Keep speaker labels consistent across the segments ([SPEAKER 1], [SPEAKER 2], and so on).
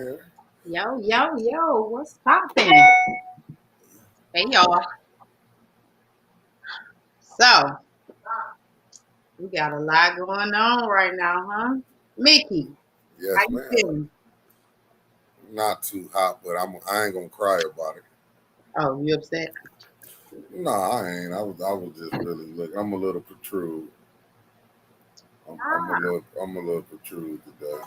[SPEAKER 1] there.
[SPEAKER 2] Yo, what's poppin'? Hey, y'all. So, we got a lot going on right now, huh? Mickey, how
[SPEAKER 1] Yes,
[SPEAKER 2] you
[SPEAKER 1] ma'am.
[SPEAKER 2] feeling?
[SPEAKER 1] Not too hot, but I ain't gonna cry about it.
[SPEAKER 2] Oh, you upset?
[SPEAKER 1] No, I ain't. I was just really look. I'm a little protrude.
[SPEAKER 2] Ah,
[SPEAKER 1] I'm a little protrude today.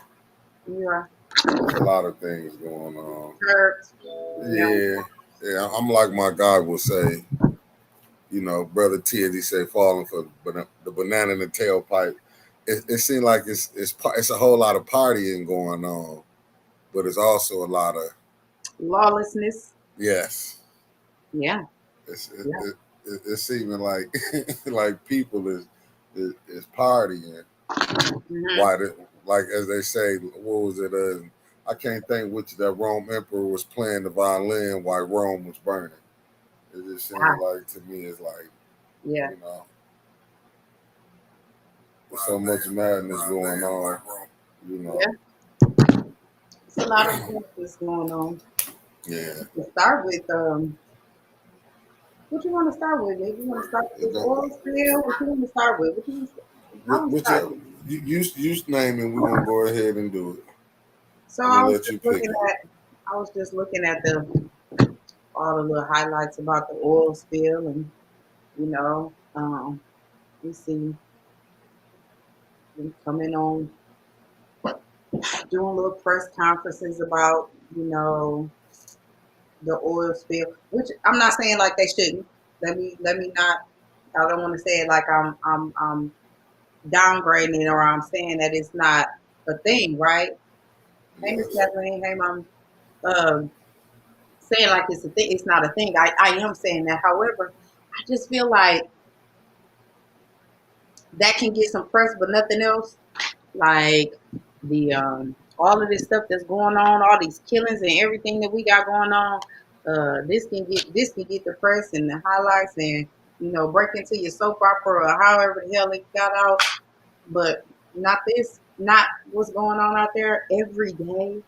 [SPEAKER 2] you are
[SPEAKER 1] There's a lot of things going on.
[SPEAKER 2] hurt. You
[SPEAKER 1] Yeah, yeah. I'm like my guy will say. Brother T, as he say, falling for the banana in the tailpipe. It seems like it's a whole lot of partying going on, but it's also a lot of
[SPEAKER 2] lawlessness.
[SPEAKER 1] yes.
[SPEAKER 2] Yeah,
[SPEAKER 1] It's
[SPEAKER 2] yeah.
[SPEAKER 1] it's seeming like like people is partying.
[SPEAKER 2] hmm
[SPEAKER 1] Why? Like as they say, what was it? I can't think which that Rome emperor was playing the violin while Rome was burning. It just seems
[SPEAKER 2] Ah,
[SPEAKER 1] like to me it's like
[SPEAKER 2] yeah,
[SPEAKER 1] you know there's so much madness going on. You know,
[SPEAKER 2] yeah. It's a lot of stuff that's going on.
[SPEAKER 1] yeah.
[SPEAKER 2] To start with, what you want to start with? Maybe you want to start with
[SPEAKER 1] It
[SPEAKER 2] this
[SPEAKER 1] don't,
[SPEAKER 2] oil spill. What you want to start with? What you want to, I want to start.
[SPEAKER 1] whichever you name it, we're gonna go ahead and do it.
[SPEAKER 2] So
[SPEAKER 1] I'm
[SPEAKER 2] I
[SPEAKER 1] gonna
[SPEAKER 2] was
[SPEAKER 1] let you
[SPEAKER 2] just
[SPEAKER 1] pick
[SPEAKER 2] looking
[SPEAKER 1] it.
[SPEAKER 2] at, I was just looking at the all the little highlights about the oil spill, and you know, we see them coming on doing little press conferences about the oil spill, which I'm not saying like they shouldn't. Let me not. I don't want to say it like I'm downgrading it or I'm saying that it's not a thing, right? Hey, Miss
[SPEAKER 1] Yes.
[SPEAKER 2] Kathleen. Hey, Mom. Um, saying like it's a thing. It's not a thing. I am saying that. However, I just feel like that can get some press, but nothing else. Like the all of this stuff that's going on, all these killings and everything that we got going on. This can get the press and the highlights and break into your soap opera or however the hell it got out. But not this, not what's going on out there every day.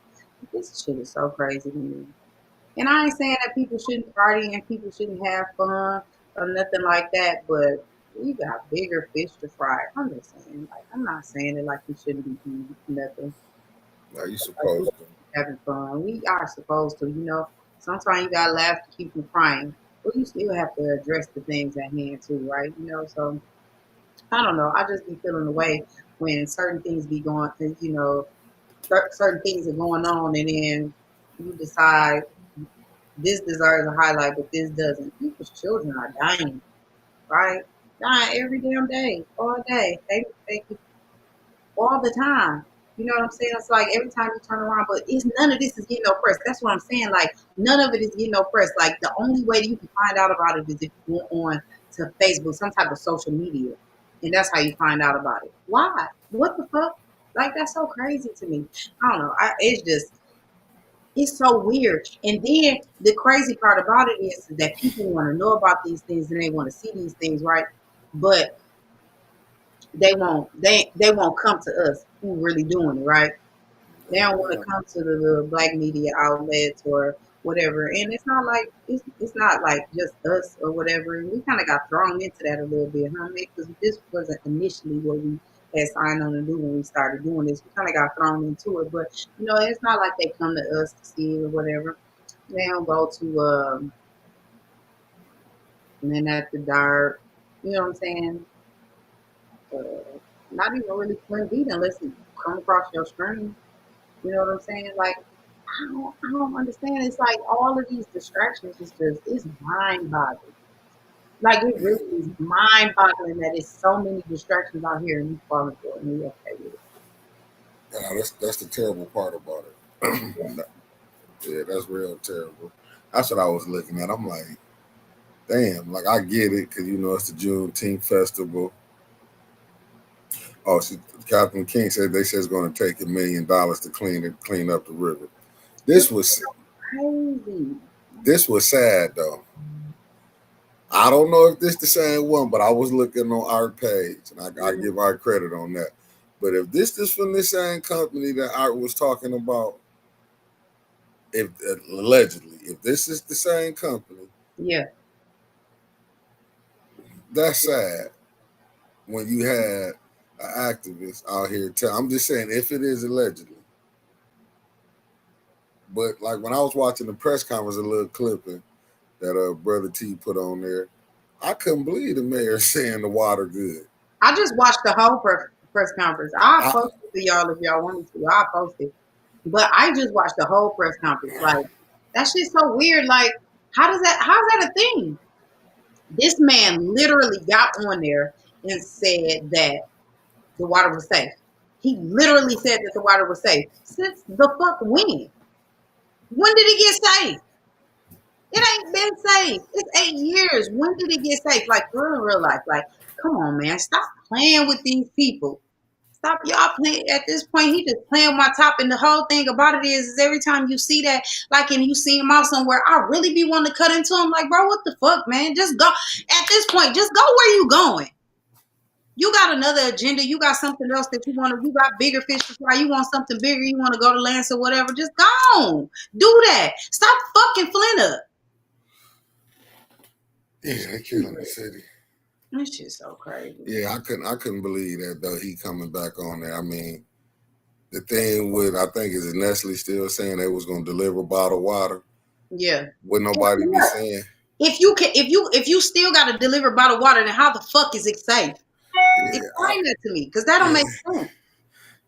[SPEAKER 2] This shit is so crazy to me. And I ain't saying that people shouldn't party and people shouldn't have fun or nothing like that, but we got bigger fish to fry. I'm just saying, like, I'm not saying it like we shouldn't be doing nothing.
[SPEAKER 1] Are you
[SPEAKER 2] Like, we
[SPEAKER 1] supposed to?
[SPEAKER 2] having fun. We are supposed to. Sometimes you gotta laugh to keep from crying, but you still have to address the things at hand too, right? So I don't know. I just be feeling the way when certain things be going, certain things are going on, and then you decide this deserves a highlight, but this doesn't. People's children are dying, right? Dying every damn day, all day. They all the time. You know what I'm saying? It's like every time you turn around, but it's none of this is getting no press. That's what I'm saying. Like none of it is getting no press. Like the only way that you can find out about it is if you go on to Facebook, some type of social media, and that's how you find out about it. Why? What the fuck? Like that's so crazy to me. I don't know. It's so weird. And then the crazy part about it is that people want to know about these things and they want to see these things, right? But they won't come to us who really doing it, right? They don't want to come to the black media outlets or whatever. And it's not like just us or whatever. And we kind of got thrown into that a little bit, huh? Because this wasn't initially what we had signed on to do when we started doing this. We kind of got thrown into it, but it's not like they come to us to see it or whatever. They don't go to Men at the Dark. You know what I'm saying? Uh, Not even really Flint beat unless it come across your screen. You know what I'm saying? Like I don't understand. It's like all of these distractions is just it's mind boggling. Like it really is mind boggling that it's so many distractions out here and you falling for it and you okay with it.
[SPEAKER 1] Yeah, that's the terrible part about it. Yeah, that's real terrible. That's what I was looking at. I'm like, damn, like I get it because it's the Juneteenth festival. Oh, Captain King said they said it's going to take $1 million to clean up the river.
[SPEAKER 2] Which
[SPEAKER 1] This
[SPEAKER 2] is
[SPEAKER 1] was
[SPEAKER 2] crazy.
[SPEAKER 1] this was sad though. I don't know if this the same one, but I was looking on Art page, and I
[SPEAKER 2] Mhm.
[SPEAKER 1] give Art credit on that. But if this is from the same company that Art was talking about, if allegedly, if this is the same company,
[SPEAKER 2] Yeah.
[SPEAKER 1] that's sad. When you had an activist out here I'm just saying, if it is allegedly. But like when I was watching the press conference, a little clipping that brother T put on there, I couldn't believe the mayor saying the water good.
[SPEAKER 2] I just watched the whole press conference. I'll
[SPEAKER 1] I,
[SPEAKER 2] post it to y'all if y'all want me to. I'll post it. But I just watched the whole press conference. Like, that shit's so weird. Like, how's that a thing? This man literally got on there and said that the water was safe. He literally said that the water was safe. Since the fuck when? When did it get safe? It ain't been safe. It's 8 years. When did it get safe? Like, real life. Like, come on, man. Stop playing with these people. Stop y'all playing. At this point, he just playing with my top. And the whole thing about it is every time you see that, like, and you see him out somewhere, I really be wanting to cut into him. Like, bro, what the fuck, man? Just go. At this point, just go where you going. You got another agenda. You got something else that you want to. You got bigger fish to fry. You want something bigger. You want to go to Lance or whatever. Just go. Do that. Stop fucking Flint up.
[SPEAKER 1] yeah, they killing the city.
[SPEAKER 2] This shit's so crazy.
[SPEAKER 1] Yeah, I couldn't believe that though. He coming back on there. I mean, the thing with I think is Nestle still saying they was gonna deliver bottled water.
[SPEAKER 2] Yeah.
[SPEAKER 1] Would nobody be saying?
[SPEAKER 2] If you still got to deliver bottled water, then how the fuck is it safe?
[SPEAKER 1] Yeah,
[SPEAKER 2] Explain that to me, because that don't make sense.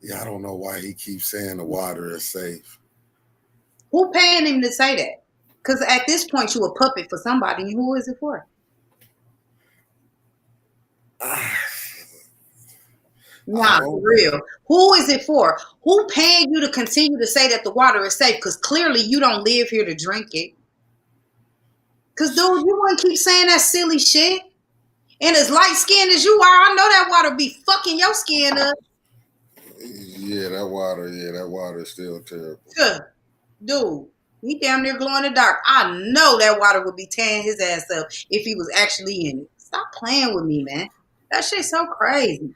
[SPEAKER 1] Yeah, I don't know why he keeps saying the water is safe.
[SPEAKER 2] Who paying him to say that? Because at this point, you a puppet for somebody. And who is it for? Nah, for real. Who is it for? Who paying you to continue to say that the water is safe? Because clearly you don't live here to drink it. Because, dude, you want to keep saying that silly shit? And as light-skinned as you are, I know that water be fucking your skin up.
[SPEAKER 1] Yeah, that water is still terrible.
[SPEAKER 2] Dude, he damn near glow in the dark. I know that water would be tearing his ass up if he was actually in it. Stop playing with me, man. That shit's so crazy.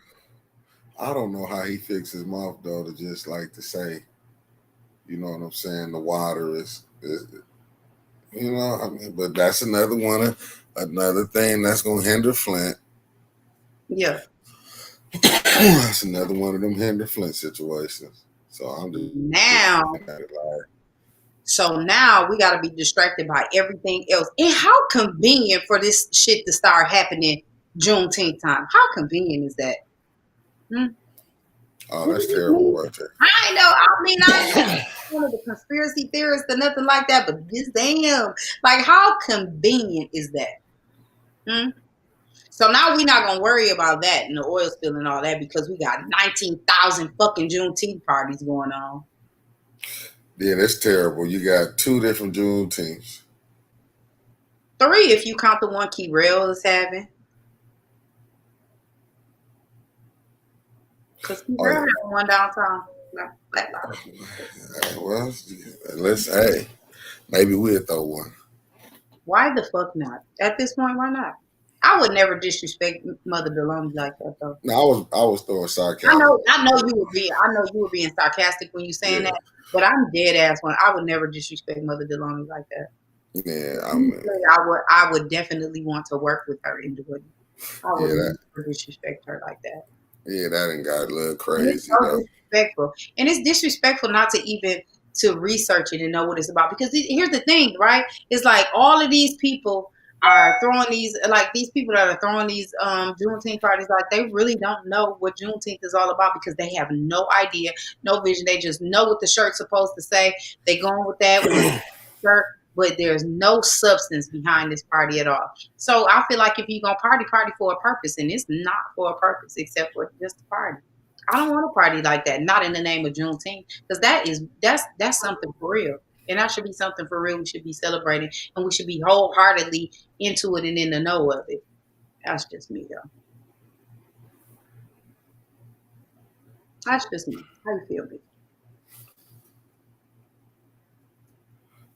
[SPEAKER 1] I don't know how he fixed his mouth though to just like to say, you know what I'm saying, the water is you know, I mean, but that's another thing that's gonna hinder Flint.
[SPEAKER 2] Yeah.
[SPEAKER 1] That's another one of them hinder Flint situations. So I'm just
[SPEAKER 2] now. So now we got to be distracted by everything else. And how convenient for this shit to start happening Juneteenth time. How convenient is that?
[SPEAKER 1] Oh, that's terrible right there.
[SPEAKER 2] I know. I mean, I'm not one of the conspiracy theorists or nothing like that, but this damn, like, how convenient is that? So now we're not gonna worry about that and the oil spill and all that because we got 19,000 fucking Juneteenth parties going on.
[SPEAKER 1] Yeah, that's terrible. You got 2 different Juneteenths.
[SPEAKER 2] 3 if you count the one Key Rail is having. Because Key Rail has one downtown.
[SPEAKER 1] Well, hey, maybe we'll throw one.
[SPEAKER 2] Why the fuck not? At this point, why not? I would never disrespect Mother Deloney like that though.
[SPEAKER 1] No, I was throwing sarcasm.
[SPEAKER 2] I know you were being sarcastic when you saying that, but I'm dead ass one. I would never disrespect Mother Deloney like that.
[SPEAKER 1] Yeah,
[SPEAKER 2] I would definitely want to work with her individually. I would never disrespect her like that.
[SPEAKER 1] Yeah, that ain't got a little crazy.
[SPEAKER 2] It's so disrespectful, and it's disrespectful not to even to research it and know what it's about. Because here's the thing, right? It's like all of these people are throwing these people that are throwing these Juneteenth parties, like they really don't know what Juneteenth is all about because they have no idea, no vision. They just know what the shirt's supposed to say. They going with that shirt, but there's no substance behind this party at all. So I feel like if you're gonna party for a purpose, and it's not for a purpose except for just a party. I don't want a party like that, not in the name of Juneteenth, because that's something for real. And that should be something for real we should be celebrating, and we should be wholeheartedly into it and in the know of it. That's just me, though. That's just me. How you feel, baby?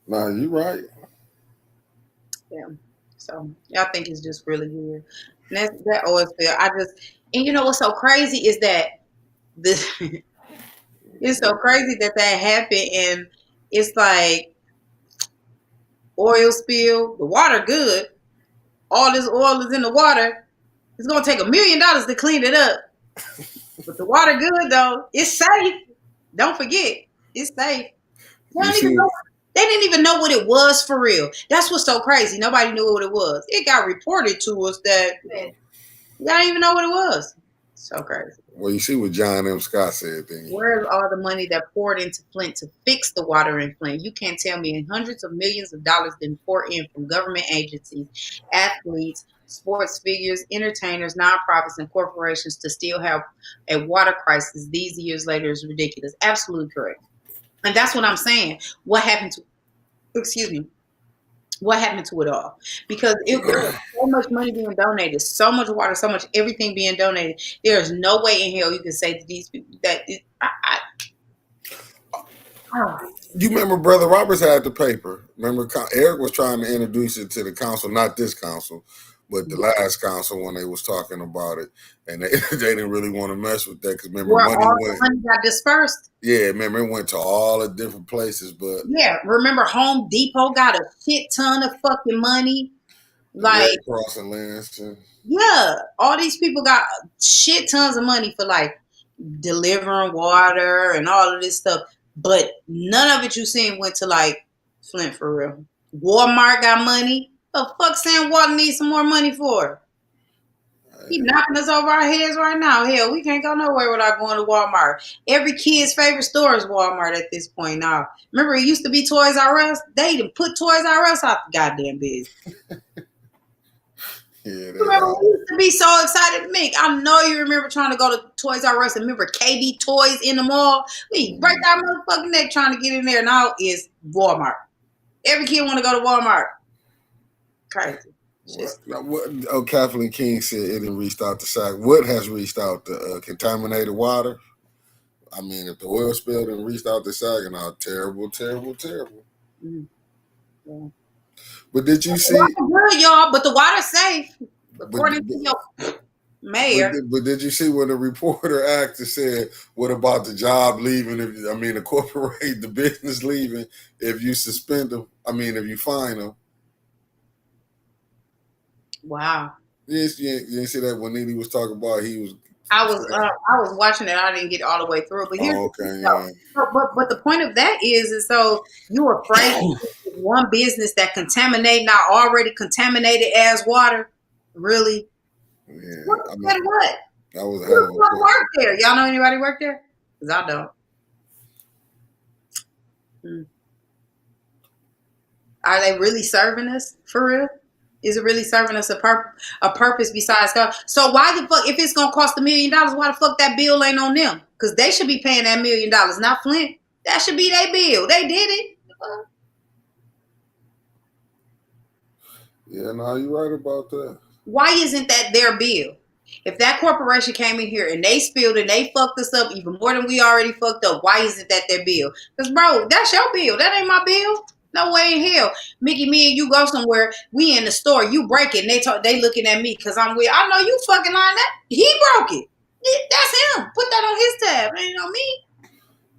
[SPEAKER 1] Nah, you right.
[SPEAKER 2] Yeah. So I think it's just really weird. And that oil spill, and you know what's so crazy is that it's so crazy that happened, and it's like oil spill. The water good. All this oil is in the water. It's gonna take $1 million to clean it up. But the water good though. It's safe. Don't forget, it's safe.
[SPEAKER 1] You see,
[SPEAKER 2] They didn't even know what it was for real. That's what's so crazy. Nobody knew what it was. It got reported to us that you don't even know what it was. So crazy.
[SPEAKER 1] well, you see what John M. Scott said then.
[SPEAKER 2] Where's all the money that poured into Flint to fix the water in Flint? You can't tell me hundreds of millions of dollars didn't pour in from government agencies, athletes, sports figures, entertainers, nonprofits, and corporations to still have a water crisis these years later is ridiculous. Absolutely correct. And that's what I'm saying. What happened to, excuse me, what happened to it all? Because there was so much money being donated, so much water, so much everything being donated. There is no way in hell you can say to these people that
[SPEAKER 1] You remember Brother Roberts had the paper. Remember Eric was trying to introduce it to the council, not this council, but the last council when they was talking about it. And they didn't really want to mess with that because remember
[SPEAKER 2] money got dispersed.
[SPEAKER 1] Yeah, remember it went to all the different places, but
[SPEAKER 2] yeah, remember Home Depot got a shit ton of fucking money. Like
[SPEAKER 1] Red Cross and Lansing.
[SPEAKER 2] Yeah, all these people got shit tons of money for like delivering water and all of this stuff, but none of it you seen went to like Flint for real. Walmart got money. The fuck Sam Walton needs some more money for? He knocking us over our heads right now. Hell, we can't go nowhere without going to Walmart. Every kid's favorite store is Walmart at this point now. Remember, it used to be Toys R Us? They done put Toys R Us out the goddamn business.
[SPEAKER 1] Yeah,
[SPEAKER 2] remember, we used to be so excited. Mick, I know you remember trying to go to Toys R Us and remember KB Toys in the mall. We break our motherfucking neck trying to get in there. Now it's Walmart. Every kid want to go to Walmart. Crazy.
[SPEAKER 1] Kathleen King said it didn't reach out the SAC. What has reached out the contaminated water? I mean, if the oil spill didn't reach out the SAC, and terrible.
[SPEAKER 2] Mm-hmm. Yeah.
[SPEAKER 1] But did you see?
[SPEAKER 2] Good, y'all, but the water's safe, according to your mayor.
[SPEAKER 1] But did you see when the reporter asked and said, "What about the job leaving? The corporate, the business leaving if you suspend them? If you fine them."
[SPEAKER 2] Wow.
[SPEAKER 1] Yes, you didn't see that when Neely was talking about
[SPEAKER 2] I was watching it. I didn't get all the way through it, but here's but the point of that is so you're afraid one business that contaminate not already contaminated as water, really?
[SPEAKER 1] Yeah,
[SPEAKER 2] what?
[SPEAKER 1] That was a hell of a
[SPEAKER 2] work there. Y'all know anybody work there? Because I don't. Are they really serving us for real? Is it really serving us a purpose besides God? So why the fuck, if it's going to cost $1 million, why the fuck that bill ain't on them? Because they should be paying that $1 million, not Flint. That should be their bill. They did it.
[SPEAKER 1] Yeah, no, you're right about that.
[SPEAKER 2] Why isn't that their bill? If that corporation came in here and they spilled and they fucked us up even more than we already fucked up, why isn't that their bill? Because, bro, that's your bill. That ain't my bill. No way in hell. Mickey, me and you go somewhere, we in the store, you break it, and they looking at me because I'm with, I know you fucking lying that. He broke it. That's him. Put that on his tab. It ain't on me.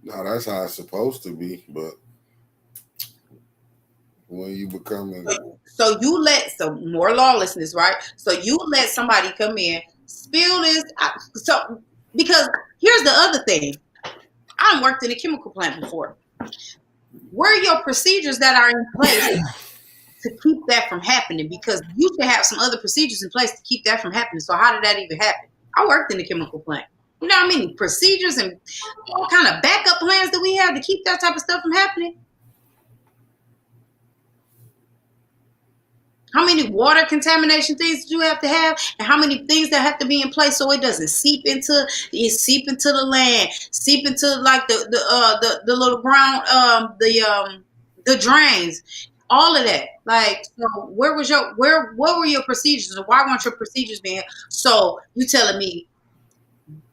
[SPEAKER 1] No, that's how it's supposed to be, but when you become
[SPEAKER 2] so more lawlessness, right? So you let somebody come in, spill this. So because here's the other thing. I worked in a chemical plant before. Where are your procedures that are in place to keep that from happening? Because you should have some other procedures in place to keep that from happening. So how did that even happen? I worked in the chemical plant. You know how many procedures and all kind of backup plans that we have to keep that type of stuff from happening? How many water contamination things do you have to have, and how many things that have to be in place so it doesn't seep into the land, seep into like the little ground, the drains, all of that. Like, so what were your procedures, and why weren't your procedures being? So you telling me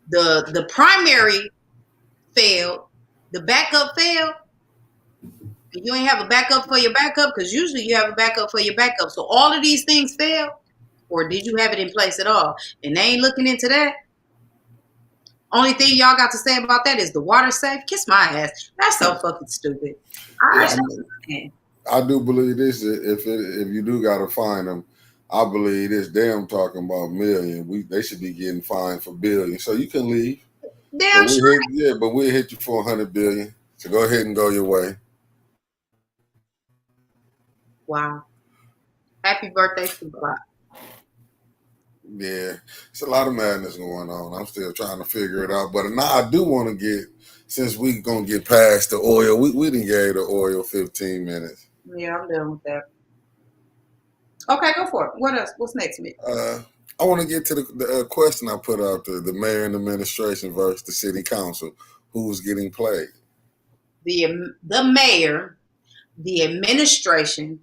[SPEAKER 2] the primary failed, the backup failed? You ain't have a backup for your backup, because usually you have a backup for your backup. So all of these things failed, or did you have it in place at all? And they ain't looking into that. Only thing y'all got to say about that is the water safe. Kiss my ass. That's so fucking stupid.
[SPEAKER 1] I do believe this. If you do got to find them, I believe this. Damn, talking about million. They should be getting fined for billion. So you can leave, but
[SPEAKER 2] Damn sure.
[SPEAKER 1] but we hit you for 100 billion. So go ahead and go your way.
[SPEAKER 2] Wow. Happy birthday, Tupac.
[SPEAKER 1] Yeah, it's a lot of madness going on. I'm still trying to figure it out. But now I do want to get, since we gonna get past the oil, we didn't gave the oil 15 minutes.
[SPEAKER 2] Yeah, I'm done with that. Okay, go for it. What else? What's next, Mitch?
[SPEAKER 1] Uh, I want to get to the question I put out there: the mayor and administration versus the city council. Who's getting played?
[SPEAKER 2] The mayor, the administration,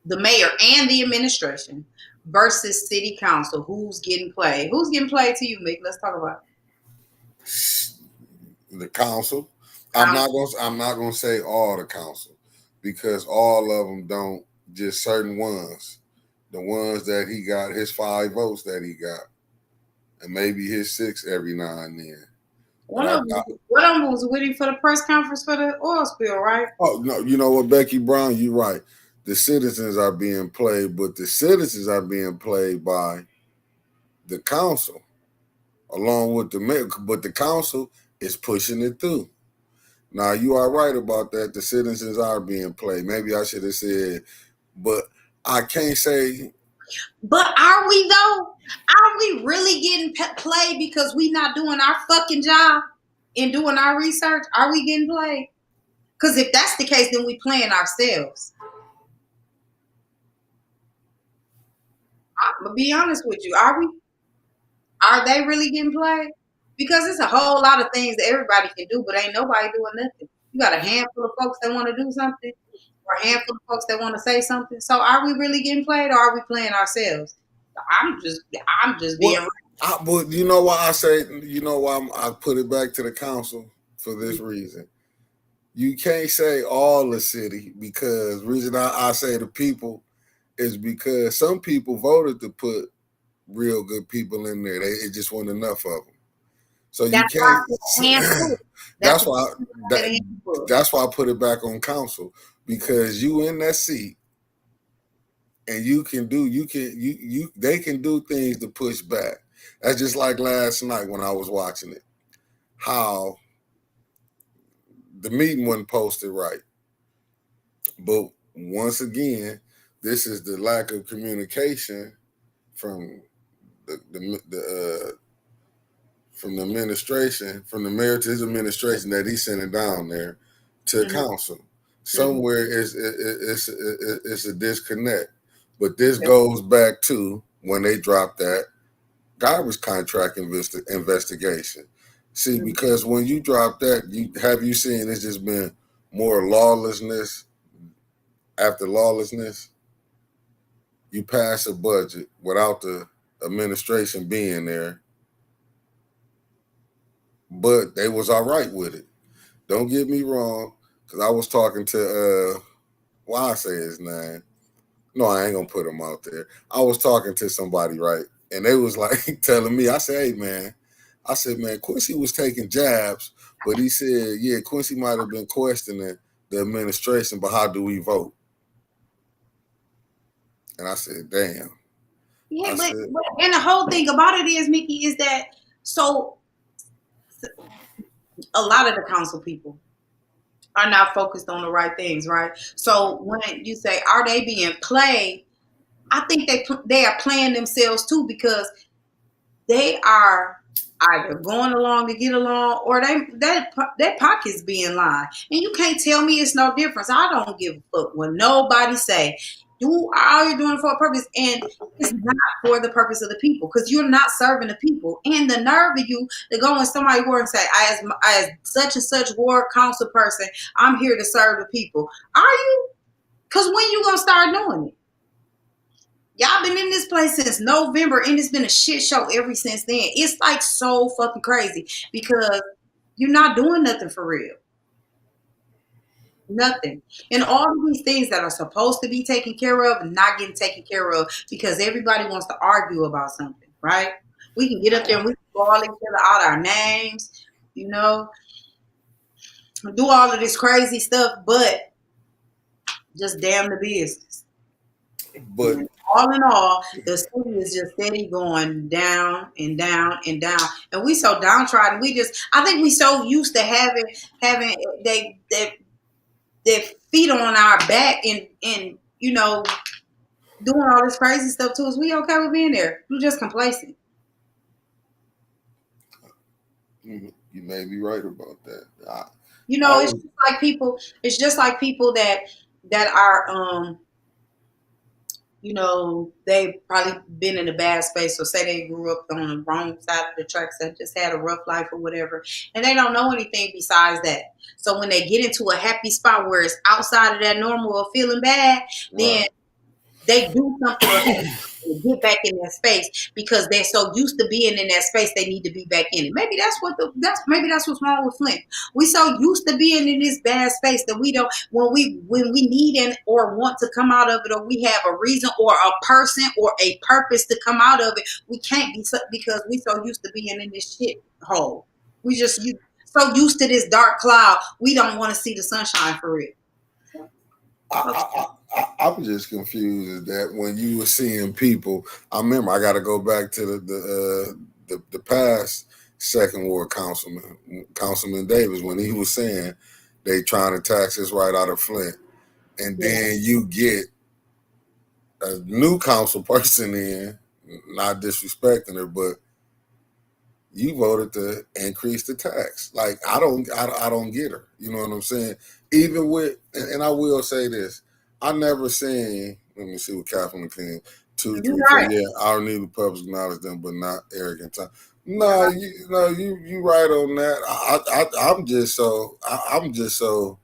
[SPEAKER 2] the mayor and the administration versus city council. Who's getting played? Who's getting played to you, Mick? Let's talk about
[SPEAKER 1] The council.
[SPEAKER 2] council.
[SPEAKER 1] I'm not gonna say all the council because all of them don't. Just certain ones. The ones that he got, his 5 votes that he got, and maybe his 6 every now and then. But
[SPEAKER 2] One of them was waiting for the press conference for the oil spill, right?
[SPEAKER 1] oh no, you know what, Becky Brown, you're right. The citizens are being played, but the citizens are being played by the council along with the mayor. But the council is pushing it through. Now you are right about that. The citizens are being played. Maybe I should have said, but I can't say.
[SPEAKER 2] But are we though? Are we really getting played because we not doing our fucking job and doing our research? Are we getting played? Because if that's the case, then we playing ourselves. I'm gonna be honest with you. Are we? Are they really getting played? Because it's a whole lot of things that everybody can do, but ain't nobody doing nothing. You got a handful of folks that want to do something, or a handful of folks that want to say something. So are we really getting played, or are we playing ourselves? I'm just being.
[SPEAKER 1] But you know why I say, you know why I put it back to the council for this reason. You can't say all the city because reason I say the people is because some people voted to put real good people in there. It just wasn't enough of them. So you
[SPEAKER 2] That's why
[SPEAKER 1] can't.
[SPEAKER 2] I put a handful.
[SPEAKER 1] That's why that's why I put it back on council because you in that seat and they can do things to push back. That's just like last night when I was watching it. How the meeting wasn't posted right. But once again, this is the lack of communication from the from the administration, from the mayor to his administration that he's sending down there to council. Somewhere it's a disconnect. But this goes back to when they dropped that garbage contract investigation. See, because when you drop that, you seen it's just been more lawlessness after lawlessness. You pass a budget without the administration being there, but they was all right with it. Don't get me wrong, because I was talking to why I say his name. No, I ain't gonna put him out there. I was talking to somebody, right? And they was like telling me, I said, hey man, I said, man, Quincy was taking jabs, but he said, yeah, Quincy might have been questioning the administration, but how do we vote? And I said, damn.
[SPEAKER 2] Yeah, but and the whole thing about it is, Mickey, is that so a lot of the council people are not focused on the right things, right? So when you say, are they being played? I think they are playing themselves too because they are either going along to get along or their pockets being lined. And you can't tell me it's no difference. I don't give a fuck what nobody say. Do all you're doing for a purpose, and it's not for the purpose of the people because you're not serving the people. And the nerve of you to go in somebody's ward and say, as such and such ward council person, I'm here to serve the people. Are you? Because when you gonna start doing it? Y'all been in this place since November and it's been a shit show ever since then. It's like so fucking crazy because you're not doing nothing for real. Nothing. And all of these things that are supposed to be taken care of not getting taken care of because everybody wants to argue about something, right? We can get up there and we can call each other out our names, do all of this crazy stuff, but Just damn the business.
[SPEAKER 1] But
[SPEAKER 2] And all in all, the city is just steady going down and down and down. And we so downtrodden. I think we so used to having they feet on our back and doing all this crazy stuff to us. We okay with being there. We're just complacent.
[SPEAKER 1] you may be right about that. I
[SPEAKER 2] It's
[SPEAKER 1] was,
[SPEAKER 2] just like people. It's just like people that are they probably been in a bad space. So say they grew up on the wrong side of the tracks that just had a rough life or whatever, and they don't know anything besides that. So when they get into a happy spot where it's outside of that normal or feeling bad, then
[SPEAKER 1] right.
[SPEAKER 2] they do something or get back in that space because they're so used to being in that space they need to be back in it. Maybe that's what's wrong with Flint. We so used to being in this bad space that we don't when we need or want to come out of it, or we have a reason or a person or a purpose to come out of it, we can't because we so used to being in this shit hole. We just so used to this dark cloud, we don't want to see the sunshine for real.
[SPEAKER 1] I'm just confused at that when you were seeing people. I remember I got to go back to the past second ward Councilman Davis, when he was saying they trying to tax us right out of Flint, and then you get a new council person in, not disrespecting her, but you voted to increase the tax. Like I don't get her. You know what I'm saying? Even with, and I will say this, I never seen. Let me see what Catherine McLean 2,
[SPEAKER 2] You're
[SPEAKER 1] 3, 4.
[SPEAKER 2] right.
[SPEAKER 1] Yeah, I don't need the public acknowledge them, but not arrogant time. No, you right on that. I'm just so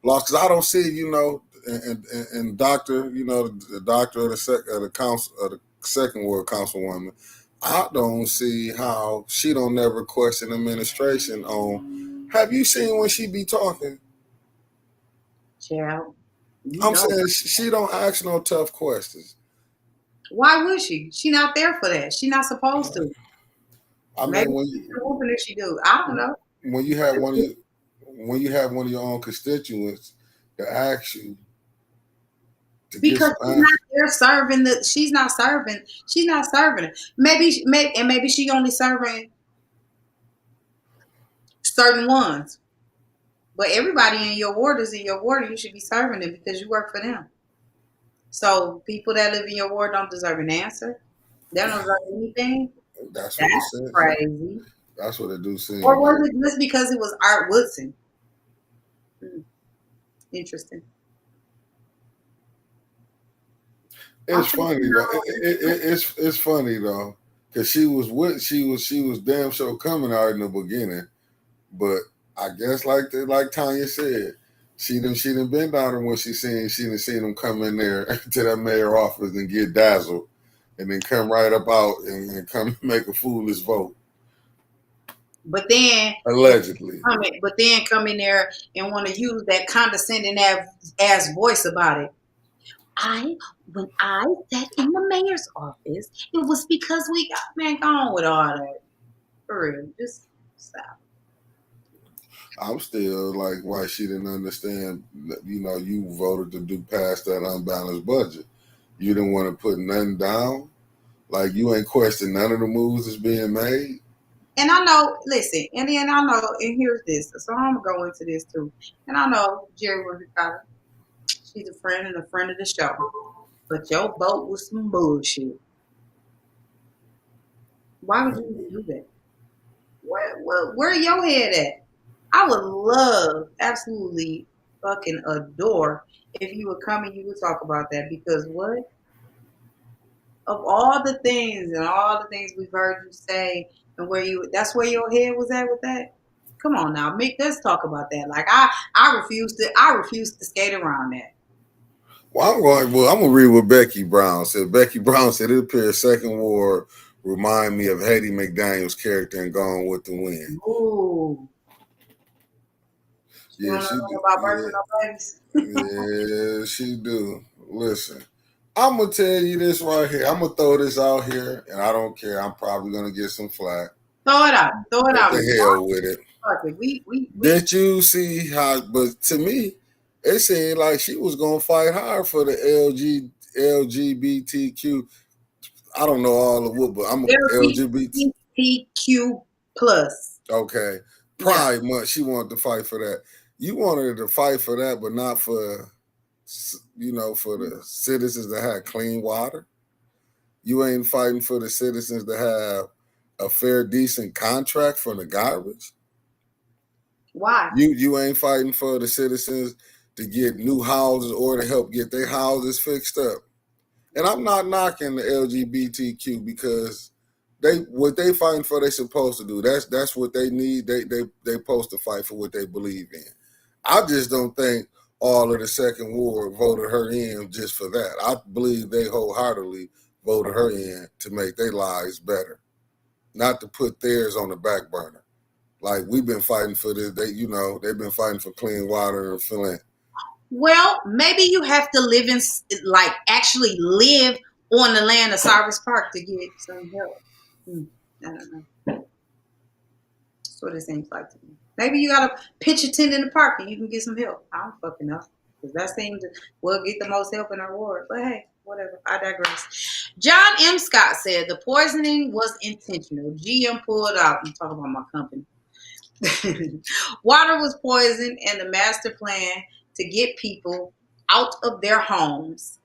[SPEAKER 1] lost because I don't see and doctor, the doctor of the council of the second ward councilwoman. I don't see how she don't never question administration on. Have you seen when she be talking?
[SPEAKER 2] Child, you
[SPEAKER 1] I'm
[SPEAKER 2] know.
[SPEAKER 1] saying she don't ask no tough questions.
[SPEAKER 2] Why would she? She not there for that. She not supposed to.
[SPEAKER 1] I
[SPEAKER 2] Maybe
[SPEAKER 1] mean,
[SPEAKER 2] she's whooping if she do. I don't know.
[SPEAKER 1] when you have when you have one of your own constituents to ask you to get
[SPEAKER 2] Because
[SPEAKER 1] some
[SPEAKER 2] she's not
[SPEAKER 1] answers,
[SPEAKER 2] there serving she's not serving. She's not serving it. Maybe she only serving certain ones. But everybody in your ward is in your ward and you should be serving them because you work for them. So people that live in your ward don't deserve an answer. They don't deserve anything.
[SPEAKER 1] that's what it
[SPEAKER 2] That's
[SPEAKER 1] says.
[SPEAKER 2] crazy.
[SPEAKER 1] That's what it do
[SPEAKER 2] Or
[SPEAKER 1] seem like.
[SPEAKER 2] was it just because it was Art Woodson? Hmm, interesting. I'm
[SPEAKER 1] It's funny though. It's funny though because she was damn sure coming out in the beginning, but I guess like Tanya said, she done been down there when she done seen them come in there to that mayor office and get dazzled, and then come right up out and come make a foolish vote.
[SPEAKER 2] But then
[SPEAKER 1] Allegedly.
[SPEAKER 2] come in there and want to use that condescending ass voice about it. When I sat in the mayor's office, it was because we got man gone with all that. For real, just stop.
[SPEAKER 1] I'm still like why she didn't understand. You voted to do pass that unbalanced budget. You didn't want to put nothing down. Like you ain't question none of the moves that's being made.
[SPEAKER 2] And I know, listen, and then I know, and here's this. So I'm gonna go into this too. And I know Jerry Ricotta, she's a friend and a friend of the show. But your vote was some bullshit. Why would you do that? Where your head at? I would love, absolutely fucking adore if you would come and you would talk about that because what? Of all the things and all the things we've heard you say and that's where your head was at with that? Come on now, Mick, let's talk about that. Like I refuse to skate around that.
[SPEAKER 1] I'm gonna read what Becky Brown said. Becky Brown said it appears second war remind me of Hattie McDaniel's character in Gone with the Wind.
[SPEAKER 2] Ooh. You
[SPEAKER 1] Yeah,
[SPEAKER 2] wanna
[SPEAKER 1] she
[SPEAKER 2] know
[SPEAKER 1] do.
[SPEAKER 2] about birthing
[SPEAKER 1] Yeah,
[SPEAKER 2] no babies?
[SPEAKER 1] yeah, she do. Listen, I'm gonna tell you this right here. I'm gonna throw this out here, and I don't care. I'm probably gonna get some flack.
[SPEAKER 2] Throw it out. Throw it
[SPEAKER 1] What
[SPEAKER 2] out.
[SPEAKER 1] the hell with it?
[SPEAKER 2] Fuck it. We
[SPEAKER 1] Did you see how? But to me, it seemed like she was gonna fight hard for the LGBTQ. I don't know all of what, but I'm LGBT.
[SPEAKER 2] LGBTQ plus.
[SPEAKER 1] Okay,
[SPEAKER 2] Yeah.
[SPEAKER 1] Pride Month. She wanted to fight for that. You wanted to fight for that, but not for for the citizens that had clean water. You ain't fighting for the citizens to have a fair, decent contract for the garbage.
[SPEAKER 2] Why?
[SPEAKER 1] You ain't fighting for the citizens to get new houses or to help get their houses fixed up. And I'm not knocking the LGBTQ because what they fighting for they supposed to do. That's what they need. They supposed to fight for what they believe in. I just don't think all of the second ward voted her in just for that. I believe they wholeheartedly voted her in to make their lives better, not to put theirs on the back burner. Like we've been fighting for this. They've been fighting for clean water and Flint.
[SPEAKER 2] Well, maybe you have to live in, like, actually live on the land of Cyrus Park to get some help. I don't know. That's what it seems like to me. Maybe you got to pitch a tent in the park and you can get some help. I don't fucking know. Because that seems to will get the most help in our ward. But hey, whatever. I digress. John M. Scott said the poisoning was intentional. GM pulled out. I'm talking about my company. Water was poisoned, and the master plan to get people out of their homes.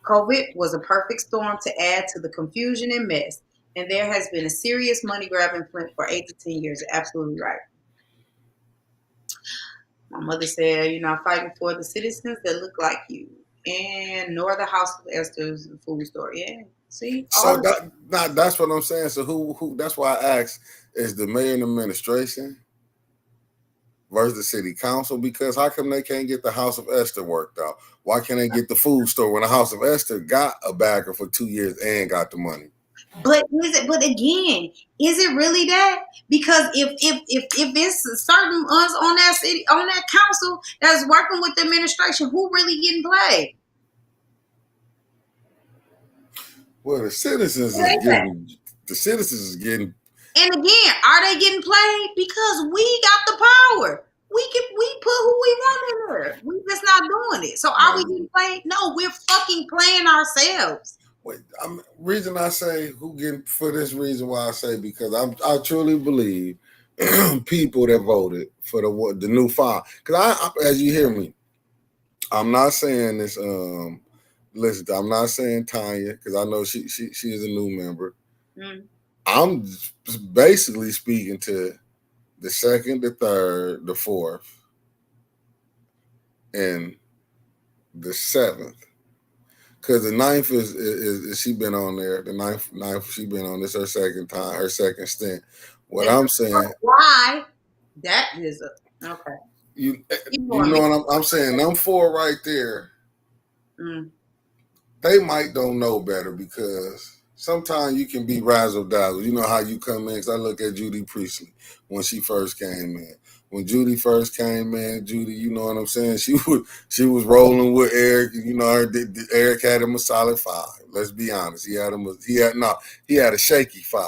[SPEAKER 2] COVID was a perfect storm to add to the confusion and mess. And there has been a serious money grab in Flint for 8 to 10 years. Absolutely right. My mother said, you're not fighting for the citizens that look like you. And nor the House of Esther's food store. Yeah. See?
[SPEAKER 1] So that's what I'm saying. So who that's why I asked, is the mayor and administration versus the city council? Because how come they can't get the House of Esther worked out? Why can't they get the food store when the House of Esther got a bagger for 2 years and got the money?
[SPEAKER 2] But again, is it really that? Because if it's certain us on that council that's working with the administration, who really getting played?
[SPEAKER 1] Well, the citizens is getting.
[SPEAKER 2] And again, are they getting played? Because we got the power. We put who we want in there. We just not doing it. So are we getting played? No, we're fucking playing ourselves.
[SPEAKER 1] Wait, reason I say who getting for this reason why I say because I truly believe people that voted for the new file. Because as you hear me, I'm not saying this. Listen, I'm not saying Tanya because I know she is a new member. I'm basically speaking to the second, the third, the fourth, and the seventh. Because the ninth is she been on there. The ninth she been on this her second time, her second stint. What I'm saying.
[SPEAKER 2] Why? That is okay.
[SPEAKER 1] You know what I'm saying? Them four right there. They might don't know better because sometimes you can be razzle dazzle. You know how you come in. Because I look at Judy Priestley when she first came in. When Judy first came in, Judy, you know what I'm saying? She was rolling with Eric. You know, Eric had him a solid 5. Let's be honest. He had a shaky 5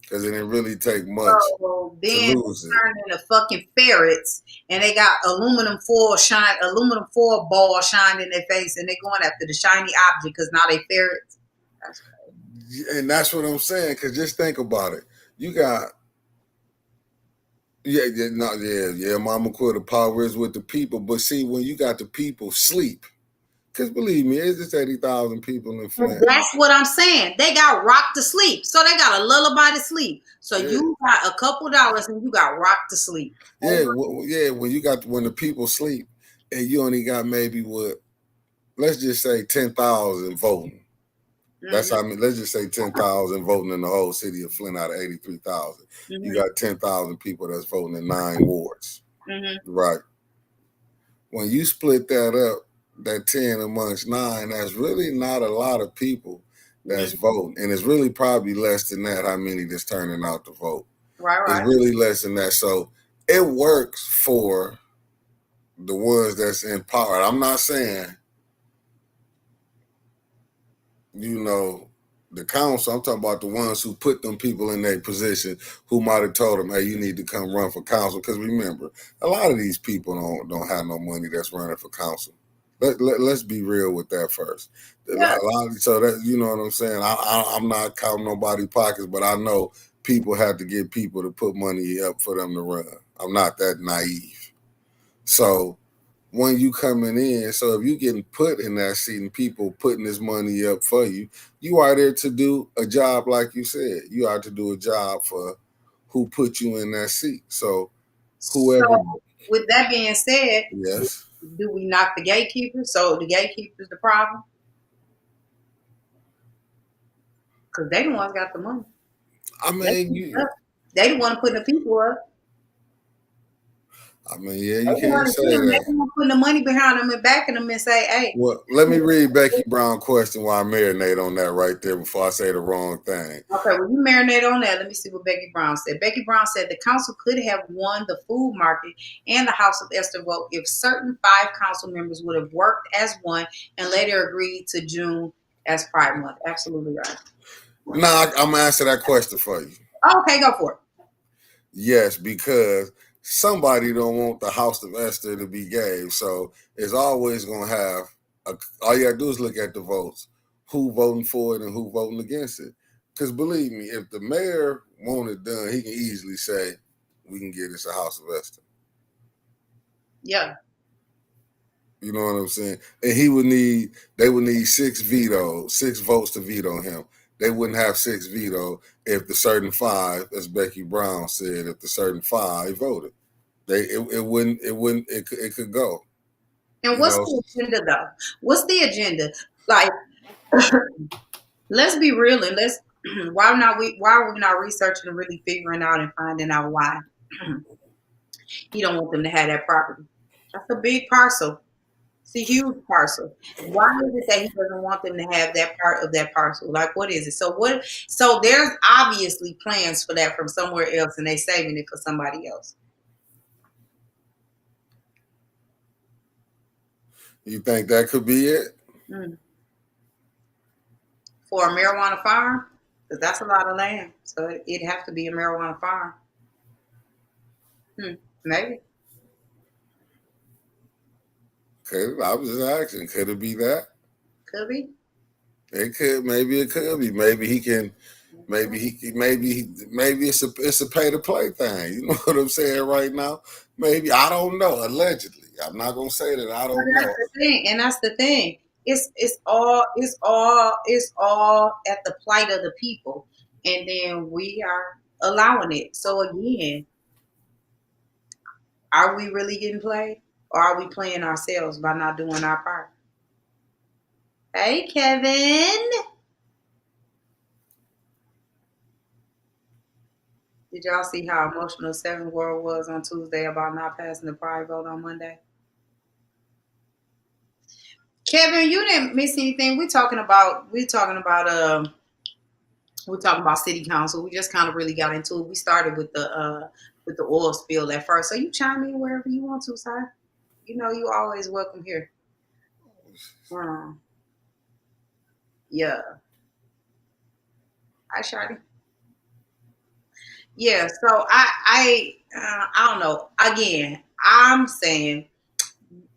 [SPEAKER 1] because it didn't really take much
[SPEAKER 2] to lose it. Turn into fucking ferrets, and they got aluminum foil ball shine in their face, and they going after the shiny object because now they ferrets. That's crazy.
[SPEAKER 1] And that's what I'm saying. Because just think about it. You got. Mama quit. The power is with the people. But see, when you got the people sleep, because believe me, it's just 80,000 people in Flint.
[SPEAKER 2] That's what I'm saying. They got rocked to sleep. So they got a lullaby to sleep. So you got a couple dollars and you got rocked to sleep.
[SPEAKER 1] Yeah, when the people sleep and you only got maybe let's just say 10,000 voting. That's how many. Let's just say 10,000 voting in the whole city of Flint out of 83,000. You got 10,000 people that's voting in 9 wards, right? When you split that up, that 10 amongst 9, that's really not a lot of people that's voting, and it's really probably less than that. How many that's turning out to vote?
[SPEAKER 2] Right.
[SPEAKER 1] It's really less than that. So it works for the ones that's in power. I'm not saying. the council. I'm talking about the ones who put them people in their position, who might have told them, "Hey, you need to come run for council." Because remember, a lot of these people don't have no money that's running for council. Let's be real with that first.
[SPEAKER 2] Yeah.
[SPEAKER 1] So that, you know what I'm saying. I'm not counting nobody pockets, but I know people have to get people to put money up for them to run. I'm not that naive. So when you coming in, so if you getting put in that seat and people putting this money up for you, you are there to do a job, like you said. You are to do a job for who put you in that seat. So whoever,
[SPEAKER 2] So with that being said,
[SPEAKER 1] yes.
[SPEAKER 2] do we knock the gatekeepers? So the gatekeepers the problem? Because they the ones got the money.
[SPEAKER 1] I mean,
[SPEAKER 2] They the one putting the people up.
[SPEAKER 1] I mean, yeah, you can't say that.
[SPEAKER 2] They putting the money behind them and backing them and say, "Hey."
[SPEAKER 1] Well, let me read Becky Brown's question while I marinate on that right there before I say the wrong thing.
[SPEAKER 2] Okay, well, you marinate on that. Let me see what Becky Brown said. Becky Brown said the council could have won the food market and the House of Esther vote if certain 5 council members would have worked as one and later agreed to June as Pride Month. Absolutely right.
[SPEAKER 1] Nah, I'm gonna answer that question for you.
[SPEAKER 2] Okay, go for it.
[SPEAKER 1] Yes, because somebody don't want the House of Esther to be gay, so it's always gonna have. All you gotta do is look at the votes, who voting for it and who voting against it. Because believe me, if the mayor want it done, he can easily say, "We can get this a House of Esther."
[SPEAKER 2] Yeah.
[SPEAKER 1] You know what I'm saying? And they would need 6 votes to veto him. They wouldn't have 6 veto if the certain 5, as Becky Brown said, if the certain 5 voted. It could go.
[SPEAKER 2] And what's the agenda though? What's the agenda? Like, let's be real and let's why are we not researching and really figuring out and finding out why he don't want them to have that property? That's a big parcel. It's a huge parcel. Why is it that he doesn't want them to have that part of that parcel? Like, what is it? So there's obviously plans for that from somewhere else, and they saving it for somebody else.
[SPEAKER 1] You think that could be it?
[SPEAKER 2] For a marijuana farm? Because that's a lot of land. So it'd have to be a marijuana farm. Maybe.
[SPEAKER 1] I was just asking, could it be that?
[SPEAKER 2] Could be.
[SPEAKER 1] It could. Maybe it could be. Maybe he can. Maybe it's a pay to play thing. You know what I'm saying right now? Maybe, I don't know. Allegedly, I'm not gonna say that I don't know.
[SPEAKER 2] That's the thing. It's all at the plight of the people, and then we are allowing it. So again, are we really getting played, or are we playing ourselves by not doing our part? Hey, Kevin. Did y'all see how emotional Seven World was on Tuesday about not passing the pride vote on Monday? Kevin, you didn't miss anything. We're talking about city council. We just kind of really got into it. We started with the oil spill at first. So you chime in wherever you want to, sir. You know you always welcome here. Yeah. Hi, Shadi. Yeah, so I don't know. Again, I'm saying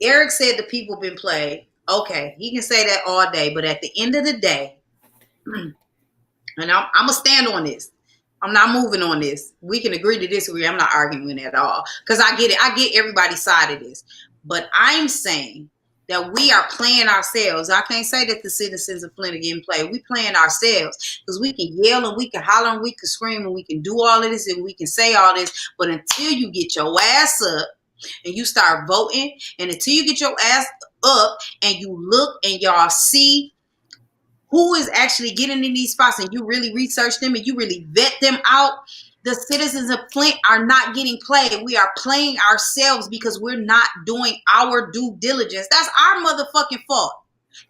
[SPEAKER 2] Eric said the people been played. Okay, he can say that all day, but at the end of the day, and I'm gonna stand on this. I'm not moving on this. We can agree to disagree. I'm not arguing at all because I get it. I get everybody's side of this, but I'm saying that we are playing ourselves. I can't say that the citizens of Flint are getting played. We playing ourselves because we can yell and we can holler and we can scream and we can do all of this and we can say all this, but until you get your ass up and you start voting, and until you get your ass up and you look and y'all see who is actually getting in these spots and you really research them and you really vet them out, the citizens of Flint are not getting played. We are playing ourselves because we're not doing our due diligence. That's our motherfucking fault.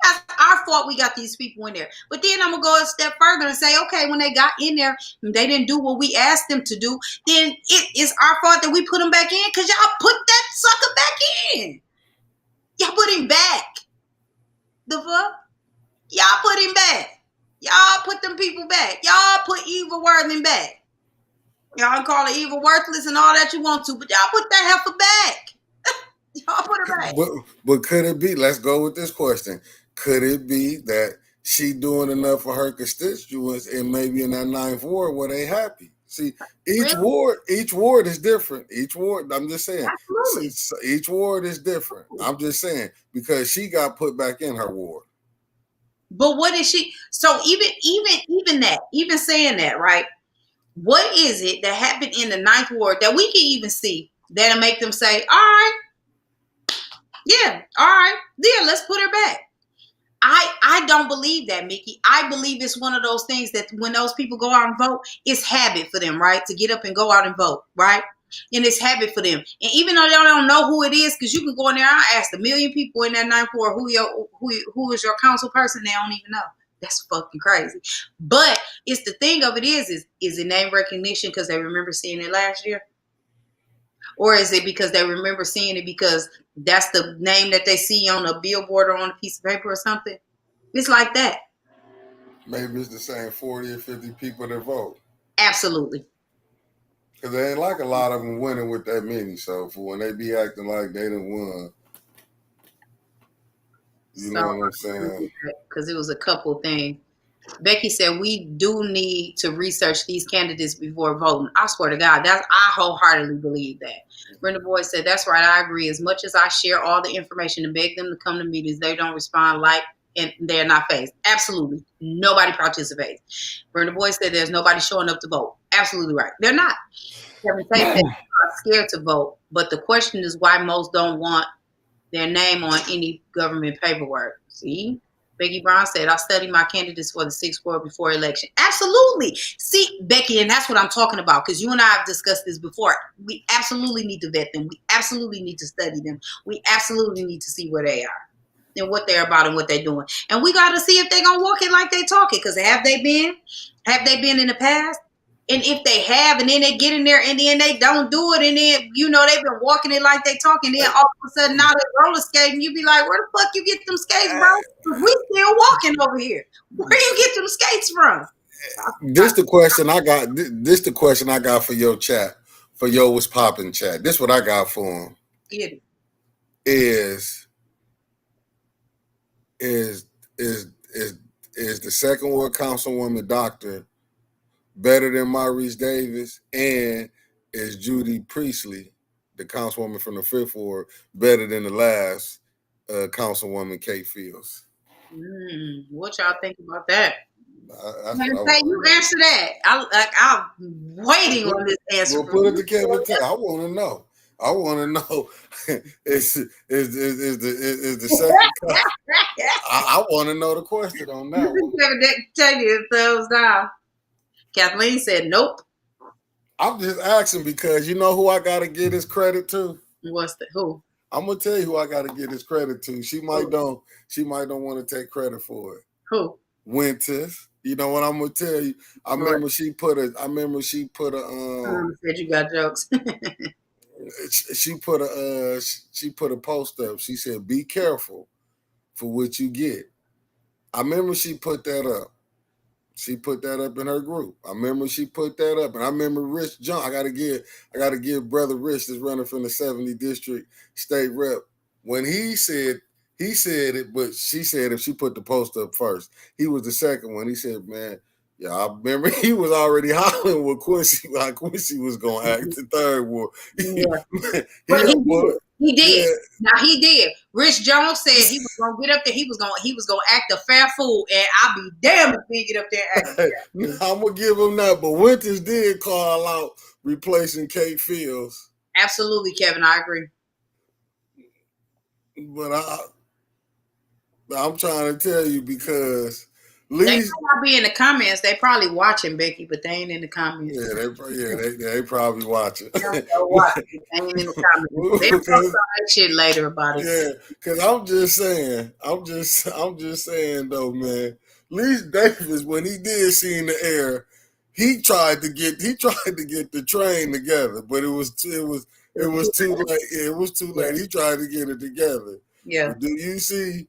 [SPEAKER 2] That's our fault we got these people in there. But then I'm going to go a step further and say, okay, when they got in there and they didn't do what we asked them to do, then it is our fault that we put them back in because y'all put that sucker back in. Y'all put him back. The fuck? Y'all put him back. Y'all put them people back. Y'all put evil Worthing back. Y'all call it evil worthless and all that you want to, but y'all put that heifer back. Y'all put her back.
[SPEAKER 1] But could it be? Let's go with this question. Could it be that she doing enough for her constituents, and maybe in that 9th ward where they happy? See, each ward is different. Each ward, I'm just saying,
[SPEAKER 2] absolutely,
[SPEAKER 1] each ward is different. I'm just saying because she got put back in her ward.
[SPEAKER 2] But what is she? So even saying that, right? What is it that happened in the 9th ward that we can even see that'll make them say, all right, yeah, let's put her back. I don't believe that, Mickey. I believe it's one of those things that when those people go out and vote, it's habit for them, right? To get up and go out and vote, right? And it's habit for them. And even though they don't know who it is, because you can go in there, I asked 1 million people in that 9th ward who is your council person, they don't even know. That's fucking crazy. But it's the thing of it is it name recognition because they remember seeing it last year? Or is it because they remember seeing it because that's the name that they see on a billboard or on a piece of paper or something? It's like that.
[SPEAKER 1] Maybe it's the same 40 or 50 people that vote.
[SPEAKER 2] Absolutely.
[SPEAKER 1] Because they ain't like a lot of them winning with that many. So for when they be acting like they done won, you know what I'm saying?
[SPEAKER 2] Because it was a couple things. Becky said we do need to research these candidates before voting. I swear to God, I wholeheartedly believe that. Brenda Boyd said, that's right, I agree. As much as I share all the information and beg them to come to meetings, they don't respond and they're not phased. Absolutely. Nobody participates. Brenda Boyd said there's nobody showing up to vote. Absolutely right. They're not. Kevin Tate said they're scared to vote. But the question is why most don't want their name on any government paperwork. See? Becky Brown said, I studied my candidates for the 6th ward before election. Absolutely. See, Becky, and that's what I'm talking about, because you and I have discussed this before. We absolutely need to vet them. We absolutely need to study them. We absolutely need to see where they are and what they're about and what they're doing. And we got to see if they're going to walk it like they talk it, because have they been in the past? And if they have, and then they get in there and then they don't do it, and then, they've been walking it like they talking, then all of a sudden now they're roller skating, you be like, where the fuck you get them skates, bro? We still walking over here. Where you get them skates from?
[SPEAKER 1] This the question I got. This the question I got for your chat, for your What's Poppin' chat. This what I got for him.
[SPEAKER 2] Get it.
[SPEAKER 1] Is the 2nd ward councilwoman doctor better than Maurice Davis, and is Judy Priestley, the councilwoman from the 5th ward, better than the last councilwoman Kate Fields?
[SPEAKER 2] What y'all think about that?
[SPEAKER 1] You
[SPEAKER 2] answer that. I'm waiting on this answer.
[SPEAKER 1] We'll put it to Kevin Tate. I want to know. Is the second? I want to know the question on that one.
[SPEAKER 2] Kevin tell you thumbs down. Kathleen said, nope.
[SPEAKER 1] I'm just asking because you know who I got to give this credit to?
[SPEAKER 2] Who?
[SPEAKER 1] I'm going to tell you who I got to give this credit to. She might don't want to take credit for it.
[SPEAKER 2] Who?
[SPEAKER 1] Winters. You know what I'm going to tell you? I remember she put a
[SPEAKER 2] said you got jokes.
[SPEAKER 1] she put a post up. She said, be careful for what you get. I remember she put that up. She put that up in her group. I remember she put that up. And I remember Rich John. I gotta give Brother Rich that's running from the 70 District State Rep. When he said it, but she said if she put the post up first, he was the second one. He said, man, yeah, I remember he was already hollering with Quincy, like Quincy was gonna act the 3rd ward.
[SPEAKER 2] He did. Yeah. Now he did. Rich Jones said he was gonna get up there. He was gonna act a fair fool, and I'll be damned if he get up there and act.
[SPEAKER 1] I'm gonna give him that. But Winters did call out replacing Kate Fields.
[SPEAKER 2] Absolutely, Kevin. I agree.
[SPEAKER 1] But I'm trying to tell you because
[SPEAKER 2] they might not be in the comments. They probably watching, Becky, but they ain't in the comments.
[SPEAKER 1] They probably watching.
[SPEAKER 2] They ain't in the comments. They'll talk about that shit later about it.
[SPEAKER 1] Yeah, because I'm just saying though, man. Lee Davis, when he did see in the air, he tried to get the train together, but it was too late. It was too late. He tried to get it together.
[SPEAKER 2] Yeah.
[SPEAKER 1] But do you see?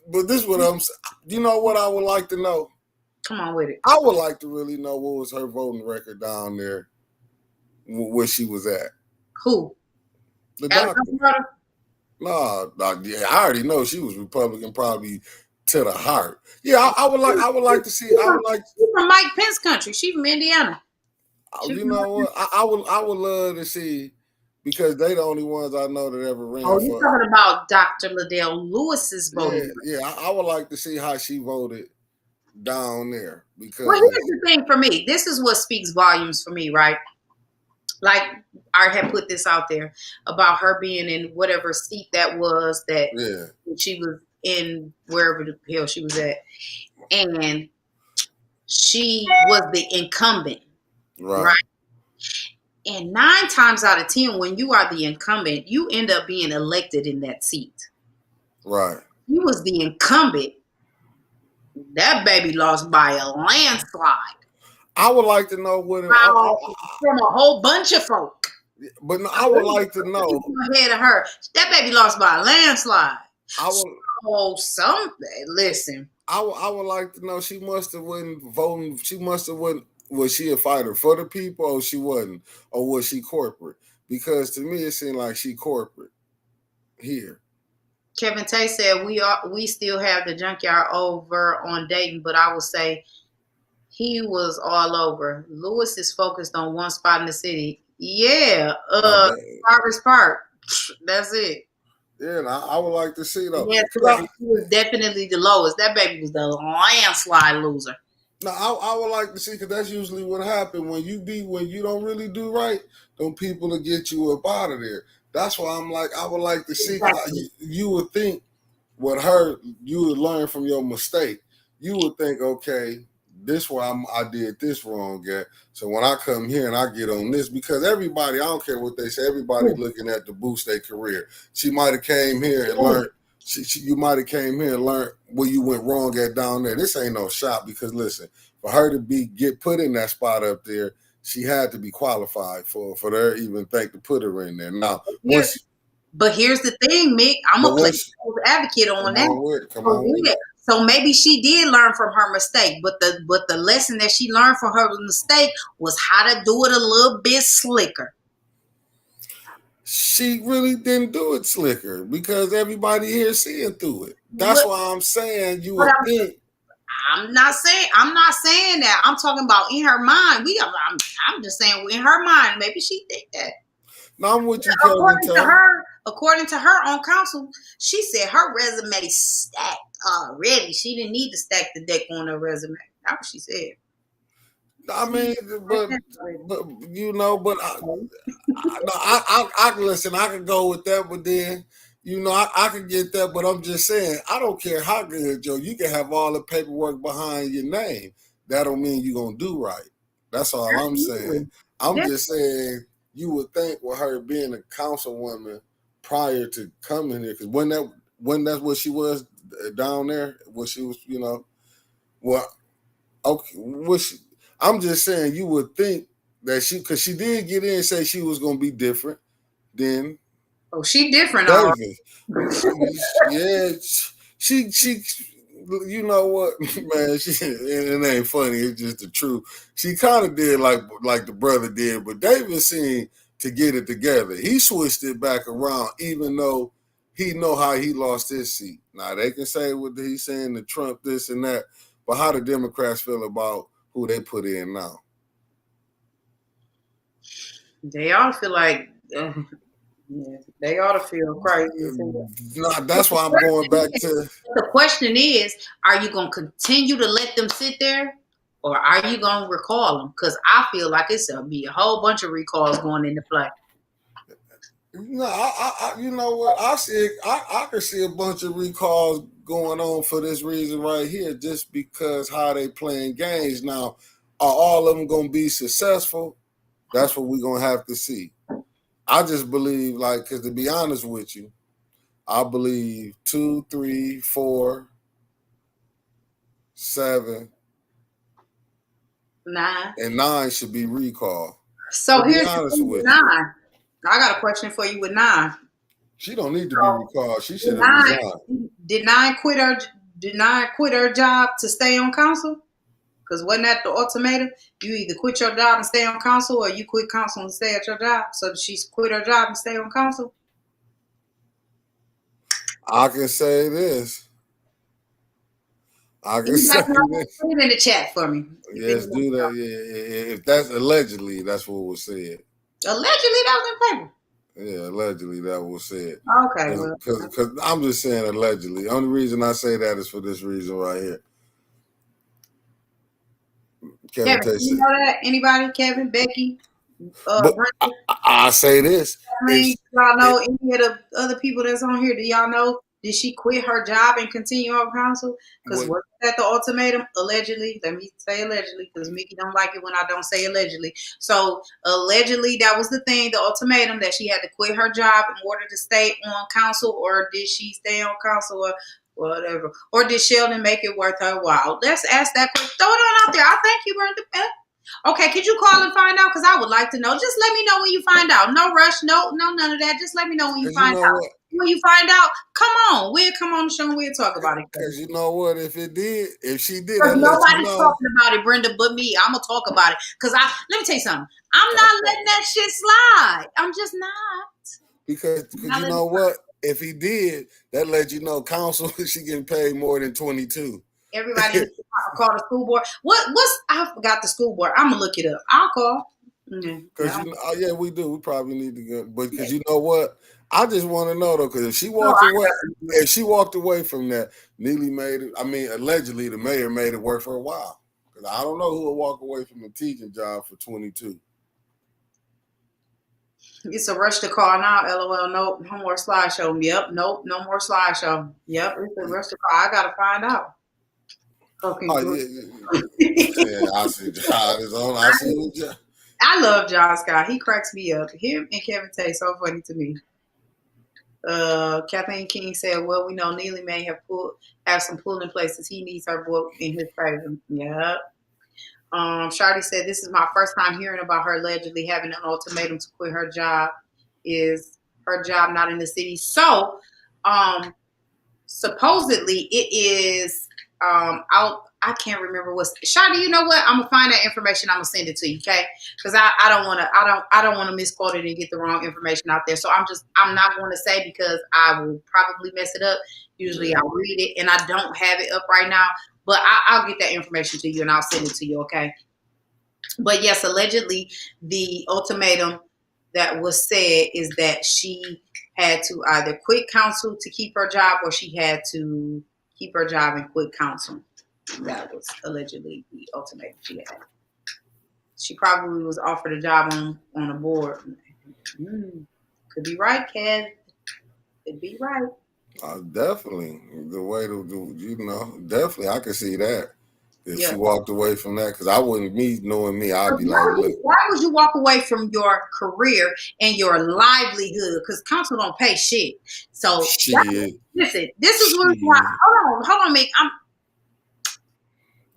[SPEAKER 1] But this is what I'm. You know what I would like to know?
[SPEAKER 2] Come on with it.
[SPEAKER 1] I would like to really know what was her voting record down there where she was at.
[SPEAKER 2] Who?
[SPEAKER 1] The doctor.
[SPEAKER 2] Alabama?
[SPEAKER 1] Nah, yeah, I already know she was Republican, probably to the heart. Yeah, I would like to see. I would like.
[SPEAKER 2] She's from Mike Pence country. She's from Indiana.
[SPEAKER 1] You know what? I would love to see, because they the only ones I know that ever ran
[SPEAKER 2] Oh,
[SPEAKER 1] for.
[SPEAKER 2] you're talking about Dr. Liddell Lewis's voting.
[SPEAKER 1] Yeah. I would like to see how she voted down there, because.
[SPEAKER 2] Well, here's the thing for me. This is what speaks volumes for me, right? Like I had put this out there about her being in whatever seat that was that she was in, wherever the hell she was at, and she was the incumbent, right? And 9 times out of 10, when you are the incumbent, you end up being elected in that seat.
[SPEAKER 1] Right.
[SPEAKER 2] You was the incumbent. That baby lost by a landslide.
[SPEAKER 1] I would like to know what
[SPEAKER 2] from a whole bunch of folk.
[SPEAKER 1] But no, I would like to know
[SPEAKER 2] ahead of her. That baby lost by a landslide. Listen.
[SPEAKER 1] I would like to know, she must have wasn't voting. She must have wasn't. Was she a fighter for the people, or she wasn't, or was she corporate? Because to me, it seemed like she corporate here.
[SPEAKER 2] Kevin Tate said we still have the junkyard over on Dayton, but I would say he was all over. Lewis is focused on one spot in the city. Yeah, Harvest Park. That's it.
[SPEAKER 1] Yeah, and I would like to see though.
[SPEAKER 2] Yeah, he was definitely the lowest. That baby was the landslide loser.
[SPEAKER 1] No, I would like to see, because that's usually what happens when you don't really do right. Them people will get you up out of there. That's why I'm like, I would like to see. Exactly. You would think with her, you would learn from your mistake. You would think, okay, this why I did this wrong, so when I come here and I get on this, because everybody, I don't care what they say, everybody looking at to boost their career. She might have came here and learned. You might have came here and learned where you went wrong at down there. This ain't no shot, because listen, for her to get put in that spot up there, she had to be qualified for her even think to put her in there. Now,
[SPEAKER 2] but here's the thing, Mick. I'm gonna play advocate on that. Come on with it. So maybe she did learn from her mistake, but the lesson that she learned from her mistake was how to do it a little bit slicker.
[SPEAKER 1] She really didn't do it slicker, because everybody here seeing through it. That's why I'm saying you would think.
[SPEAKER 2] I'm not saying that. I'm talking about in her mind. I'm just saying in her mind, maybe she think that.
[SPEAKER 1] No, I'm with you.
[SPEAKER 2] According to her on council, she said her resume stacked already. She didn't need to stack the deck on her resume. That's what she said.
[SPEAKER 1] I mean, but I listen. I can go with that, but then I can get that. But I'm just saying, I don't care how good, Joe. You can have all the paperwork behind your name. That don't mean you're gonna do right. That's all I'm saying. I'm just saying, you would think with her being a councilwoman prior to coming here, because when that's what she was down there, what she was, okay, I'm just saying, you would think that because she did get in and say she was going to be different. Then,
[SPEAKER 2] she different,
[SPEAKER 1] yeah, she, you know what, man? It ain't funny. It's just the truth. She kind of did like the brother did, but David seemed to get it together. He switched it back around, even though he know how he lost his seat. Now they can say what he's saying to Trump, this and that, but how the Democrats feel about who they put in now?
[SPEAKER 2] They all feel like they ought to feel crazy.
[SPEAKER 1] No, that's why I'm going back to.
[SPEAKER 2] The question is, are you going to continue to let them sit there, or are you going to recall them? Because I feel like it's going to be a whole bunch of recalls going into play.
[SPEAKER 1] No, I you know what? I can see a bunch of recalls going on for this reason right here, just because how they playing games. Now, are all of them going to be successful? That's what we're going to have to see. I just believe, because to be honest with you, I believe 2, 3, 4, 7,
[SPEAKER 2] 9,
[SPEAKER 1] and 9 should be recalled.
[SPEAKER 2] So here's the 9. I got a question for you with 9.
[SPEAKER 1] She don't need to be recalled. She should have resigned.
[SPEAKER 2] Did 9 quit her job to stay on council? Because wasn't that the ultimatum? You either quit your job and stay on council, or you quit council and stay at your job. So she quit her job and stay on council.
[SPEAKER 1] I can say this. I can say this.
[SPEAKER 2] Put it in the chat for me.
[SPEAKER 1] Yes, do that. Yeah, if that's allegedly, that's what was said.
[SPEAKER 2] Allegedly, that was in paper.
[SPEAKER 1] Yeah, allegedly that was said.
[SPEAKER 2] Okay,
[SPEAKER 1] because I'm just saying allegedly. The only reason I say that is for this reason right here.
[SPEAKER 2] Kevin, you know that? Anybody? Kevin, Becky,
[SPEAKER 1] I say this.
[SPEAKER 2] I mean, y'all know any of the other people that's on here? Do y'all know? Did she quit her job and continue on council? Because wasn't that the ultimatum? Allegedly. Let me say allegedly, because Mickey don't like it when I don't say allegedly. So allegedly, that was the thing, the ultimatum, that she had to quit her job in order to stay on council. Or did she stay on council or whatever? Or did Sheldon make it worth her while? Let's ask that question. Throw it on out there. I thank you, Brenda. Okay, could you call and find out? Because I would like to know. Just let me know when you find out. No rush, no, none of that. Just let me know when you find out. What? When you find out, come on. We'll come on the show and we'll talk about it.
[SPEAKER 1] Because you know what? If she did,
[SPEAKER 2] nobody's talking about it, Brenda, but me. I'm gonna talk about it. Because let me tell you something. I'm not letting that shit slide. I'm just not.
[SPEAKER 1] Because you know what? If he did, that let you know council she getting paid more than 22.
[SPEAKER 2] Everybody call the school board. What's I forgot the school board. I'm gonna look it up. I'll call.
[SPEAKER 1] Because we do. We probably need to go. But because you know what, I just want to know though. Because if she walked away from that, Neely made it. I mean, allegedly, the mayor made it work for a while. Because I don't know who would walk away from a teaching job for 22.
[SPEAKER 2] It's a rush to call now. LOL. Nope. No more slideshow. Yep. Nope. No more slideshow. Yep. It's a rush to call. I gotta find out. Okay.
[SPEAKER 1] Yeah, I see John is on. I see John.
[SPEAKER 2] I love John Scott. He cracks me up. Him and Kevin Tate so funny to me. Kathleen King said, "Well, we know Neely may have some pulling places. He needs her book in his favor." Yep. Shardy said, "This is my first time hearing about her allegedly having an ultimatum to quit her job. Is her job not in the city?" So, supposedly it is out. I can't remember what's Shadi. You know what? I'm gonna find that information. I'm gonna send it to you, okay? Because I don't want to misquote it and get the wrong information out there. So I'm not going to say, because I will probably mess it up. Usually I'll read it, and I don't have it up right now, but I'll get that information to you and I'll send it to you, okay? But yes, allegedly the ultimatum that was said is that she had to either quit council to keep her job, or she had to keep her job and quit council. That was allegedly the ultimatum she had. She probably was offered a job on a board. Could be right, Kev. Could be right.
[SPEAKER 1] Definitely. The way to do, definitely I can see that. If she walked away from that, because I wouldn't, knowing me, I'd be like, look.
[SPEAKER 2] Why would you walk away from your career and your livelihood? Because council don't pay shit. So listen, this is what. Hold on, Mick.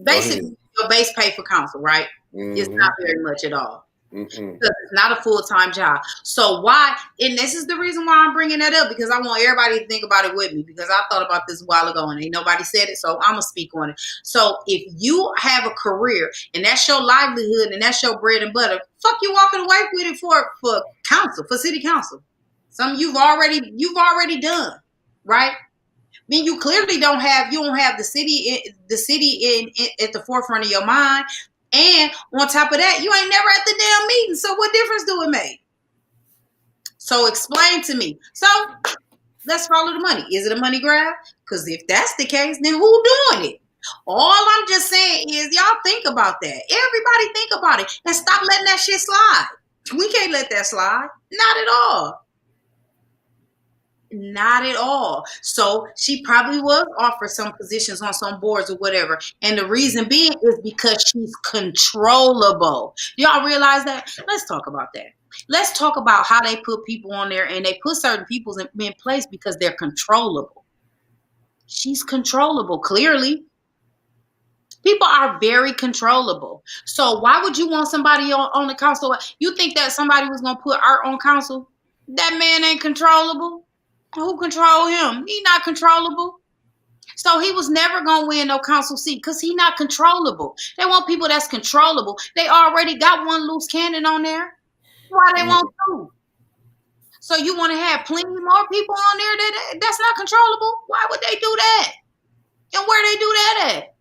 [SPEAKER 2] Basically, your base pay for council, right? It's not very much at all. Because it's not a full-time job. So why, and this is the reason why I'm bringing that up, because I want everybody to think about it with me, because I thought about this a while ago and ain't nobody said it, so I'm going to speak on it. So if you have a career and that's your livelihood and that's your bread and butter, fuck you walking away with it for council, for city council. Something you've already done, right? I mean, you clearly don't have the city in at the forefront of your mind. And on top of that, you ain't never at the damn meeting. So what difference do it make? So explain to me. So let's follow the money. Is it a money grab? Because if that's the case, then who doing it? All I'm just saying is y'all think about that. Everybody think about it and stop letting that shit slide. We can't let that slide. Not at all. Not at all. So she probably was offered some positions on some boards or whatever. And the reason being is because she's controllable. Y'all realize that? Let's talk about that. Let's talk about how they put people on there, and they put certain people in place because they're controllable. She's controllable, clearly. People are very controllable. So why would you want somebody on the council? You think that somebody was going to put Art on council? That man ain't controllable. Who control him? He not controllable. So he was never gonna win no council seat because he not controllable. They want people that's controllable. They already got one loose cannon on there. Why they want two? So you want to have plenty more people on there that's not controllable? Why would they do that? And where they do that at?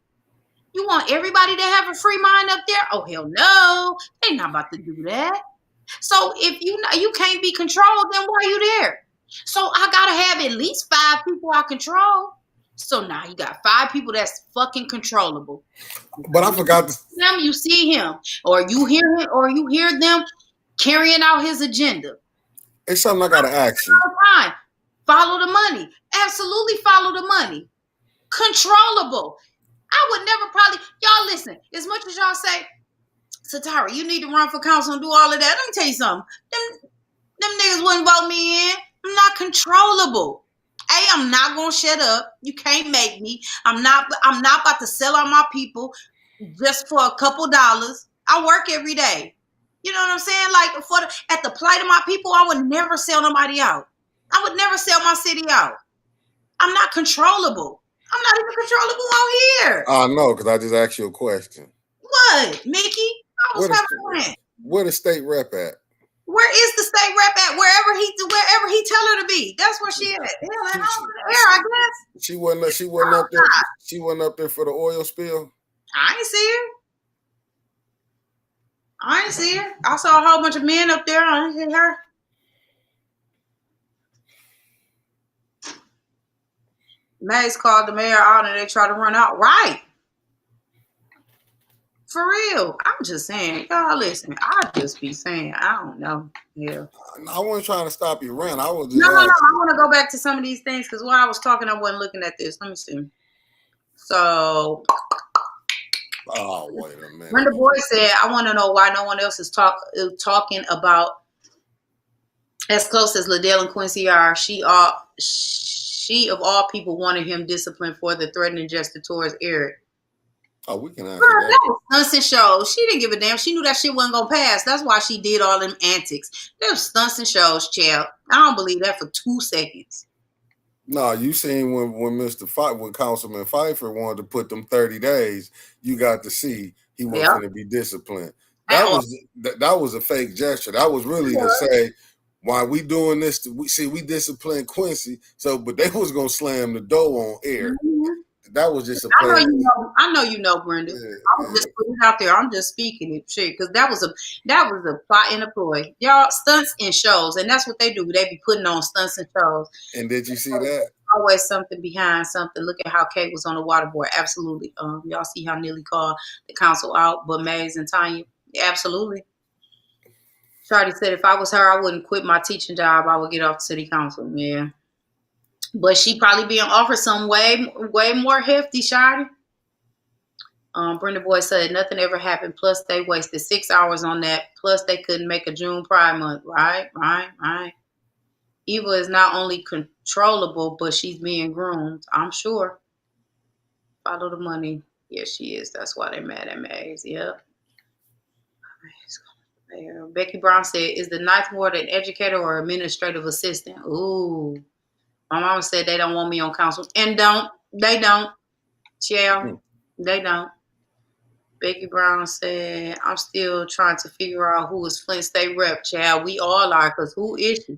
[SPEAKER 2] You want everybody to have a free mind up there? Oh hell no, they not about to do that. So if you can't be controlled, then why are you there? So I gotta have at least 5 people I control. So now you got 5 people that's fucking controllable.
[SPEAKER 1] But I forgot to
[SPEAKER 2] them. You see him, or you hear him, or you hear them carrying out his agenda.
[SPEAKER 1] It's something I gotta ask you.
[SPEAKER 2] Fine. Follow the money. Absolutely follow the money. Controllable. I would never probably, y'all listen, as much as y'all say, Satara, you need to run for council and do all of that. Let me tell you something. Them niggas wouldn't vote me in. I'm not controllable. I'm not gonna shut up. You can't make me. I'm not about to sell out my people just for a couple dollars. I work every day. You know what I'm saying? Like at the plight of my people, I would never sell nobody out. I would never sell my city out. I'm not controllable. I'm not even controllable out here.
[SPEAKER 1] I know, because I just asked you a question.
[SPEAKER 2] What, Mickey? I was having a rant.
[SPEAKER 1] Where the state rep at?
[SPEAKER 2] Where is the state rep at? Wherever he tell her to be. That's where she at. Hell, I guess.
[SPEAKER 1] She wasn't up there. She wasn't up there for the oil spill.
[SPEAKER 2] I ain't see her. I saw a whole bunch of men up there. I didn't see her. Mays called the mayor out and they tried to run out. Right. For real. I'm just saying. Y'all listen. I just be saying. I don't know. Yeah.
[SPEAKER 1] I wasn't trying to stop you, Ren. I was just
[SPEAKER 2] No. I want to go back to some of these things because while I was talking, I wasn't looking at this. Let me see. So.
[SPEAKER 1] Oh, wait a minute.
[SPEAKER 2] Brenda Boy said, I want to know why no one else is talking about as close as Liddell and Quincy are. She of all people wanted him disciplined for the threatening gesture towards Eric.
[SPEAKER 1] Oh, we can answer
[SPEAKER 2] Girl,
[SPEAKER 1] that.
[SPEAKER 2] Stunts and shows. She didn't give a damn. She knew that shit wasn't gonna pass. That's why she did all them antics. Them stunts and shows, child. I don't believe that for 2 seconds.
[SPEAKER 1] No, you seen when Councilman Pfeiffer wanted to put them 30 days, you got to see he wasn't going to be disciplined. That was a fake gesture. That was really to say, why we doing this? We disciplined Quincy, but they was gonna slam the door on Eric. Mm-hmm. That was just a plan.
[SPEAKER 2] I know you know, Brenda. Yeah, I'm just putting it out there. I'm just speaking it, shit, because that was a plot and a ploy. Y'all, stunts and shows, and that's what they do. They be putting on stunts and shows.
[SPEAKER 1] And did you see that?
[SPEAKER 2] Always something behind something. Look at how Kate was on the water board. Absolutely. Y'all see how Neely called the council out, but Mays and Tanya, absolutely. Shawty said if I was her, I wouldn't quit my teaching job. I would get off the city council. Yeah. But she probably being offered some way more hefty, Shawty. Brenda Boy said nothing ever happened. Plus, they wasted 6 hours on that. Plus, they couldn't make a June Pride month. Right. Eva is not only controllable, but she's being groomed. I'm sure. Follow the money. Yes, she is. That's why they're mad at Mays. Yep. Becky Brown said, is the ninth ward an educator or administrative assistant? Ooh. My mama said they don't want me on council. And they don't. Yeah, they don't. Becky Brown said, I'm still trying to figure out who is Flint State Rep, child. We all are, because who is she?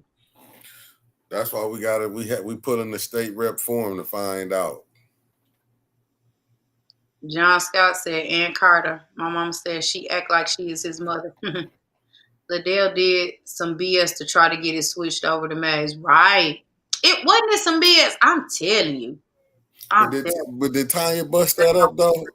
[SPEAKER 1] That's why we put in the state rep form to find out.
[SPEAKER 2] John Scott said, Ann Carter. My mama said she act like she is his mother. Liddell did some BS to try to get it switched over to Mays. Right. It wasn't some BS. I'm telling you.
[SPEAKER 1] But did Tanya bust that up, though?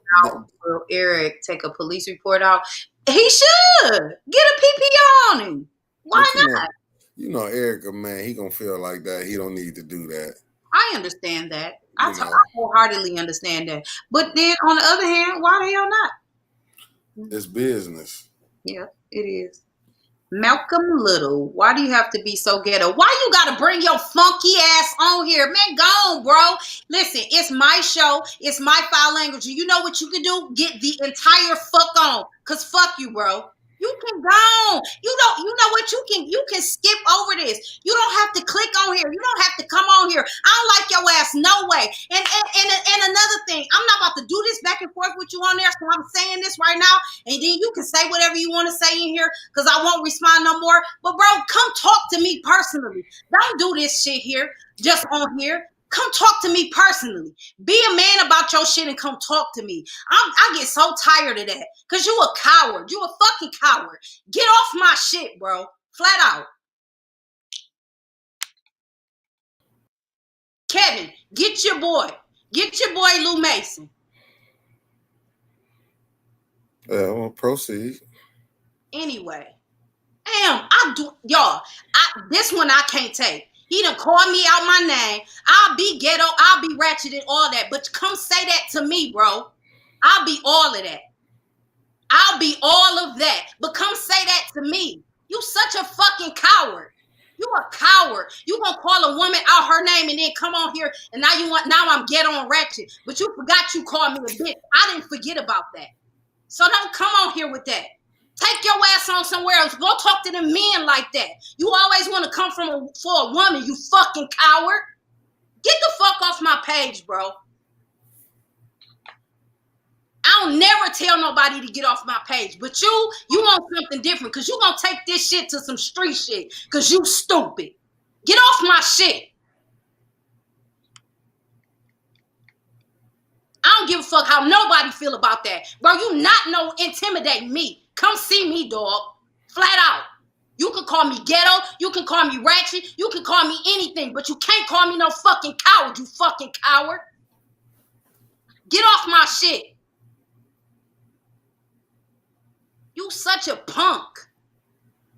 [SPEAKER 2] Will Eric take a police report out? He should. Get a PPO on him. Why not?
[SPEAKER 1] You know, Erica, man, he going to feel like that. He don't need to do that.
[SPEAKER 2] I understand that. I wholeheartedly understand that. But then, on the other hand, why the hell not?
[SPEAKER 1] It's business.
[SPEAKER 2] Yeah, it is. Malcolm Little, why do you have to be so ghetto? Why you got to bring your funky ass on here? Man, go on, bro. Listen, it's my show. It's my foul language. You know what you can do? Get the entire fuck on. Because fuck you, bro. You can go. You know what? You can skip over this. You don't have to click on here. You don't have to come on here. I don't like your ass, no way. And another thing, I'm not about to do this back and forth with you on there. So I'm saying this right now, and then you can say whatever you want to say in here because I won't respond no more. But bro, come talk to me personally. Don't do this shit here, just on here. Come talk to me personally. Be a man about your shit and come talk to me. I get so tired of that because you a coward. You a fucking coward. Get off my shit, bro. Flat out. Kevin, get your boy. Get your boy Lou Mason.
[SPEAKER 1] Yeah, well, proceed.
[SPEAKER 2] Anyway. Damn, I do, y'all. This one I can't take. He done called me out my name. I'll be ghetto. I'll be ratchet and all that. But come say that to me, bro. I'll be all of that. I'll be all of that. But come say that to me. You such a fucking coward. You a coward. You gonna call a woman out her name and then come on here and now I'm ghetto and ratchet. But you forgot you called me a bitch. I didn't forget about that. So don't come on here with that. Take your ass on somewhere else. Go talk to them men like that. You always want to come for a woman, you fucking coward. Get the fuck off my page, bro. I don't never tell nobody to get off my page. But you want something different because you gonna take this shit to some street shit because you stupid. Get off my shit. I don't give a fuck how nobody feel about that. Bro, you not no intimidate me. Come see me, dog. Flat out. You can call me ghetto. You can call me ratchet. You can call me anything. But you can't call me no fucking coward, you fucking coward. Get off my shit. You such a punk.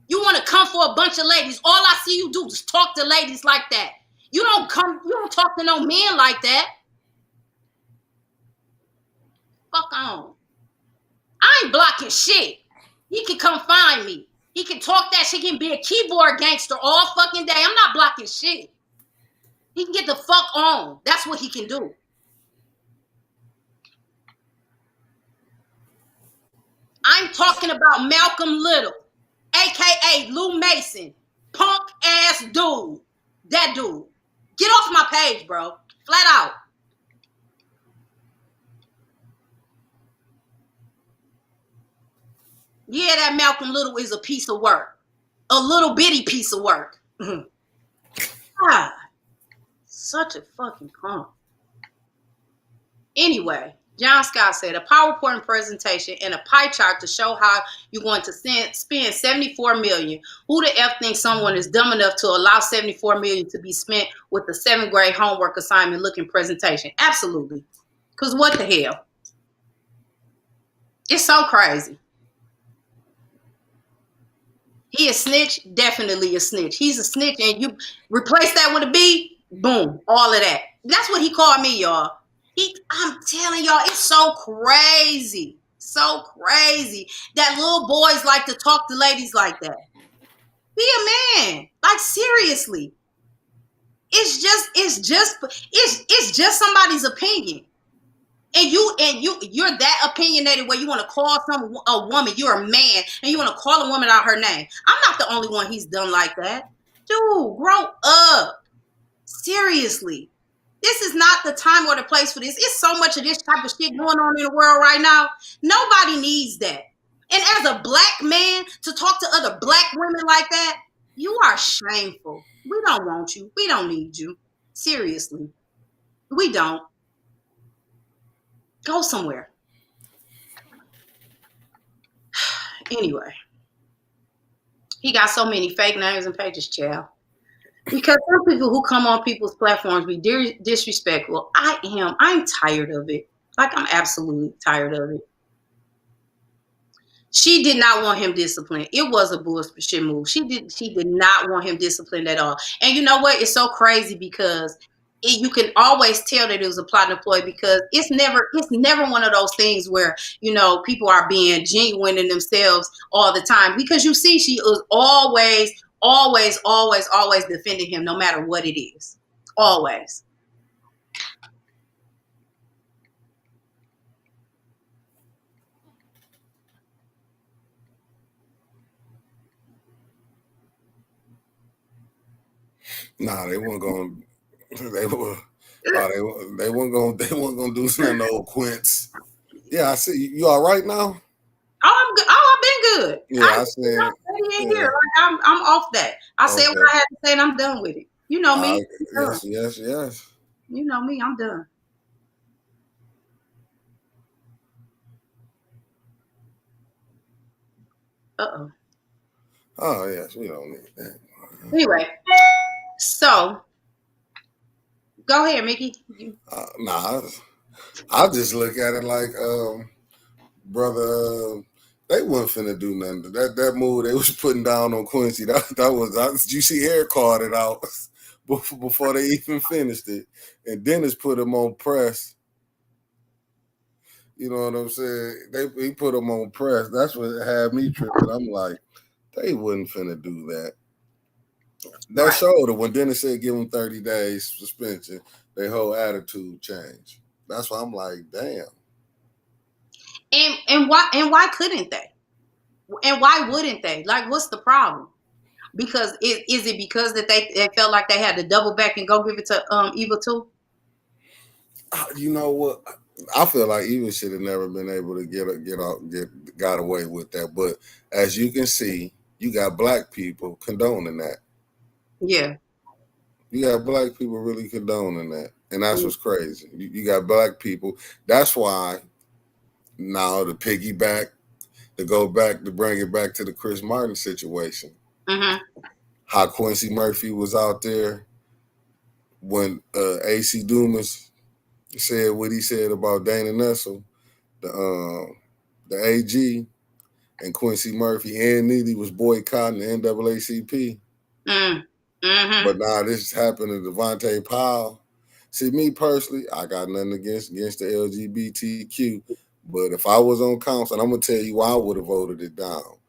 [SPEAKER 2] You want to come for a bunch of ladies. All I see you do is talk to ladies like that. You don't talk to no men like that. Fuck on. I ain't blocking shit. He can come find me. He can talk that shit. He can be a keyboard gangster all fucking day. I'm not blocking shit. He can get the fuck on. That's what he can do. I'm talking about Malcolm Little, a.k.a. Lou Mason. Punk ass dude. That dude. Get off my page, bro. Flat out. Yeah, that Malcolm Little is a piece of work. A little bitty piece of work. God, such a fucking punk. Anyway, John Scott said a PowerPoint presentation and a pie chart to show how you're going to spend $74 million. Who the F thinks someone is dumb enough to allow $74 million to be spent with the 7th grade homework assignment looking presentation? Absolutely. Because what the hell? It's so crazy. He a snitch? Definitely a snitch. He's a snitch, and you replace that with a B, boom, all of that. That's what he called me, y'all. I'm telling y'all, it's so crazy. So crazy that little boys like to talk to ladies like that. Be a man. Like, seriously. It's just somebody's opinion. And you're that opinionated where you want to call a woman, you're a man, and you want to call a woman out her name. I'm not the only one he's done like that. Dude, grow up. Seriously. This is not the time or the place for this. It's so much of this type of shit going on in the world right now. Nobody needs that. And as a black man, to talk to other black women like that, you are shameful. We don't want you. We don't need you. Seriously. We don't. Go somewhere. Anyway. He got so many fake names and pages, child. Because some people who come on people's platforms be disrespectful. I'm tired of it. Like, I'm absolutely tired of it. She did not want him disciplined. It was a bullshit move. She did not want him disciplined at all. And you know what? It's so crazy because you can always tell that it was a plot and ploy because it's never one of those things where, you know, people are being genuine in themselves all the time. Because you see, she was always defending him no matter what it is. Always.
[SPEAKER 1] Nah, they weren't going. They were. They weren't going. They weren't going to do nothing to old Quince. Yeah, I see. You all right now?
[SPEAKER 2] Oh, I'm good. Oh, I've been good.
[SPEAKER 1] Yeah, I said.
[SPEAKER 2] He ain't here.
[SPEAKER 1] Yeah.
[SPEAKER 2] Like I'm off that. I said what
[SPEAKER 1] Okay.
[SPEAKER 2] I had to say, and I'm done with it. You know me. I'm done.
[SPEAKER 1] Yes, yes, yes.
[SPEAKER 2] You know me. I'm done. Uh-oh.
[SPEAKER 1] Oh yes, we don't need that.
[SPEAKER 2] Anyway, so go ahead, Mickey.
[SPEAKER 1] Nah, I just look at it like, brother, they wasn't finna do nothing. That move they was putting down on Quincy, that was. Did you see Eric called it out before they even finished it, and Dennis put him on press. You know what I'm saying? He put him on press. That's what had me tripping. I'm like, they wasn't finna do that. That
[SPEAKER 2] Right.
[SPEAKER 1] showed that when Dennis said give him 30 days suspension, their whole attitude changed. That's why I'm like, damn.
[SPEAKER 2] And why couldn't they? And why wouldn't they? Like, what's the problem? Because is it because that they felt like they had to double back and go give it to Evil too?
[SPEAKER 1] You know what? I feel like Eva should have never been able to got away with that. But as you can see, you got black people condoning that.
[SPEAKER 2] Yeah.
[SPEAKER 1] You got black people really condoning that, and that's
[SPEAKER 2] Mm-hmm.
[SPEAKER 1] what's crazy. You got black people. That's why now the piggyback to go back to bring it back to the Chris Martin situation.
[SPEAKER 2] Mm-hmm.
[SPEAKER 1] How Quincy Murphy was out there when AC Dumas said what he said about Dana Nessel, the AG, and Quincy Murphy and Neely was boycotting the NAACP.
[SPEAKER 2] Mm-hmm.
[SPEAKER 1] But now this happened to Devontae Powell. See, me personally, I got nothing against the LGBTQ. But if I was on council, and I'm gonna tell you why I would have voted it down.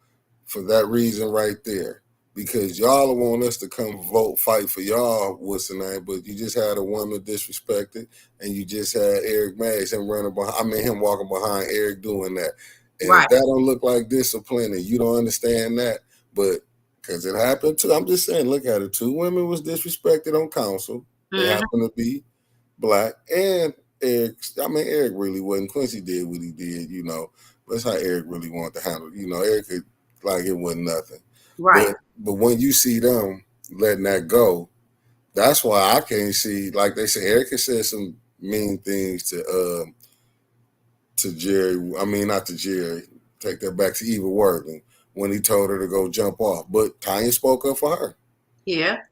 [SPEAKER 1] For that reason right there. Because y'all want us to come fight for y'all, what's the name? But you just had a woman disrespected, and you just had Eric Maggs, him him walking behind Eric doing that. And
[SPEAKER 2] Right.
[SPEAKER 1] if that don't look like discipline, and you don't understand that, but because it happened too, I'm just saying, look at it. 2 women was disrespected on council. They
[SPEAKER 2] Mm-hmm.
[SPEAKER 1] happen to be black, and Eric really wasn't. Quincy did what he did, That's how Eric really wanted to handle it. Eric could, like it wasn't nothing.
[SPEAKER 2] Right.
[SPEAKER 1] But when you see them letting that go, that's why I can't see, like they say, Eric has said some mean things to Jerry. I mean, not to Jerry. Take that back to Eva Worthing when he told her to go jump off. But Tanya spoke up for her.
[SPEAKER 2] Yeah.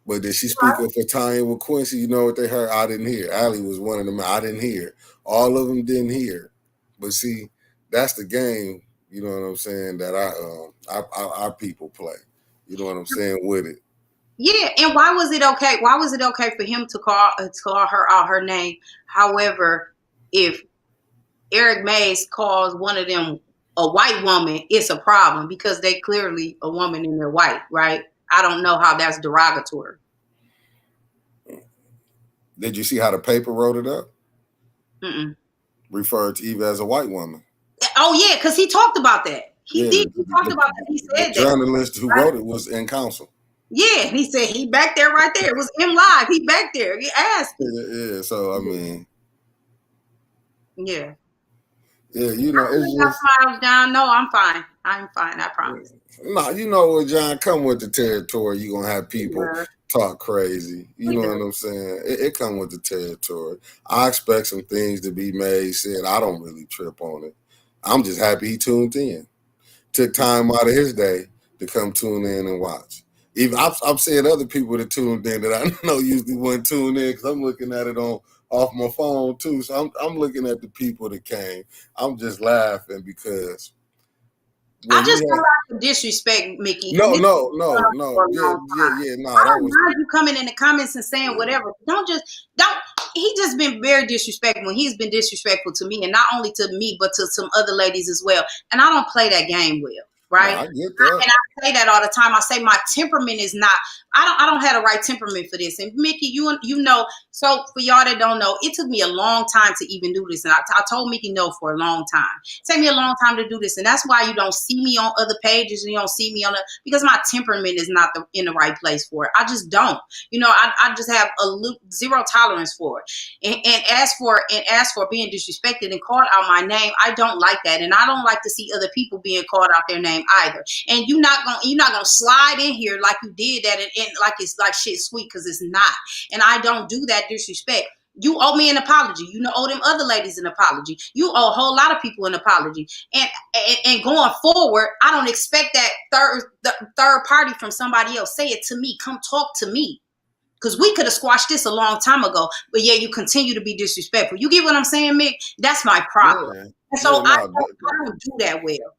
[SPEAKER 1] But did she speak up for Tanya with Quincy? You know what they heard? I didn't hear. Allie was one of them. I didn't hear. All of them didn't hear. But see, that's the game. You know what I'm saying? That our people play. You know what I'm saying with it.
[SPEAKER 2] Yeah. And why was it okay? Why was it okay for him to call her out her name? However, if Eric Mays calls one of them a white woman, it's a problem because they clearly a woman and they're white, right? I don't know how that's derogatory.
[SPEAKER 1] Did you see how the paper wrote it up?
[SPEAKER 2] Mm-mm.
[SPEAKER 1] Referred to Eva as a white woman.
[SPEAKER 2] Oh yeah, because he talked about that. He did. He talked about that. He said
[SPEAKER 1] the journalist who wrote it was in council.
[SPEAKER 2] Yeah, he said he back there right there. It was him live. He back there. He asked.
[SPEAKER 1] Yeah. So I mean,
[SPEAKER 2] yeah.
[SPEAKER 1] Yeah, it's just.
[SPEAKER 2] John, no, I'm fine. I'm fine. I promise.
[SPEAKER 1] No, you know what, John? Come with the territory. You're going to have people talk crazy. You know what I'm saying? It come with the territory. I expect some things to be made, said. I don't really trip on it. I'm just happy he tuned in. Took time out of his day to come tune in and watch. Even I've said other people that tuned in that I know usually wouldn't tune in because I'm looking at it off my phone too. So I'm looking at the people that came. I'm just laughing because
[SPEAKER 2] I just don't like to disrespect Mickey.
[SPEAKER 1] No.
[SPEAKER 2] Yeah.
[SPEAKER 1] That
[SPEAKER 2] was you coming in the comments and saying whatever. Don't. He just been very disrespectful. He's been disrespectful to me, and not only to me, but to some other ladies as well. And I don't play that game well. right?
[SPEAKER 1] No, I get that.
[SPEAKER 2] And I say that all the time. I say my temperament is not. I don't have the right temperament for this. And Mickey, you know. So for y'all that don't know, it took me a long time to even do this, and I told Mickey no for a long time. It took me a long time to do this, and that's why you don't see me on other pages. And you don't see me on because my temperament is not in the right place for it. I just don't. You know, I just have zero tolerance for it. And as for being disrespected and called out my name, I don't like that, and I don't like to see other people being called out their name either. And you're not gonna slide in here like you did that and like it's like shit sweet, because it's not. And I don't do that disrespect. You owe me an apology. You know, owe them other ladies an apology. You owe a whole lot of people an apology. And going forward, I don't expect that third party from somebody else. Say it to me. Come talk to me. Because we could have squashed this a long time ago. But yeah, you continue to be disrespectful. You get what I'm saying, Mick? That's my problem.
[SPEAKER 1] Yeah.
[SPEAKER 2] And so
[SPEAKER 1] Yeah,
[SPEAKER 2] I don't do that well.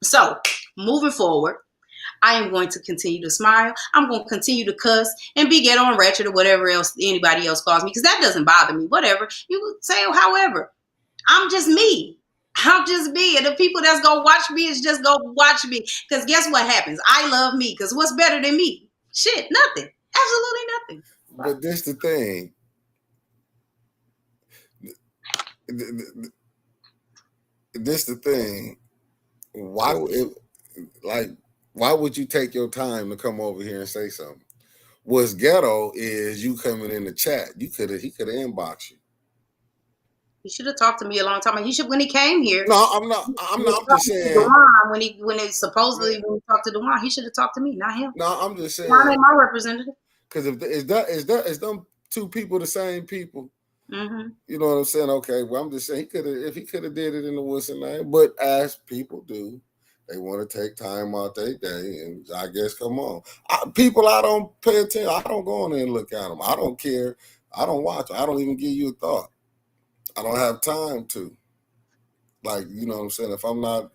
[SPEAKER 2] So moving forward, I am going to continue to smile. I'm going to continue to cuss and be ghetto and ratchet or whatever else anybody else calls me, because that doesn't bother me. Whatever. You say, however, I'm just me. I'm just me. And the people that's going to watch me is just going to watch me. Because guess what happens? I love me. Because what's better than me? Shit, nothing. Absolutely nothing.
[SPEAKER 1] But this the thing. This the thing. Why would you take your time to come over here and say something? What's ghetto is you coming in the chat. He could have inboxed you.
[SPEAKER 2] He should have talked to me a long time. He should when he came here.
[SPEAKER 1] No, I'm not. I'm just saying.
[SPEAKER 2] Dewan, when he supposedly when he talked to Dewan, he should have talked to me, not him.
[SPEAKER 1] No, I'm just saying.
[SPEAKER 2] I ain't my representative.
[SPEAKER 1] Because is them two people the same people?
[SPEAKER 2] Mm-hmm.
[SPEAKER 1] You know what I'm saying? Okay, well, I'm just saying if he could have did it in the Wilson name, but as people do, they want to take time out their day, and I guess come on, people I don't pay attention. I don't go in there and look at them. I don't care. I don't watch. I don't even give you a thought. I don't have time to. Like, you know what I'm saying? If I'm not,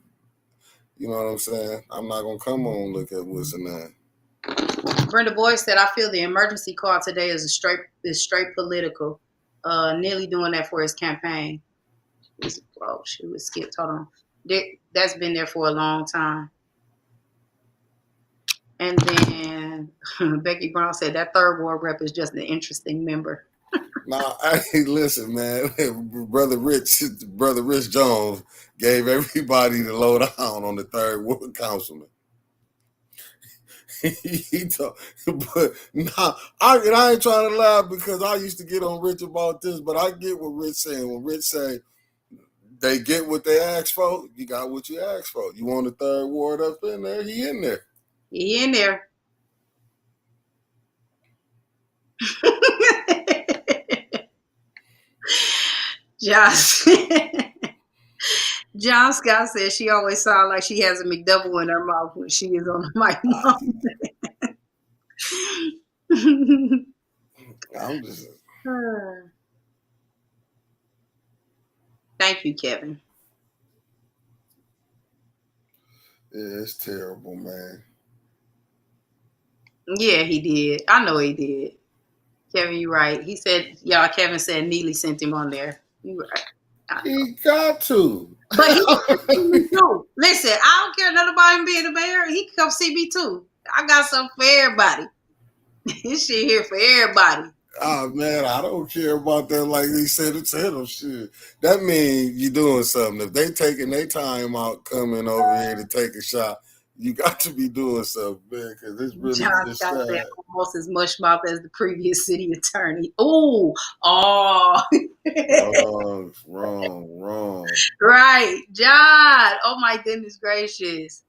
[SPEAKER 1] you know what I'm saying? I'm not gonna come on and look at Wilson name.
[SPEAKER 2] Brenda Boyd said, "I feel the emergency call today is straight political. Nearly doing that for his campaign." Oh, she was skipped. Hold on. That's been there for a long time. And then Becky Brown said that third ward rep is just an interesting member.
[SPEAKER 1] Nah, hey, listen, man. Brother Rich Jones gave everybody the lowdown on the third ward councilman. He talk, but nah, I ain't trying to laugh because I used to get on Rich about this, but I get what Rich saying. When Rich say they get what they ask for, you got what you asked for. You want the third ward up in there? He in there.
[SPEAKER 2] He in there. John Scott says she always sounds like she has a McDouble in her mouth when she is on the microphone.
[SPEAKER 1] I'm just.
[SPEAKER 2] Thank you, Kevin.
[SPEAKER 1] Yeah, it's terrible, man.
[SPEAKER 2] Yeah, he did. I know he did. Kevin, you're right. He said, Kevin said Neely sent him on there. You right.
[SPEAKER 1] He got to.
[SPEAKER 2] But he can see me too. Listen, I don't care nothing about him being a mayor. He can come see me too. I got something for everybody. This shit here for everybody.
[SPEAKER 1] Oh man, I don't care about that. Like they said, it's him. Shit. That means you doing something. If they taking their time out coming over here to take a shot, you got to be doing something, man. Because it's really
[SPEAKER 2] John Scott said almost as much mouth as the previous city attorney. Ooh, oh,
[SPEAKER 1] wrong.
[SPEAKER 2] Right, John. Oh my goodness gracious.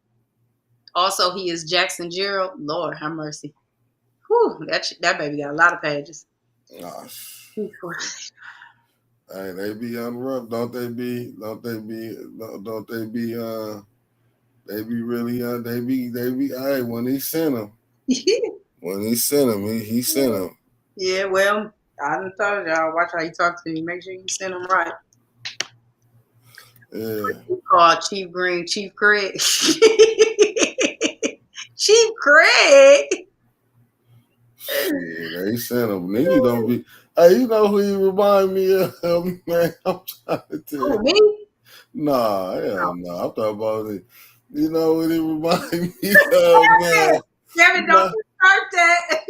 [SPEAKER 2] Also, he is Jackson Gerald. Lord have mercy. Whew, that baby got a lot of pages.
[SPEAKER 1] Gosh. Hey, they be on the rough, don't they be? They be really they be hey, when he sent him. He sent him.
[SPEAKER 2] Yeah, well, I done told y'all, watch how you talk to me. Make sure you send him right.
[SPEAKER 1] Yeah.
[SPEAKER 2] He called Chief Green Chief Craig. Chief Craig.
[SPEAKER 1] Shit, they sent him. Nigga don't be. Hey, you know who you remind me of, man? I'm trying to tell you.
[SPEAKER 2] Me?
[SPEAKER 1] Nah, hell no. I'm talking about it. You know what it reminds me of, man?
[SPEAKER 2] Kevin, don't
[SPEAKER 1] My,
[SPEAKER 2] start that.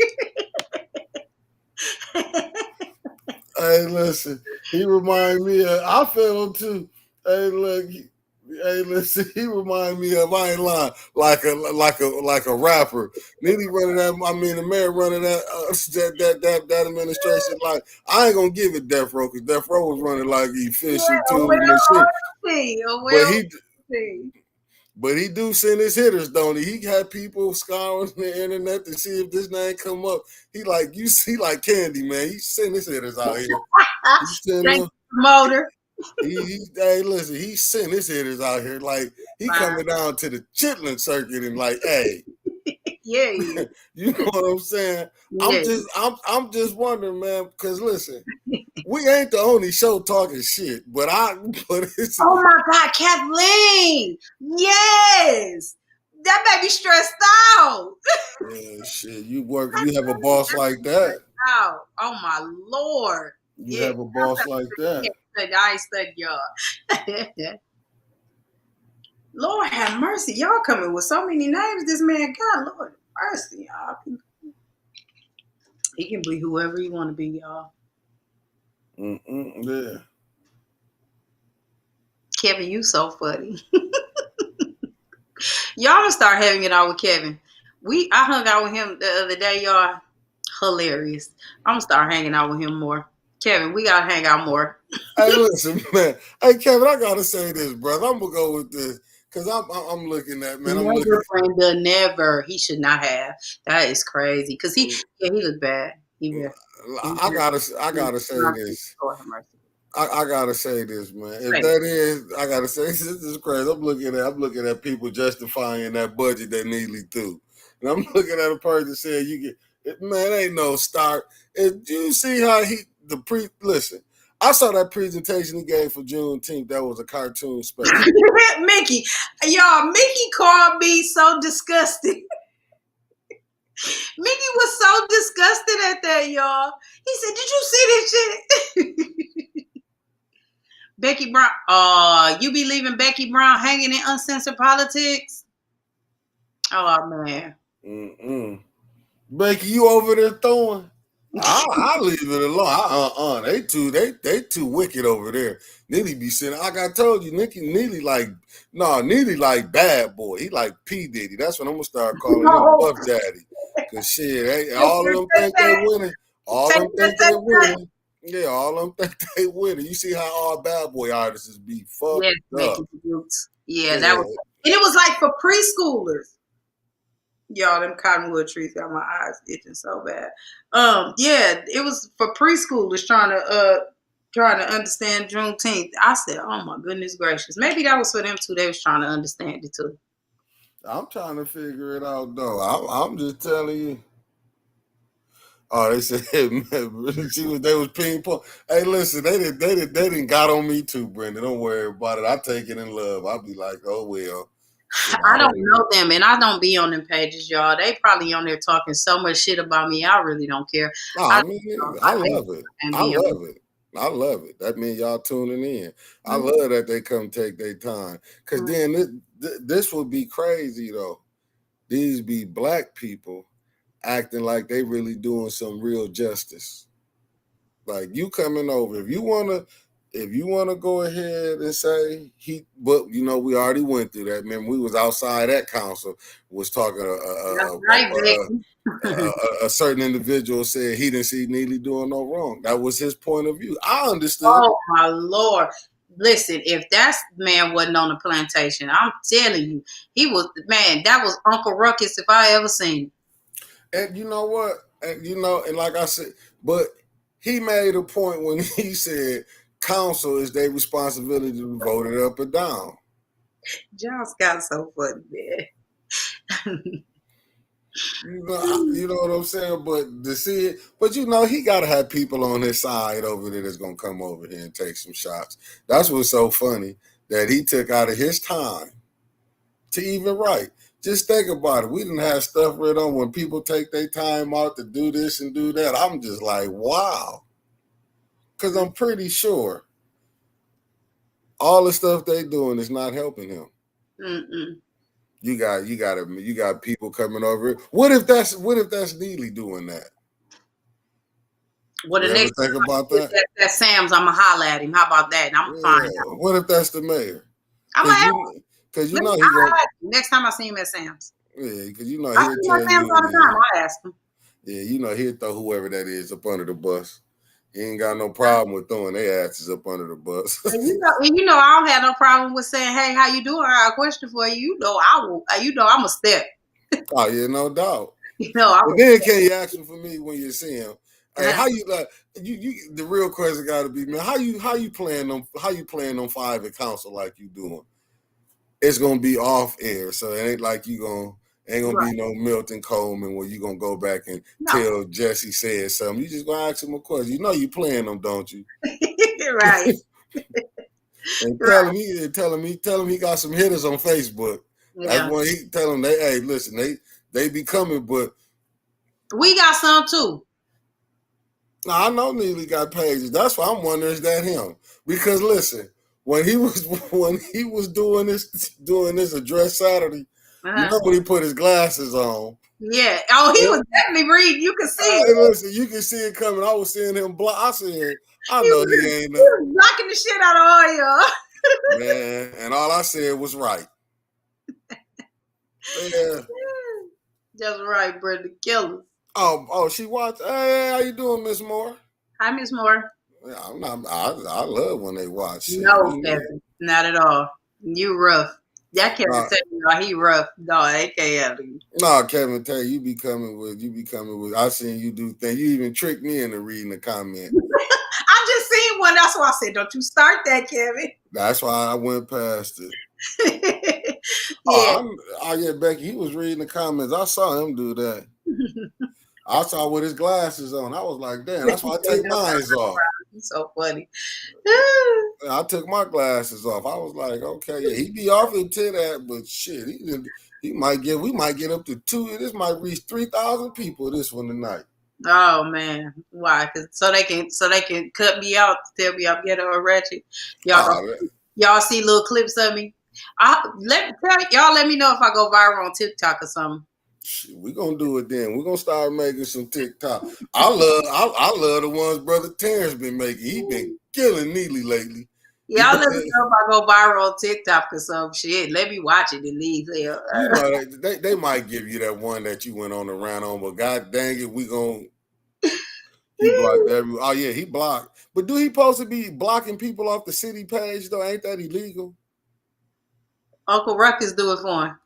[SPEAKER 1] hey, listen, he remind me of. I feel him too. Hey, look. Hey, listen, he remind me of. I ain't lying. Like a rapper. Then he running that. I mean, the mayor running that administration. Like, I ain't gonna give it Death Row, because Death Row was running like
[SPEAKER 2] Yeah,
[SPEAKER 1] efficient
[SPEAKER 2] a
[SPEAKER 1] too and shit.
[SPEAKER 2] well a
[SPEAKER 1] But
[SPEAKER 2] well
[SPEAKER 1] he But he do send his hitters, don't he? He had people scouring the internet to see if this name come up. He like you see like Candy, man. He send his hitters out here. He send
[SPEAKER 2] Thank
[SPEAKER 1] them.
[SPEAKER 2] you, promoter.
[SPEAKER 1] Hey, listen, he sent his hitters out here. Like he
[SPEAKER 2] Wow.
[SPEAKER 1] coming down to the chitlin circuit and like, hey,
[SPEAKER 2] Yeah, yeah.
[SPEAKER 1] you know what I'm saying?
[SPEAKER 2] Yeah.
[SPEAKER 1] I'm just wondering, man, because listen, we ain't the only show talking shit, but but it's
[SPEAKER 2] Oh my God, Kathleen. Yes. That made me stressed out.
[SPEAKER 1] yeah, shit. You have a boss like that.
[SPEAKER 2] Out. Oh my Lord.
[SPEAKER 1] You
[SPEAKER 2] Yeah.
[SPEAKER 1] have a boss like that.
[SPEAKER 2] I ain't studying y'all. Lord have mercy. Y'all coming with so many names this man got. Lord have mercy, y'all. He can be whoever he want to be, y'all.
[SPEAKER 1] Yeah.
[SPEAKER 2] Kevin, you so funny. Y'all gonna start having it out with Kevin. I hung out with him the other day, y'all. Hilarious. I'm gonna start hanging out with him more. Kevin, we gotta hang out more.
[SPEAKER 1] Hey, listen, man. Hey, Kevin, I gotta say this, brother. I'm gonna go with this because I'm looking at, man. I'm looking.
[SPEAKER 2] Never, Brenda, never. He should not have. That is crazy. Cause he looked bad.
[SPEAKER 1] I gotta say this.
[SPEAKER 2] Lord have mercy.
[SPEAKER 1] I gotta say this, man. If
[SPEAKER 2] Right.
[SPEAKER 1] that is, I gotta say this is crazy. I'm looking at people justifying that budget they nearly threw, and I'm looking at a person saying man, ain't no start. And do you see how listen? I saw that presentation he gave for Juneteenth. That was a cartoon special.
[SPEAKER 2] Mickey, y'all, Mickey called me so disgusted. Mickey was so disgusted at that, y'all. He said, "Did you see this shit?" Becky Brown. You be leaving Becky Brown hanging in uncensored politics? Oh man.
[SPEAKER 1] Mm-mm. Becky, you over there throwing? I leave it alone. They too wicked over there. Neely be sitting. Like I told you, Neely like Neely like bad boy. He like P Diddy. That's what I'm gonna start calling him,
[SPEAKER 2] No.
[SPEAKER 1] Buff Daddy. Cause shit, all of them think they winning. All of them think they winning. Yeah, all of them think they winning. You see how all bad boy artists be fucked
[SPEAKER 2] Yes,
[SPEAKER 1] up.
[SPEAKER 2] Mickey Dukes. Yeah, that was,
[SPEAKER 1] Yeah.
[SPEAKER 2] and it was like for preschoolers. Y'all, them cottonwood trees got my eyes itching so bad. Yeah, it was for preschoolers trying to understand Juneteenth. I said, oh my goodness gracious. Maybe that was for them too. They was trying to understand it too.
[SPEAKER 1] I'm trying to figure it out though. I'm just telling you. Oh, they said they was ping pong. Hey, listen, they didn't got on me too, Brenda. Don't worry about it. I take it in love. I'll be like, oh well, shit.
[SPEAKER 2] I don't know them, and I don't be on them pages, y'all. They probably on there talking so much shit about me. I really don't care.
[SPEAKER 1] No,
[SPEAKER 2] I
[SPEAKER 1] I
[SPEAKER 2] don't
[SPEAKER 1] mean,
[SPEAKER 2] know.
[SPEAKER 1] I
[SPEAKER 2] I think
[SPEAKER 1] love it.
[SPEAKER 2] and
[SPEAKER 1] I
[SPEAKER 2] being
[SPEAKER 1] love it. I love it. That means y'all tuning in. I
[SPEAKER 2] Mhm.
[SPEAKER 1] love that they come take their time. Cause then this would be crazy though. These be black people acting like they really doing some real justice. Like you coming over, if you wanna go ahead and say but we already went through that. Remember, we was outside that council, was talking.
[SPEAKER 2] That's right, Becky.
[SPEAKER 1] A certain individual said he didn't see Neely doing no wrong. That was his point of view. I understood.
[SPEAKER 2] Oh my Lord. Listen, if that man wasn't on the plantation, I'm telling you, he was, man, that was Uncle Ruckus if I ever seen
[SPEAKER 1] And you know what? And like I said, but he made a point when he said council is their responsibility to vote it up or down.
[SPEAKER 2] it. John Scott's so funny, man.
[SPEAKER 1] You know what I'm saying? But to see it, but he got to have people on his side over there that's gonna come over here and take some shots. That's what's so funny that he took out of his time to even write. Just think about it. We didn't have stuff read on when people take their time out to do this and do that. I'm just like, wow, because I'm pretty sure all the stuff they doing is not helping him.
[SPEAKER 2] Mm-mm.
[SPEAKER 1] You got people coming over. What if that's Neely doing that?
[SPEAKER 2] Well, the
[SPEAKER 1] You ever
[SPEAKER 2] next
[SPEAKER 1] think
[SPEAKER 2] time
[SPEAKER 1] about that?
[SPEAKER 2] that's Sam's, I'm gonna holler at him. How about that? And I'm gonna find
[SPEAKER 1] Yeah.
[SPEAKER 2] out.
[SPEAKER 1] What if that's the mayor?
[SPEAKER 2] I'm gonna
[SPEAKER 1] Because
[SPEAKER 2] ask him.
[SPEAKER 1] because
[SPEAKER 2] Let me
[SPEAKER 1] he gonna
[SPEAKER 2] holler at him next time I see him at Sam's.
[SPEAKER 1] because
[SPEAKER 2] I
[SPEAKER 1] he'll
[SPEAKER 2] see my
[SPEAKER 1] tell
[SPEAKER 2] Sam's
[SPEAKER 1] you
[SPEAKER 2] all
[SPEAKER 1] it
[SPEAKER 2] the time.
[SPEAKER 1] is.
[SPEAKER 2] I ask him.
[SPEAKER 1] Yeah, he'll throw whoever that is up under the bus. He ain't got no problem with throwing their asses up under the bus.
[SPEAKER 2] And I don't have no problem with saying, "Hey, how you doing? I got a question for you." I will. I'm a step.
[SPEAKER 1] Oh yeah, no doubt.
[SPEAKER 2] I'm
[SPEAKER 1] But
[SPEAKER 2] a
[SPEAKER 1] then
[SPEAKER 2] step.
[SPEAKER 1] can you ask him for me when you see him? Hey, how you like you the real question gotta be, man, how you playing them 5 at council like you doing? It's gonna be off air, so it ain't like ain't gonna
[SPEAKER 2] Right.
[SPEAKER 1] be no Milton Coleman where you gonna go back and
[SPEAKER 2] No.
[SPEAKER 1] tell Jesse said something. You just gonna ask him a question. You know you playing them, don't you?
[SPEAKER 2] Right.
[SPEAKER 1] And
[SPEAKER 2] Right.
[SPEAKER 1] tell him he got some hitters on Facebook. That's
[SPEAKER 2] Yeah.
[SPEAKER 1] when he tell him hey, listen, they be coming, but
[SPEAKER 2] We got some too.
[SPEAKER 1] now I know Neely got pages. That's why I'm wondering is that him? Because listen, when he was doing this address Saturday, you know when he put his glasses on.
[SPEAKER 2] Yeah. Oh, he was definitely reading. You could see it.
[SPEAKER 1] Listen, you can see it coming. I was seeing him block. I
[SPEAKER 2] He
[SPEAKER 1] know
[SPEAKER 2] was,
[SPEAKER 1] he ain't
[SPEAKER 2] he was blocking the shit out of all y'all.
[SPEAKER 1] man. And all I said was right. Yeah.
[SPEAKER 2] Just right, Brenda Killers.
[SPEAKER 1] Oh, she watched. Hey, how you doing, Miss Moore?
[SPEAKER 2] Hi, Miss Moore.
[SPEAKER 1] Yeah, I'm not. I love when they watch shit.
[SPEAKER 2] No, Kevin. Not at all. You rough. That Kevin
[SPEAKER 1] Nah,
[SPEAKER 2] telling you he rough. No, they can't have you.
[SPEAKER 1] nah, Kevin, tell you be coming with. I seen you do things. You even tricked me into reading the comment.
[SPEAKER 2] I just seen one. That's why I said, don't you start that, Kevin.
[SPEAKER 1] That's why I went past it.
[SPEAKER 2] Yeah.
[SPEAKER 1] Yeah, Becky. He was reading the comments. I saw him do that. I saw with his glasses on. I was like, damn. That's why I take mine off.
[SPEAKER 2] He's so funny.
[SPEAKER 1] I took my glasses off. I was like, okay, yeah, he be off into that, but shit, we might get up to 2. This might reach 3,000 people this one tonight.
[SPEAKER 2] Oh man, why? Cause so they can cut me out, tell me I'm ghetto or ratchet. Y'all see little clips of me. Let me know if I go viral on TikTok or something.
[SPEAKER 1] We're gonna do it then. We're gonna start making some TikTok. I love the ones Brother Terrence been making. He been killing Neely lately.
[SPEAKER 2] Y'all let me know if I go viral on TikTok or some shit. Let me watch it and leave there.
[SPEAKER 1] You know they might give you that one that you went on and ran on, but god dang it, he blocked every. Oh yeah, he blocked. But do he supposed to be blocking people off the city page though? Ain't that illegal?
[SPEAKER 2] Uncle Ruckus do it for him.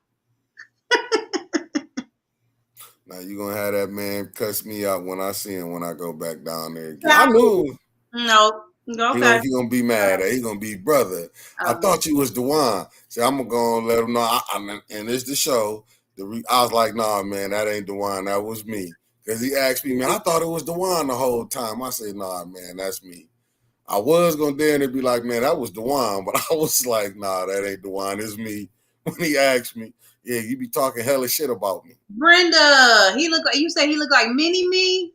[SPEAKER 1] Now you gonna have that man cuss me out when I see him when I go back down there again. I knew.
[SPEAKER 2] No. Okay.
[SPEAKER 1] He gonna be mad. He gonna be brother. I thought you was Dewan. So I'm gonna go and let him know. And it's the show. I was like, nah, man, that ain't Dewan. That was me. Because he asked me, man, I thought it was Dewan the whole time. I said, nah, man, that's me. I was gonna dare and be like, man, that was Dewan, but I was like, nah, that ain't Dewan. It's me. When he asked me, yeah, you be talking hella shit about me.
[SPEAKER 2] Brenda, you say he look like mini me?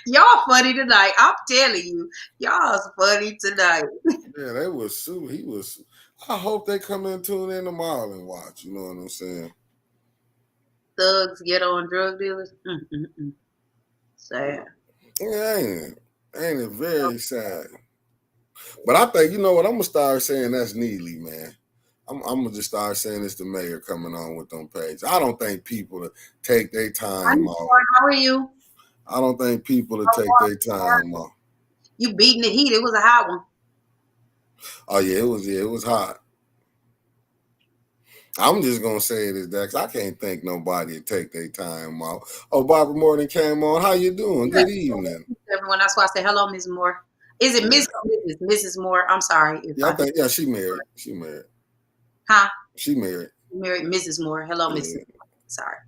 [SPEAKER 2] Y'all funny tonight. I'm telling you. Y'all's funny tonight.
[SPEAKER 1] Yeah, they was he was. I hope they come in, tune in tomorrow and watch. You know what I'm saying?
[SPEAKER 2] Thugs, ghetto, and drug dealers. Sad.
[SPEAKER 1] Yeah, ain't it very sad? But I think, you know what, I'm gonna start saying that's Neely, man. I'm gonna just start saying it's the mayor coming on with them pages. I don't think people to take their time off.
[SPEAKER 2] How are you?
[SPEAKER 1] I don't think people to take their time off.
[SPEAKER 2] You beating the heat. It was a hot one.
[SPEAKER 1] Oh yeah, it was hot. I'm just gonna say it as that because I can't think nobody to take their time off. Oh, Barbara Morton came on. How you doing? Good evening.
[SPEAKER 2] Everyone, that's why I say hello, Ms. Moore. Is it Miss or Mrs. Moore? I'm sorry.
[SPEAKER 1] She married. She married.
[SPEAKER 2] Huh?
[SPEAKER 1] She married.
[SPEAKER 2] Married Mrs. Moore. Hello, Mrs. Moore. Sorry.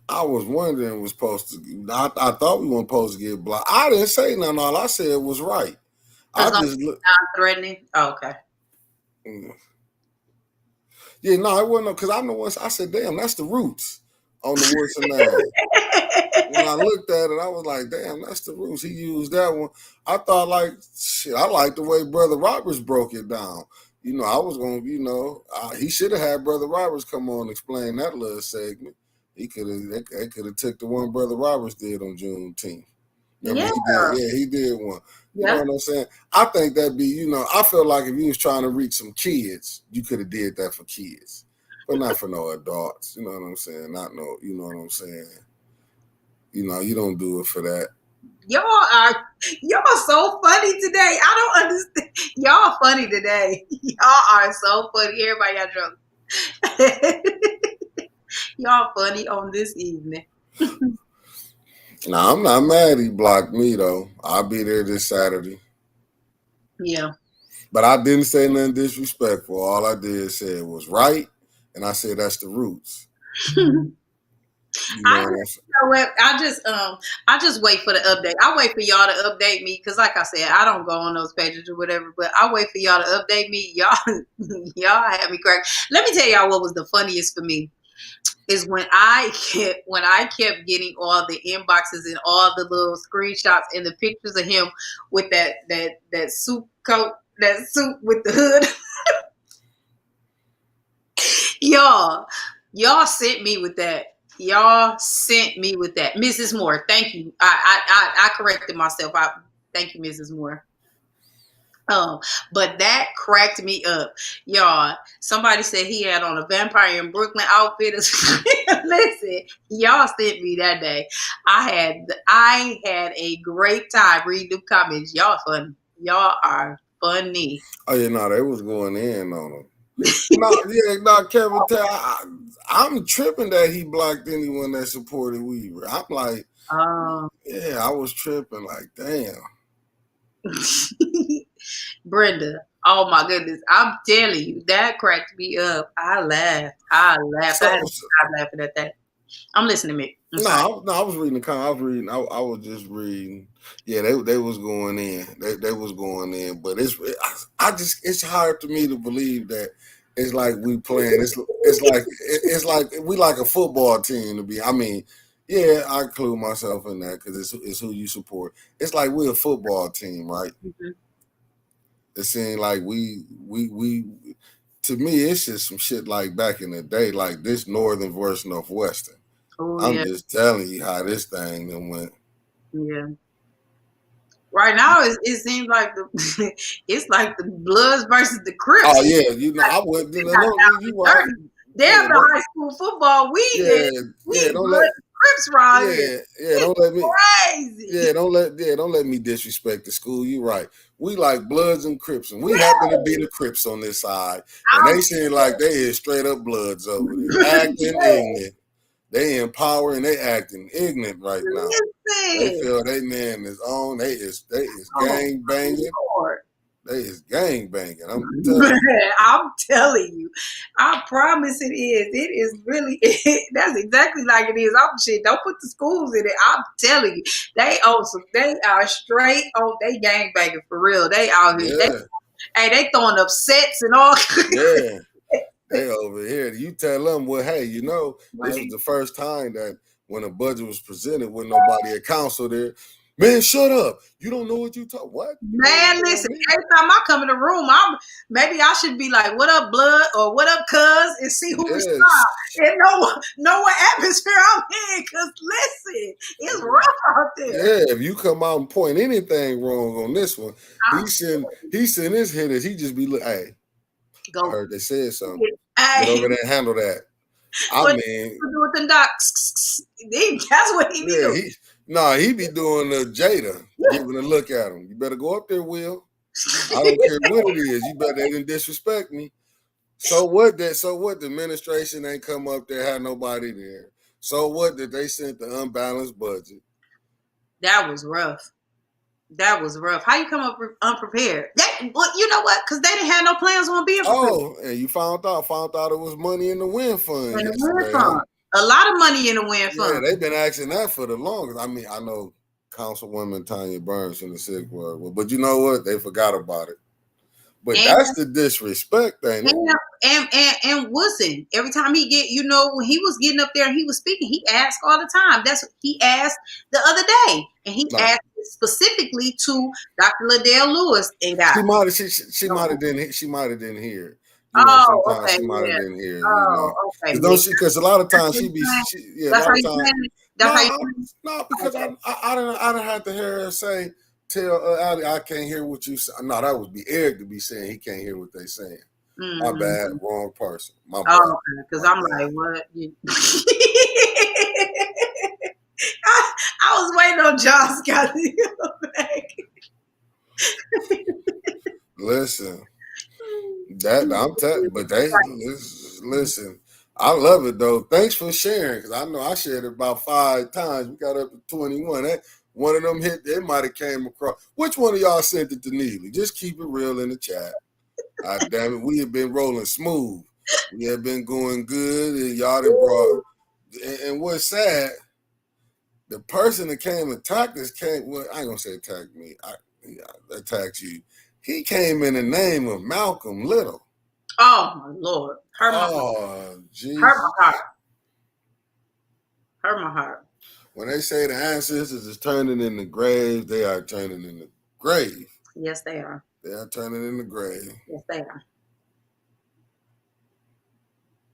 [SPEAKER 1] I was wondering was supposed to. I thought we weren't supposed to get blocked. I didn't say nothing. All I said was right. I just look
[SPEAKER 2] non-threatening. Oh, okay.
[SPEAKER 1] Yeah, no, it wasn't because I know once I said, damn, that's the Roots on the Woods and Nine. when I looked at it, I was like, damn, that's the roots. He used that one. I thought like, shit, I like the way Brother Roberts broke it down. I was going to, he should have had Brother Roberts come on and explain that little segment. They could have took the one Brother Roberts did on Juneteenth. Remember
[SPEAKER 2] Yeah.
[SPEAKER 1] he did, yeah, he did one. You know
[SPEAKER 2] Yeah.
[SPEAKER 1] what I'm saying? I think that'd be, I feel like if you was trying to reach some kids, you could have did that for kids, but not for no adults. You know what I'm saying? Not no, you know what I'm saying? You don't do it for that.
[SPEAKER 2] Y'all so funny today. I don't understand. Y'all funny today. Y'all are so funny. Everybody got drunk. Y'all funny on this evening.
[SPEAKER 1] Now I'm not mad he blocked me though. I'll be there this Saturday.
[SPEAKER 2] Yeah.
[SPEAKER 1] But I didn't say nothing disrespectful. All I did say was right, and I said that's the roots.
[SPEAKER 2] I just wait for the update. I wait for y'all to update me because, like I said, I don't go on those pages or whatever. But I wait for y'all to update me. Y'all have me crack. Let me tell y'all what was the funniest for me is when I kept getting all the inboxes and all the little screenshots and the pictures of him with that suit coat, that suit with the hood. Y'all sent me with that. Y'all sent me with that. Mrs. Moore, thank you. I corrected myself. Thank you, Mrs. Moore. But that cracked me up. Y'all, somebody said he had on a Vampire in Brooklyn outfit. Listen, y'all sent me that day. I had a great time reading the comments. Y'all funny. Y'all are funny.
[SPEAKER 1] Oh yeah, no, they was going in on him. Kevin, I'm tripping that he blocked anyone that supported Weaver. I'm like, yeah, I was tripping. Like, damn.
[SPEAKER 2] Brenda, oh my goodness, I'm telling you, that cracked me up. I laughed. I had to stop laughing at that. I'm listening, Mick.
[SPEAKER 1] I was reading the comment. I was just reading. Yeah, they was going in. They was going in, but it's hard to me to believe that it's like we playing. It's like we like a football team to be. I mean, yeah, I include myself in that because it's who you support. It's like we're a football team, right? Mm-hmm. It seemed like we. To me, it's just some shit like back in the day, like this Northern versus Northwestern. I'm just telling you how this thing then went.
[SPEAKER 2] Yeah. Right now, it seems like it's like the Bloods versus the Crips.
[SPEAKER 1] Oh yeah, I wouldn't. You right.
[SPEAKER 2] Damn, the high school football we don't let Crips ride.
[SPEAKER 1] Don't let me
[SPEAKER 2] crazy.
[SPEAKER 1] Don't let me disrespect the school. You right. We like Bloods and Crips, and we happen to be the Crips on this side, and they seem like they is straight up Bloods over there, acting ignorant. They empower and they acting ignorant right now. They feel they man is on. They is gang banging. They is gang banging.
[SPEAKER 2] I'm telling you. I promise it is. It is really. That's exactly like it is. Don't put the schools in it. I'm telling you, they awesome. They are straight. They gang banging for real. They out here. Yeah. They throwing up sets and all.
[SPEAKER 1] Yeah. They over here. You tell them, well, hey, this was the first time that when a budget was presented with nobody at council there. Man, shut up. You don't know what you talk. What?
[SPEAKER 2] Man, listen, every time I come in the room, maybe I should be like, what up, blood? Or what up, cuz? And see who responds. And know what atmosphere I'm in. Because listen, it's rough out there.
[SPEAKER 1] Yeah, if you come out and point anything wrong on this one, he send his hitters. He just be like, hey. I heard they said something. Hey. Get over there and handle that. I mean,
[SPEAKER 2] with the docs. That's what he be doing.
[SPEAKER 1] He be doing the Jada, giving a look at him. You better go up there, Will. I don't care what it is. You better they didn't disrespect me. So what? The administration ain't come up there, had nobody there. So what? That they sent the unbalanced budget.
[SPEAKER 2] That was rough. That was rough. How you come up unprepared? You know what? Because they didn't have no plans on being prepared.
[SPEAKER 1] Oh, and you found out it was money in the wind fund.
[SPEAKER 2] A lot of money in the wind fund.
[SPEAKER 1] Yeah, they've been asking that for the longest. I mean, I know Councilwoman Tanya Burns from the SIG world, but you know what? They forgot about it. But
[SPEAKER 2] And
[SPEAKER 1] that's the disrespect, ain't it?
[SPEAKER 2] and Woodson, every time he get, when he was getting up there and he was speaking, he asked all the time. That's what he asked the other day, and he
[SPEAKER 1] No.
[SPEAKER 2] asked specifically to Dr. Liddell Lewis and got.
[SPEAKER 1] She might have didn't hear.
[SPEAKER 2] Oh,
[SPEAKER 1] Sometimes
[SPEAKER 2] okay,
[SPEAKER 1] she might have
[SPEAKER 2] yeah.
[SPEAKER 1] didn't hear.
[SPEAKER 2] Oh, okay,
[SPEAKER 1] Because a lot of times
[SPEAKER 2] That's
[SPEAKER 1] a
[SPEAKER 2] how
[SPEAKER 1] lot of
[SPEAKER 2] you
[SPEAKER 1] times.
[SPEAKER 2] saying it. That's how you
[SPEAKER 1] No, because
[SPEAKER 2] okay.
[SPEAKER 1] I didn't have to hear her tell Ali, I can't hear what you say. No, that would be Eric to be saying he can't hear what they saying. My bad, wrong person. My bad.
[SPEAKER 2] Oh, because I'm like, what? I was waiting on John Scott to come back.
[SPEAKER 1] Listen, but listen. I love it though. Thanks for sharing, because I know I shared it about 5 times. We got up to 21. One of them hit. They might have came across. Which one of y'all sent it to Neely? Just keep it real in the chat. God damn it, we have been rolling smooth. We have been going good, and y'all done brought. And what's sad, the person that came and attacked us well, I ain't gonna say attacked me. I attacked you. He came in the name of Malcolm Little.
[SPEAKER 2] Oh my Lord, hurt my
[SPEAKER 1] heart. Jesus.
[SPEAKER 2] Hurt my heart. Hurt my heart.
[SPEAKER 1] When they say the ancestors is turning in the grave, they are turning in the grave.
[SPEAKER 2] Yes, they are.
[SPEAKER 1] They are turning in the grave.
[SPEAKER 2] Yes, they are.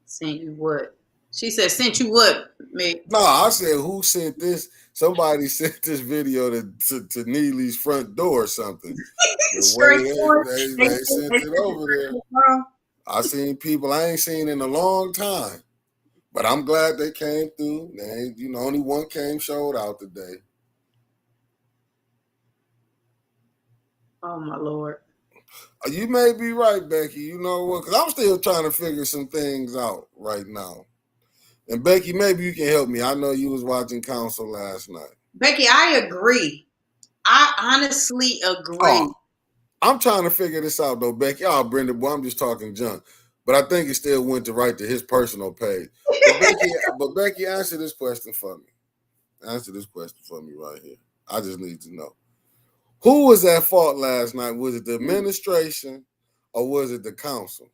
[SPEAKER 2] Sent you what? She said, sent you what, Mick?
[SPEAKER 1] No, I said, who sent this? Somebody sent this video to Neely's front door or something. The way they sent it over there. I seen people I ain't seen in a long time. But I'm glad they came through. Only one showed out today.
[SPEAKER 2] Oh, my Lord.
[SPEAKER 1] You may be right, Becky. You know what? Because I'm still trying to figure some things out right now. And Becky, maybe you can help me. I know you was watching Council last night.
[SPEAKER 2] Becky, I agree. I honestly agree.
[SPEAKER 1] I'm trying to figure this out, though, Becky. Oh, Brenda, boy, I'm just talking junk. But I think it still went right to his personal page. But Becky, answer this question for me. Answer this question for me right here. I just need to know. Who was at fault last night? Was it the administration or was it the council?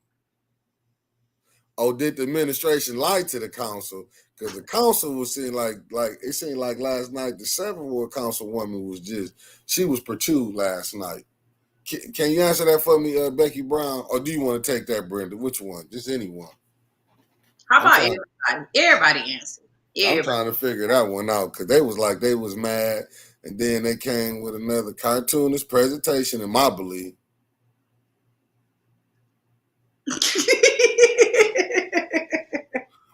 [SPEAKER 1] Or did the administration lie to the council? Because the council was seeing like it seemed like last night the 7th Ward councilwoman she was pursued last night. Can you answer that for me, Becky Brown? Or do you want to take that, Brenda? Which one? Just anyone.
[SPEAKER 2] How about everybody? Everybody answer.
[SPEAKER 1] I'm trying to figure that one out because they was mad, and then they came with another cartoonist presentation, in my belief.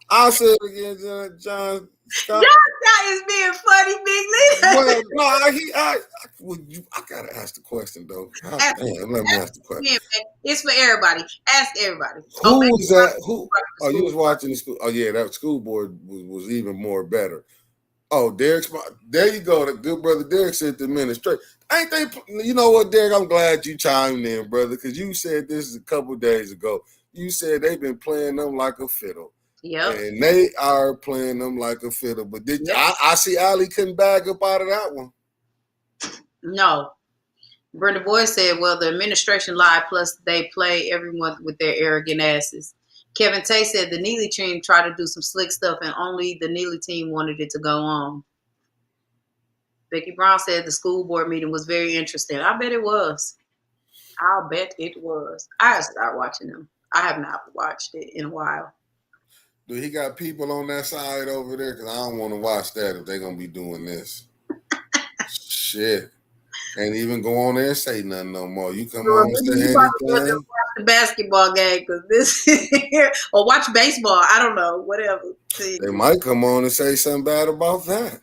[SPEAKER 1] I'll say it again, John Scott.
[SPEAKER 2] John Scott is being funny, Big Lee.
[SPEAKER 1] Well, no, I gotta ask the question though. Let me ask the question.
[SPEAKER 2] It's for everybody. Ask everybody.
[SPEAKER 1] Who was that? Who? Oh, you was watching the school. Oh yeah, that school board was even more better. Oh, Derek, there you go. The good brother Derek said the administration. Ain't they? You know what, Derek? I'm glad you chimed in, brother, because you said this a couple days ago. You said they've been playing them like a fiddle.
[SPEAKER 2] Yep.
[SPEAKER 1] And they are playing them like a fiddle. But I see Ali couldn't bag up out of that one.
[SPEAKER 2] No. Brenda Boy said, well, the administration lied, plus they play everyone with their arrogant asses. Kevin Tay said the Neely team tried to do some slick stuff and only the Neely team wanted it to go on. Becky Brown said the school board meeting was very interesting. I bet it was. I'll bet it was. I have to start watching them. I have not watched it in a while.
[SPEAKER 1] Do he got people on that side over there? Because I don't want to watch that if they're going to be doing this. Shit. Can't even go on there and say nothing no more. You come on and say anything.
[SPEAKER 2] Watch the basketball game because this or watch baseball. I don't know. Whatever.
[SPEAKER 1] They might come on and say something bad about that.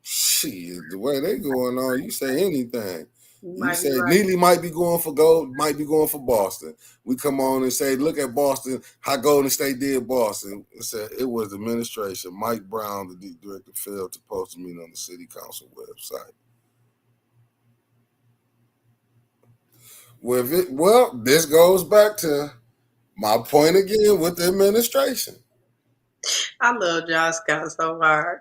[SPEAKER 1] Shit, the way they going on, you say anything. You say Neely might be going for gold, might be going for Boston. We come on and say, look at Boston, how Golden State did Boston. It was the administration. Mike Brown, the director, failed to post a meeting on the city council website. Well, this goes back to my point again with the administration.
[SPEAKER 2] I love John Scott so hard.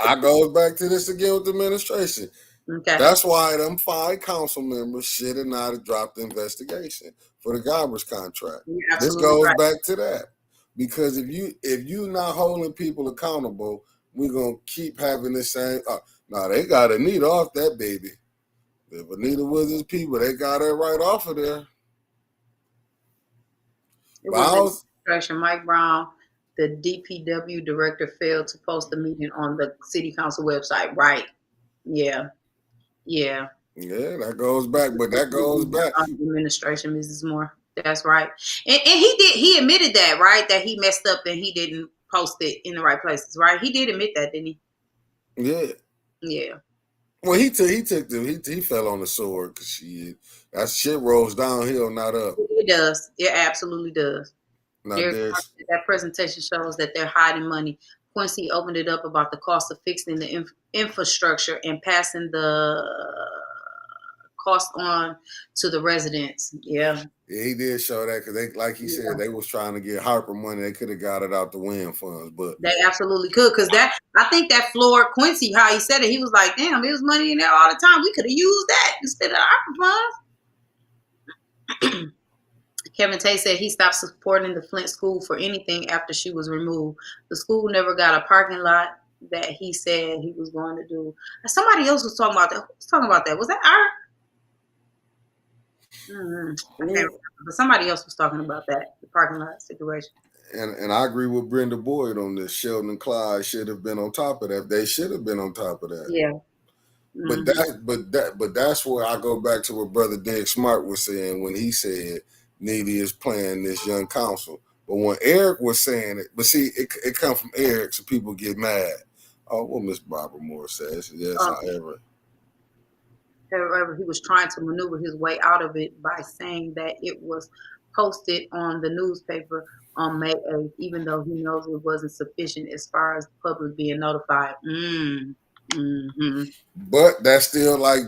[SPEAKER 1] I goes back to this again with the administration.
[SPEAKER 2] Okay.
[SPEAKER 1] That's why them 5 council members should have not have dropped the investigation for the garbage contract.
[SPEAKER 2] You're
[SPEAKER 1] This
[SPEAKER 2] absolutely
[SPEAKER 1] goes
[SPEAKER 2] right.
[SPEAKER 1] back to that. Because if you not holding people accountable, we're gonna keep having the same. Now they got Anita off that baby. If Anita was his people, they got her right off of there.
[SPEAKER 2] It
[SPEAKER 1] But
[SPEAKER 2] was
[SPEAKER 1] I
[SPEAKER 2] in
[SPEAKER 1] was,
[SPEAKER 2] administration. Mike Brown, the DPW director, failed to post the meeting on the city council website. Right. Yeah. Yeah.
[SPEAKER 1] yeah, that goes back. But that goes back.
[SPEAKER 2] Administration, Mrs. Moore. That's right. And he admitted that, right? That he messed up and he didn't post it in the right places, right? He did admit that, didn't he?
[SPEAKER 1] Yeah.
[SPEAKER 2] Yeah.
[SPEAKER 1] Well, he fell on the sword because that shit rolls downhill, not up.
[SPEAKER 2] It does. It absolutely does.
[SPEAKER 1] Now
[SPEAKER 2] Derek,
[SPEAKER 1] there's
[SPEAKER 2] that presentation shows that they're hiding money. Quincy opened it up about the cost of fixing the infrastructure and passing the cost on to the residents. Yeah.
[SPEAKER 1] Yeah, he did show that because they, like he said, they was trying to get Harper money. They could have got it out the wind funds, but
[SPEAKER 2] They absolutely could, because that I think that floored Quincy how he said it. He was like, "Damn, it was money in there all the time. We could have used that instead of ARPA funds." Kevin Tate said he stopped supporting the Flint school for anything after she was removed. The school never got a parking lot that he said he was going to do. Somebody else was talking about that. Who was talking about that? Was that our? I can't remember. But somebody else was talking about that, the parking lot situation.
[SPEAKER 1] and I agree with Brenda Boyd on this. Sheldon and Clyde should have been on top of that. They should have been on top of that.
[SPEAKER 2] Yeah.
[SPEAKER 1] But that's where I go back to what Brother Dick Smart was saying when he said Neely is playing this young counsel. But when Eric was saying it, but see, it come from Eric, so people get mad. Oh, well, Miss Barbara Moore says, yes, however.
[SPEAKER 2] However, he was trying to maneuver his way out of it by saying that it was posted on the newspaper on May 8th, even though he knows it wasn't sufficient as far as the public being notified. Mm-hmm.
[SPEAKER 1] But that's still like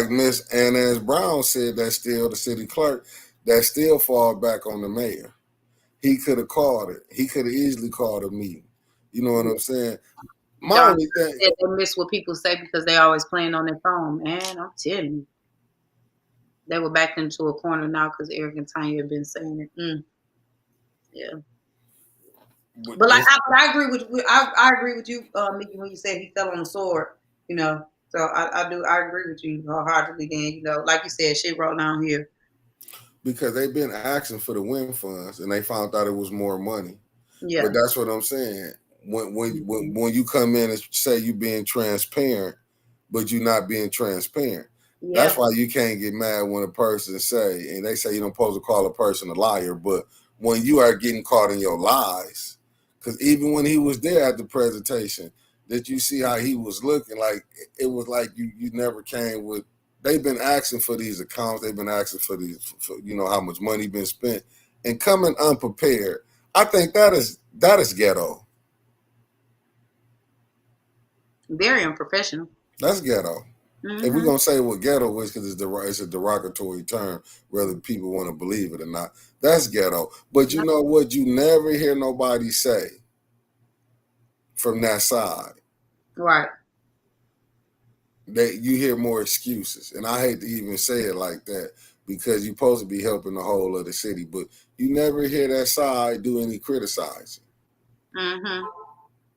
[SPEAKER 1] Miss Anna Brown said, that's still the city clerk. That still fall back on the mayor. He could have called it. He could have easily called a meeting. You know what I'm saying? My
[SPEAKER 2] John
[SPEAKER 1] only thing,
[SPEAKER 2] said they miss what people say because they always playing on their phone. Man, I'm telling you. They were backed into a corner now because Eric and Tanya have been saying it. Yeah. But like I agree with I agree with you, Mickey, when you said he fell on the sword, you know. So I agree with you wholeheartedly. Then like you said, shit roll down here.
[SPEAKER 1] Because they've been asking for the wind funds and they found out it was more money.
[SPEAKER 2] Yeah.
[SPEAKER 1] But that's what I'm saying. When you come in and say you being transparent, but you're not being transparent. Yeah. That's why you can't get mad when a person say, and they say you don't supposed to call a person a liar, but when you are getting caught in your lies, because even when he was there at the presentation, did you see how he was looking? Like it was like you never came with. They've been asking for these accounts. They've been asking for these, how much money been spent, and coming unprepared. I think that is ghetto.
[SPEAKER 2] Very unprofessional.
[SPEAKER 1] That's ghetto. Mm-hmm. If we're gonna say what ghetto is, because it's a derogatory term, whether people want to believe it or not, that's ghetto. But you know what? You never hear nobody say from that side.
[SPEAKER 2] Right.
[SPEAKER 1] You hear more excuses, and I hate to even say it like that because you're supposed to be helping the whole of the city, but you never hear that side do any criticizing.
[SPEAKER 2] Mm-hmm.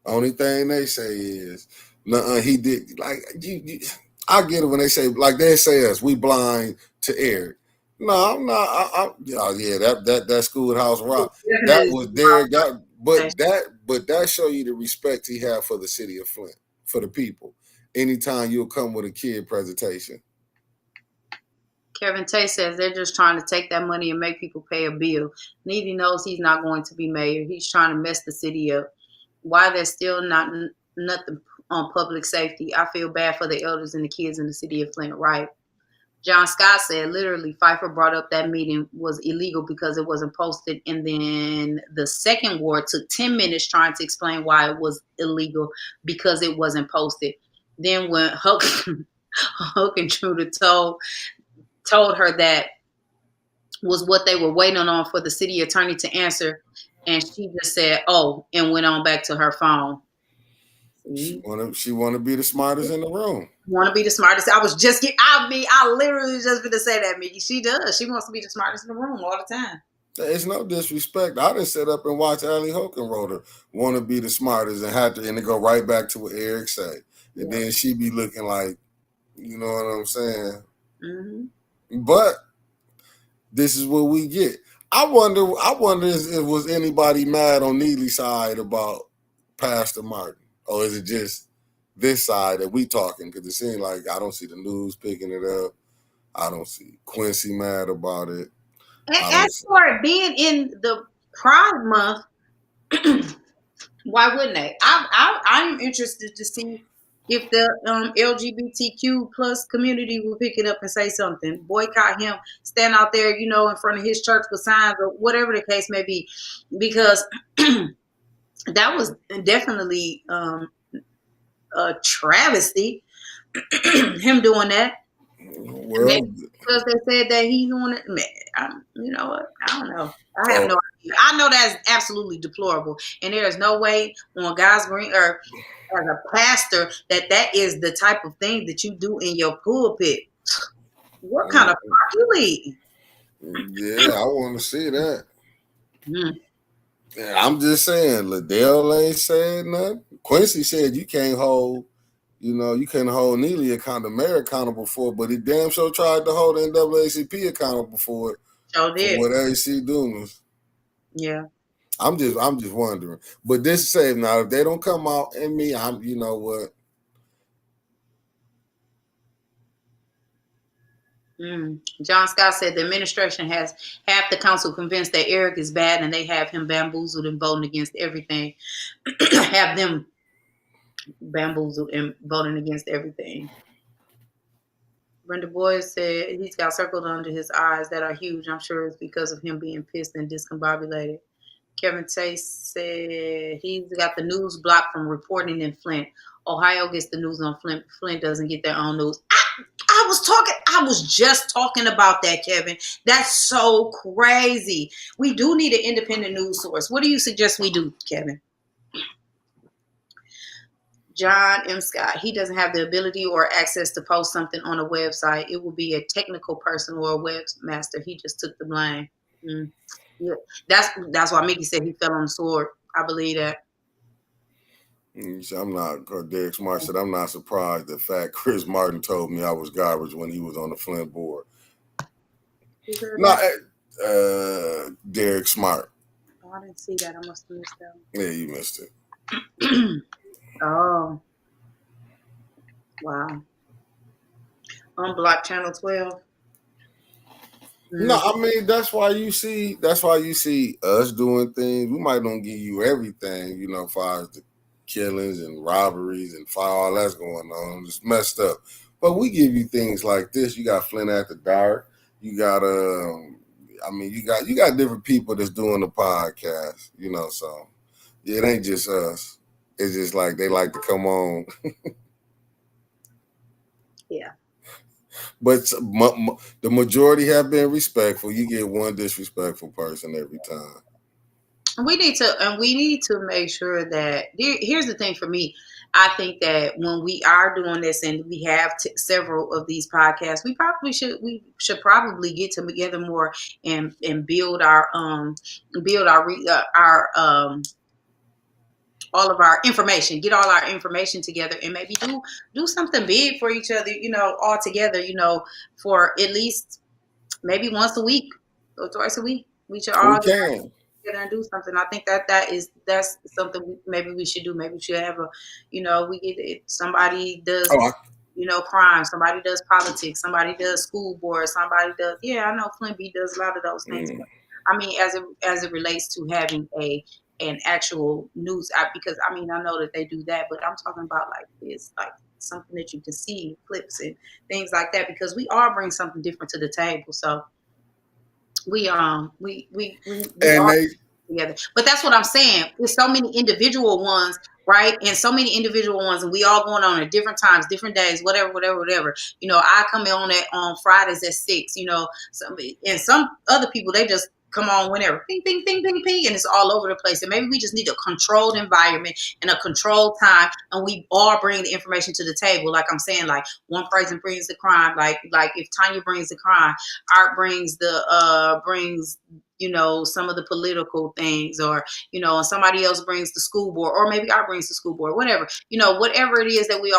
[SPEAKER 1] Only thing they say is, "Nuh-uh, he did." Like you, I get it when they say, like they say us, we blind to Eric. No, I'm not. That schoolhouse rock. That was Derek. But that show you the respect he had for the city of Flint, for the people. Anytime you'll come with a kid presentation.
[SPEAKER 2] Kevin Tate says they're just trying to take that money and make people pay a bill. Needy knows he's not going to be mayor. He's trying to mess the city up. Why there's still nothing on public safety? I feel bad for the elders and the kids in the city of Flint, right? John Scott said literally Pfeiffer brought up that meeting was illegal because it wasn't posted. And then the second ward took 10 minutes trying to explain why it was illegal because it wasn't posted. Then when Hook and Truder told her that was what they were waiting on for the city attorney to answer. And she just said, oh, and went on back to her phone.
[SPEAKER 1] She
[SPEAKER 2] See,
[SPEAKER 1] wanna be the smartest in the room.
[SPEAKER 2] want to be the smartest. I was just get. I mean, I literally was just going to say that, Mickey. She does. She wants to be the smartest in the room all the time.
[SPEAKER 1] It's no disrespect. I didn't sit up and watch Ali Hogan wrote her want to be the smartest and had to, and it go right back to what Eric said. And
[SPEAKER 2] Yeah.
[SPEAKER 1] then she be looking like, you know what I'm saying?
[SPEAKER 2] Mm-hmm.
[SPEAKER 1] But this is what we get. I wonder if was anybody mad on Neely's side about Pastor Martin, or is it just this side that we talking? Because it seems like I don't see the news picking it up. I don't see Quincy mad about it.
[SPEAKER 2] And
[SPEAKER 1] I
[SPEAKER 2] as
[SPEAKER 1] don't see.
[SPEAKER 2] for it being in the Pride Month, why wouldn't they? I'm interested to see if the LGBTQ plus community will pick it up and say something, boycott him, stand out there, you know, in front of his church with signs or whatever the case may be, because that was definitely a travesty. Him doing that. Maybe
[SPEAKER 1] Well,
[SPEAKER 2] because they said that he's on it. You know what? I don't know. I have
[SPEAKER 1] oh,
[SPEAKER 2] no idea. I know that's absolutely deplorable, and there is no way on God's green earth, as a pastor, that is the type of thing that you do in your pulpit. What kind of fuck you eating?
[SPEAKER 1] yeah, I want to see that.
[SPEAKER 2] Mm.
[SPEAKER 1] Yeah, I'm just saying, Liddell ain't saying nothing. Quincy said you can't hold Neely accountable for it, but he damn sure tried to hold NAACP accountable for it
[SPEAKER 2] So
[SPEAKER 1] for
[SPEAKER 2] did.
[SPEAKER 1] what AC doing.
[SPEAKER 2] Yeah.
[SPEAKER 1] I'm just wondering. But this save now, if they don't come out and me, I'm you know what?
[SPEAKER 2] John Scott said the administration has half the council convinced that Eric is bad and they have him bamboozled and voting against everything. Have them bamboozled and voting against everything. Brenda Boyd said he's got circles under his eyes that are huge. I'm sure it's because of him being pissed and discombobulated. Kevin Tate said he's got the news blocked from reporting in Flint. Ohio gets the news on Flint. Flint doesn't get their own news. I was just talking about that, Kevin. That's so crazy. We do need an independent news source. What do you suggest we do, Kevin? John M. Scott, he doesn't have the ability or access to post something on a website. It will be a technical person or a webmaster. He just took the blame. Yeah, that's why Mickey said he fell on the sword. I believe that.
[SPEAKER 1] I'm not. Derek Smart said I'm not surprised. The fact Chris Martin told me I was garbage when he was on the Flint board. No, Derek Smart.
[SPEAKER 2] Oh, I didn't see that. I must have missed that.
[SPEAKER 1] Yeah, you missed it.
[SPEAKER 2] Oh, wow. Unblock channel 12.
[SPEAKER 1] No, I mean that's why you see us doing things. We might not give you everything, you know, as far as the killings and robberies and all that's going on. It's messed up. But we give you things like this. You got Flint at the Dark. You got you got different people that's doing the podcast, you know, so it ain't just us. It's just like they like to come on.
[SPEAKER 2] Yeah.
[SPEAKER 1] But the majority have been respectful. You get one disrespectful person every time.
[SPEAKER 2] We need to make sure that here's the thing for me. I think that when we are doing this and we have several of these podcasts, we should probably get together more and build our all of our information, get all our information together, and maybe do something big for each other, you know, all together, you know, for at least maybe once a week or twice a week. We should all get together and do something. I think that's something maybe we should do. Maybe we should have we get somebody does crime, somebody does politics, somebody does school board, somebody does. Yeah, I know Flint B does a lot of those things. But, I mean, as it relates to having an actual news app, because I mean I know that they do that, but I'm talking about like this, like something that you can see, clips and things like that, because we all bring something different to the table. So we all together. But that's what I'm saying. There's so many individual ones, right? And so many individual ones, and we all going on at different times, different days, whatever. You know, I come in on Fridays at 6. You know, and some other people they just come on whenever. Ping, ping, ping, ping, ping. And it's all over the place. And maybe we just need a controlled environment and a controlled time. And we all bring the information to the table. Like I'm saying, like one person brings the crime. Like if Tanya brings the crime, Art brings some of the political things, or, and somebody else brings the school board, or maybe Art brings the school board, whatever, whatever it is that we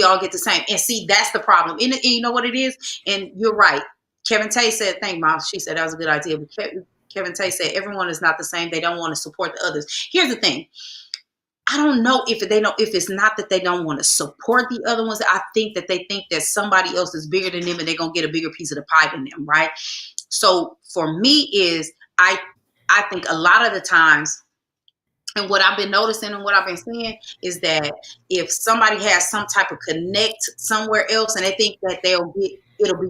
[SPEAKER 2] all get the same. And see, that's the problem. And you know what it is? And you're right. Kevin Tay said, thank Mom. She said that was a good idea. But Kevin Tay said, everyone is not the same. They don't want to support the others. Here's the thing. I don't know if it's not that they don't want to support the other ones. I think that they think that somebody else is bigger than them and they're going to get a bigger piece of the pie than them, right? So for me I think a lot of the times, and what I've been noticing and what I've been seeing is that if somebody has some type of connect somewhere else and they think that it'll be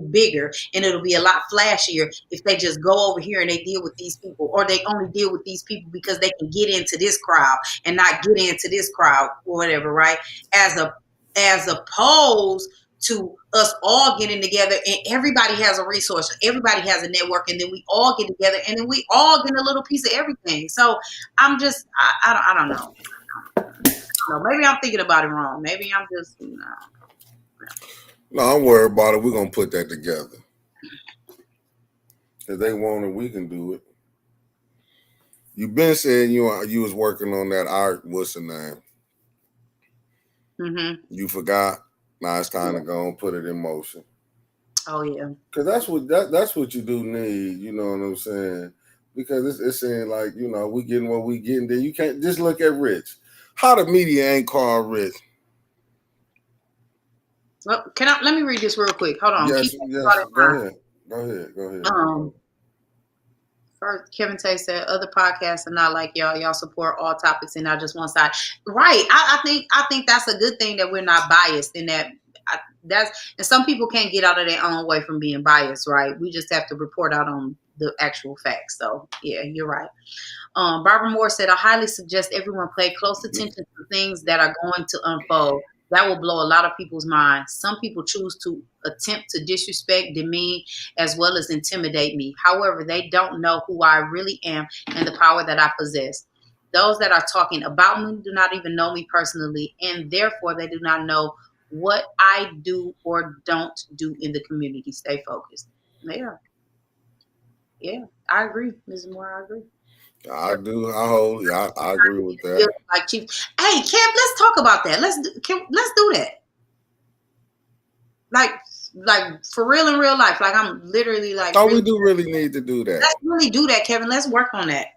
[SPEAKER 2] bigger and it'll be a lot flashier if they just go over here and they deal with these people, or they only deal with these people because they can get into this crowd and not get into this crowd or whatever, right? As opposed to us all getting together and everybody has a resource, everybody has a network, and then we all get together and then we all get a little piece of everything. So I'm just, I don't know. Maybe I'm thinking about it wrong. Maybe I'm just,
[SPEAKER 1] No, I'm worried about it. We're going to put that together. If they want it, we can do it. You've been saying you was working on that art, what's the name?
[SPEAKER 2] Mm-hmm.
[SPEAKER 1] You forgot. Now it's time to go and put it in motion.
[SPEAKER 2] Oh yeah,
[SPEAKER 1] because that's what you do need. You know what I'm saying? Because it's saying like we getting what we getting. Then you can't just look at Rich. How the media ain't called Rich?
[SPEAKER 2] Well, let me read this real quick. Hold on.
[SPEAKER 1] Yes. Go ahead.
[SPEAKER 2] First, Kevin Tay said, other podcasts are not like y'all. Y'all support all topics and not just one side. Right. I think that's a good thing that we're not biased in that. And some people can't get out of their own way from being biased, right? We just have to report out on the actual facts. So yeah, you're right. Barbara Moore said, I highly suggest everyone pay close attention to things that are going to unfold. That will blow a lot of people's minds. Some people choose to attempt to disrespect, demean, as well as intimidate me. However, they don't know who I really am and the power that I possess. Those that are talking about me do not even know me personally, and therefore they do not know what I do or don't do in the community. Stay focused. Yeah, I agree, Ms. Moore. I agree.
[SPEAKER 1] I do. I agree with that.
[SPEAKER 2] Like Chief. Hey, Kev, let's talk about that. Let's do that. Like for real in real life. Like I'm literally like.
[SPEAKER 1] Oh, we do really need to do that.
[SPEAKER 2] Let's really do that, Kevin. Let's work on that.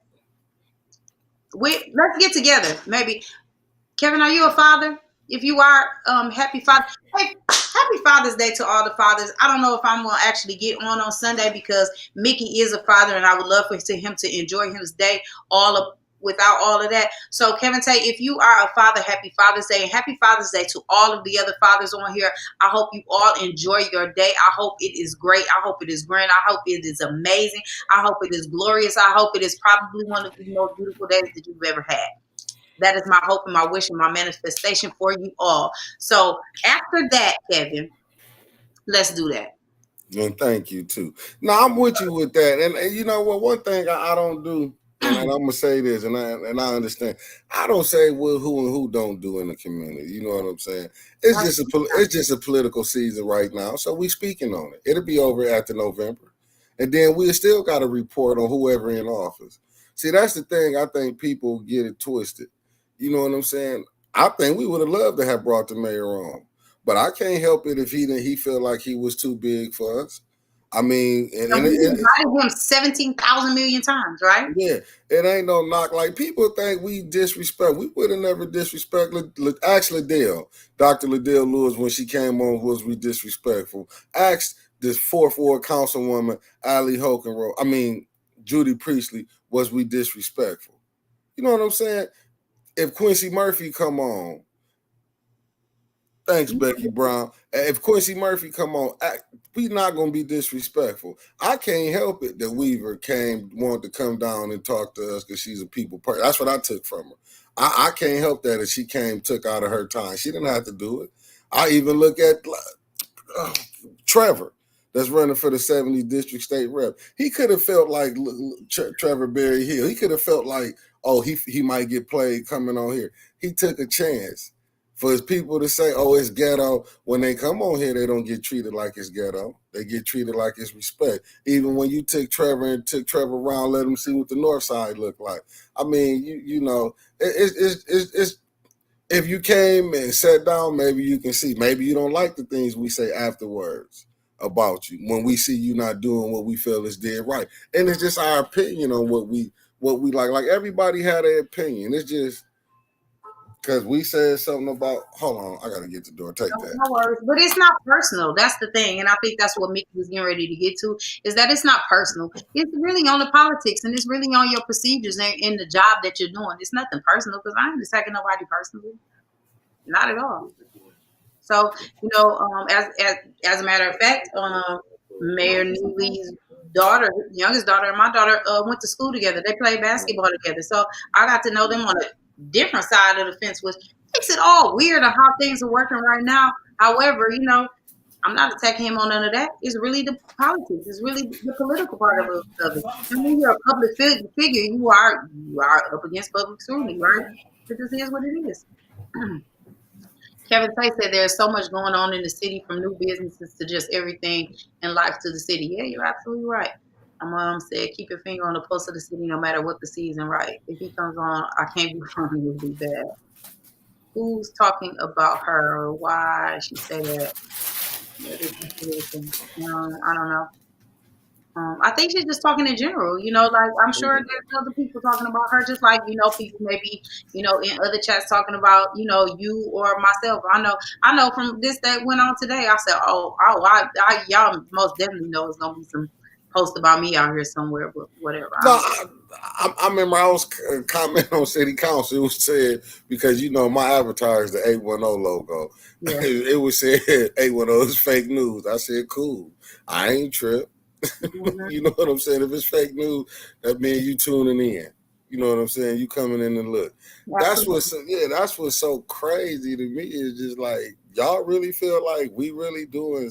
[SPEAKER 2] Let's get together. Maybe. Kevin, are you a father? If you are, happy father. Hey, happy Father's Day to all the fathers. I don't know if I'm going to actually get on Sunday because Mickey is a father and I would love for him to enjoy his day without all of that. So Kevin Tay, if you are a father, happy Father's Day, and happy Father's Day to all of the other fathers on here. I hope you all enjoy your day. I hope it is great. I hope it is grand. I hope it is amazing. I hope it is glorious. I hope it is probably one of the most beautiful days that you've ever had. That is my hope and my wish and my manifestation for you all. So after that, Kevin, let's do that.
[SPEAKER 1] And thank you too. No, I'm with you with that. And you know what? One thing I don't do, and I'm gonna say this, and I understand. I don't say who and who don't do in the community. You know what I'm saying? It's just a political season right now, so we speaking on it. It'll be over after November, and then we still got to report on whoever in office. See, that's the thing. I think people get it twisted. You know what I'm saying? I think we would have loved to have brought the mayor on, but I can't help it if he felt like he was too big for us. I mean,
[SPEAKER 2] we invited him 17,000 million times, right?
[SPEAKER 1] Yeah, it ain't no knock. Like people think we disrespect. We would have never disrespected. Ask Liddell, Dr. Liddell Lewis, when she came on, was we disrespectful? Ask this 4th Ward Councilwoman Ali Hokenrow. I mean, Judy Priestley, was we disrespectful? You know what I'm saying? If Quincy Murphy come on, thanks, Becky Brown. If Quincy Murphy come on, we not going to be disrespectful. I can't help it that Weaver wanted to come down and talk to us because she's a people person. That's what I took from her. I can't help that if she took out of her time. She didn't have to do it. I even look at Trevor. that's running for the 70th district state rep. He could have felt like Trevor Berry Hill. He could have felt like, oh, he might get played coming on here. He took a chance. For his people to say, oh, it's ghetto, when they come on here, they don't get treated like it's ghetto. They get treated like it's respect. Even when you took Trevor around, let him see what the north side looked like. I mean, you know, it's if you came and sat down, maybe you can see. Maybe you don't like the things we say afterwards about you when we see you not doing what we feel is dead right. And it's just our opinion on what we like. Like everybody had an opinion. It's just because we said something about. Hold on, I gotta get the door. Take that.
[SPEAKER 2] No worries. But it's not personal. That's the thing. And I think that's what Mickey was getting ready to get to, is that it's not personal. It's really on the politics, and it's really on your procedures and in the job that you're doing. It's nothing personal, because I ain't attacking nobody personally. Not at all. So, you know, as a matter of fact, Mayor Neely's daughter, youngest daughter, and my daughter went to school together. They played basketball together. So I got to know them on a different side of the fence, which makes it all weird on how things are working right now. However, you know, I'm not attacking him on none of that. It's really the politics. It's really the political part of it. And when you're a public figure, you are up against public scrutiny, right? It just is what it is. Kevin Tate said there's so much going on in the city, from new businesses to just everything in life to the city. Yeah, you're absolutely right. My mom said, keep your finger on the pulse of the city no matter what the season, right? If he comes on, I can't be funny, it'll be bad. Who's talking about her? Why she said that? I don't know. I think she's just talking in general, you know, like I'm sure there's other people talking about her, just like, you know, people maybe, you know, in other chats talking about, you know, you or myself. I know from this that went on today, I said, y'all most definitely know it's going to be some post about me out here somewhere, but whatever.
[SPEAKER 1] No, I remember I was commenting on city council. It was said, because you know my avatar is the 810 logo.
[SPEAKER 2] Yeah.
[SPEAKER 1] It was said 810 is fake news. I said, cool. I ain't tripped.
[SPEAKER 2] Mhm.
[SPEAKER 1] You know what I'm saying? If it's fake news, that means you tuning in. You know what I'm saying? You coming in and look. That's what's so crazy to me. Is just like, y'all really feel like we really doing.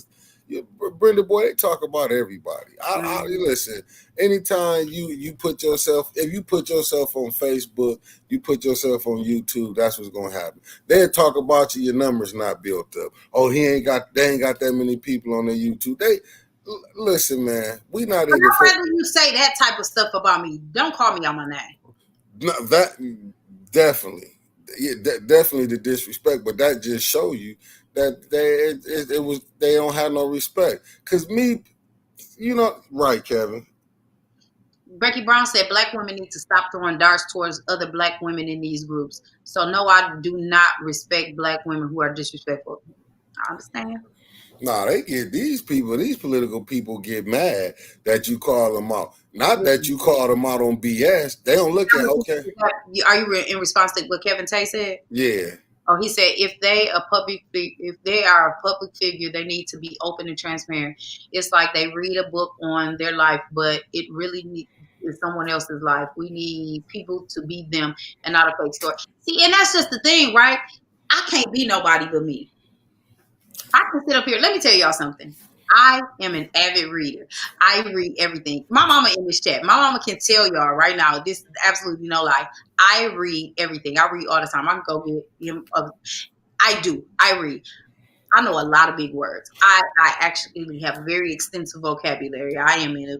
[SPEAKER 1] Brenda, boy, they talk about everybody. I listen. Anytime you put yourself, if you put yourself on Facebook, you put yourself on YouTube, that's what's gonna happen. They talk about you. Your numbers not built up. Oh, they ain't got that many people on their YouTube. Listen, man. We not.
[SPEAKER 2] But I'd rather you say that type of stuff about me. Don't call me on my name.
[SPEAKER 1] No, that definitely, definitely the disrespect. But that just show you that they don't have no respect. Cause me, you know, right, Kevin.
[SPEAKER 2] Becky Brown said black women need to stop throwing darts towards other black women in these groups. So no, I do not respect black women who are disrespectful. I understand.
[SPEAKER 1] Nah, they get these political people get mad that you call them out. Not that you call them out on BS. They don't look at, okay.
[SPEAKER 2] Are you in response to what Kevin Tate said?
[SPEAKER 1] Yeah.
[SPEAKER 2] Oh, he said if they are a public figure, they need to be open and transparent. It's like they read a book on their life, but it really is someone else's life. We need people to be them and not a fake story. See, and that's just the thing, right? I can't be nobody but me. I can sit up here. Let me tell y'all something. I am an avid reader. I read everything. My mama in this chat. My mama can tell y'all right now. This is absolutely no lie. I read everything. I read all the time. I can go get. I do. I read. I know a lot of big words. I actually have a very extensive vocabulary. I am in a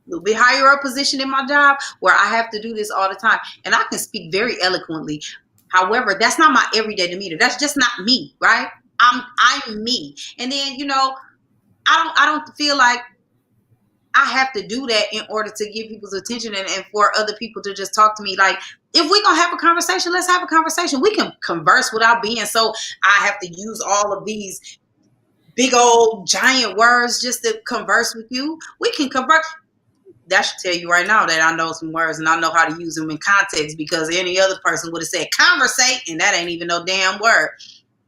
[SPEAKER 2] little bit higher up position in my job where I have to do this all the time, and I can speak very eloquently. However, that's not my everyday demeanor. That's just not me, right? I'm me. And then, you know, I don't feel like I have to do that in order to get people's attention and for other people to just talk to me. Like, if we're gonna have a conversation, let's have a conversation. We can converse without being so I have to use all of these big old giant words just to converse with you. We can converse. That should tell you right now that I know some words and I know how to use them in context, because any other person would have said conversate, and that ain't even no damn word.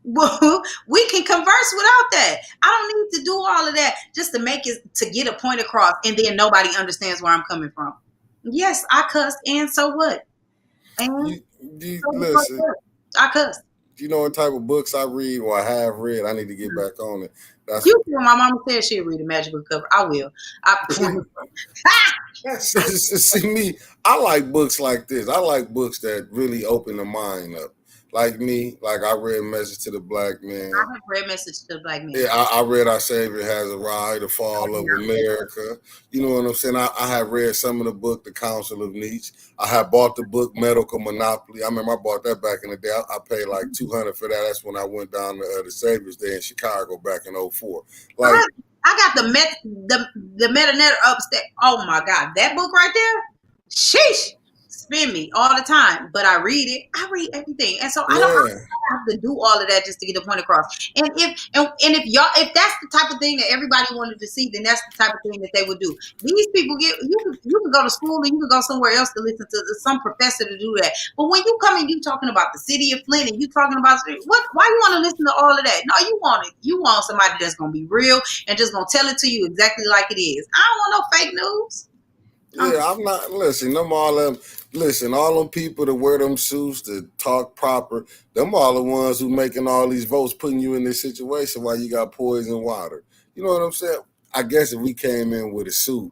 [SPEAKER 2] We can converse without that. I don't need to do all of that just to make it, to get a point across, and then nobody understands where I'm coming from. Yes, I cuss, and so what? And
[SPEAKER 1] Listen,
[SPEAKER 2] I cuss.
[SPEAKER 1] You know what type of books I read or I have read? I need to get back on it. That's
[SPEAKER 2] You see, my mama said she'd read a magical cover. I will.
[SPEAKER 1] see, see me. I like books like this. I like books that really open the mind up. Like me, like I read Message to the Black Man.
[SPEAKER 2] I have read Message to the Black Man.
[SPEAKER 1] Yeah, I read Our Savior Has Arrived, The
[SPEAKER 2] I
[SPEAKER 1] Fall
[SPEAKER 2] did
[SPEAKER 1] of
[SPEAKER 2] not read that.
[SPEAKER 1] America. You know what I'm saying? I have read some of the book, The Council of Nietzsche. I have bought the book Medical Monopoly. I remember I bought that back in the day. I paid like $200 for that. That's when I went down to the Saviors Day in Chicago back in '04. Like,
[SPEAKER 2] I, I got the Metanet upstairs. Oh my God, that book right there. Sheesh, spin me all the time. But I read it. I read everything, and so I don't
[SPEAKER 1] yeah,
[SPEAKER 2] have to do all of that just to get the point across. And if that's the type of thing that everybody wanted to see, then that's the type of thing that they would do. These people you can go to school and you can go somewhere else to listen to some professor to do that. But when you come and you talking about the city of Flint and you talking about what, why you want to listen to all of that? No, you want somebody that's gonna be real and just gonna tell it to you exactly like it is. I don't want no fake news.
[SPEAKER 1] yeah. I'm not listen. Them all them. Listen, all them people that wear them suits to talk proper. Them all the ones who making all these votes, putting you in this situation while you got poison water. You know what I'm saying? I guess if we came in with a suit,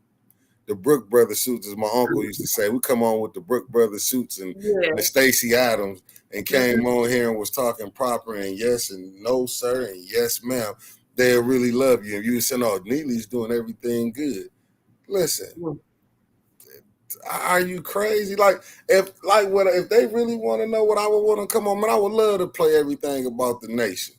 [SPEAKER 1] the Brook Brothers suits, as my uncle used to say, we come on with the Brook Brothers suits and
[SPEAKER 2] Yeah.
[SPEAKER 1] the Stacey Adams and came on here and was talking proper and yes and no, sir, and yes, ma'am. They'll really love you. And you would say, oh, Neely's doing everything good. Listen, are you crazy? Like if they really want to know what I would want to come on, man, I would love to play everything about the nation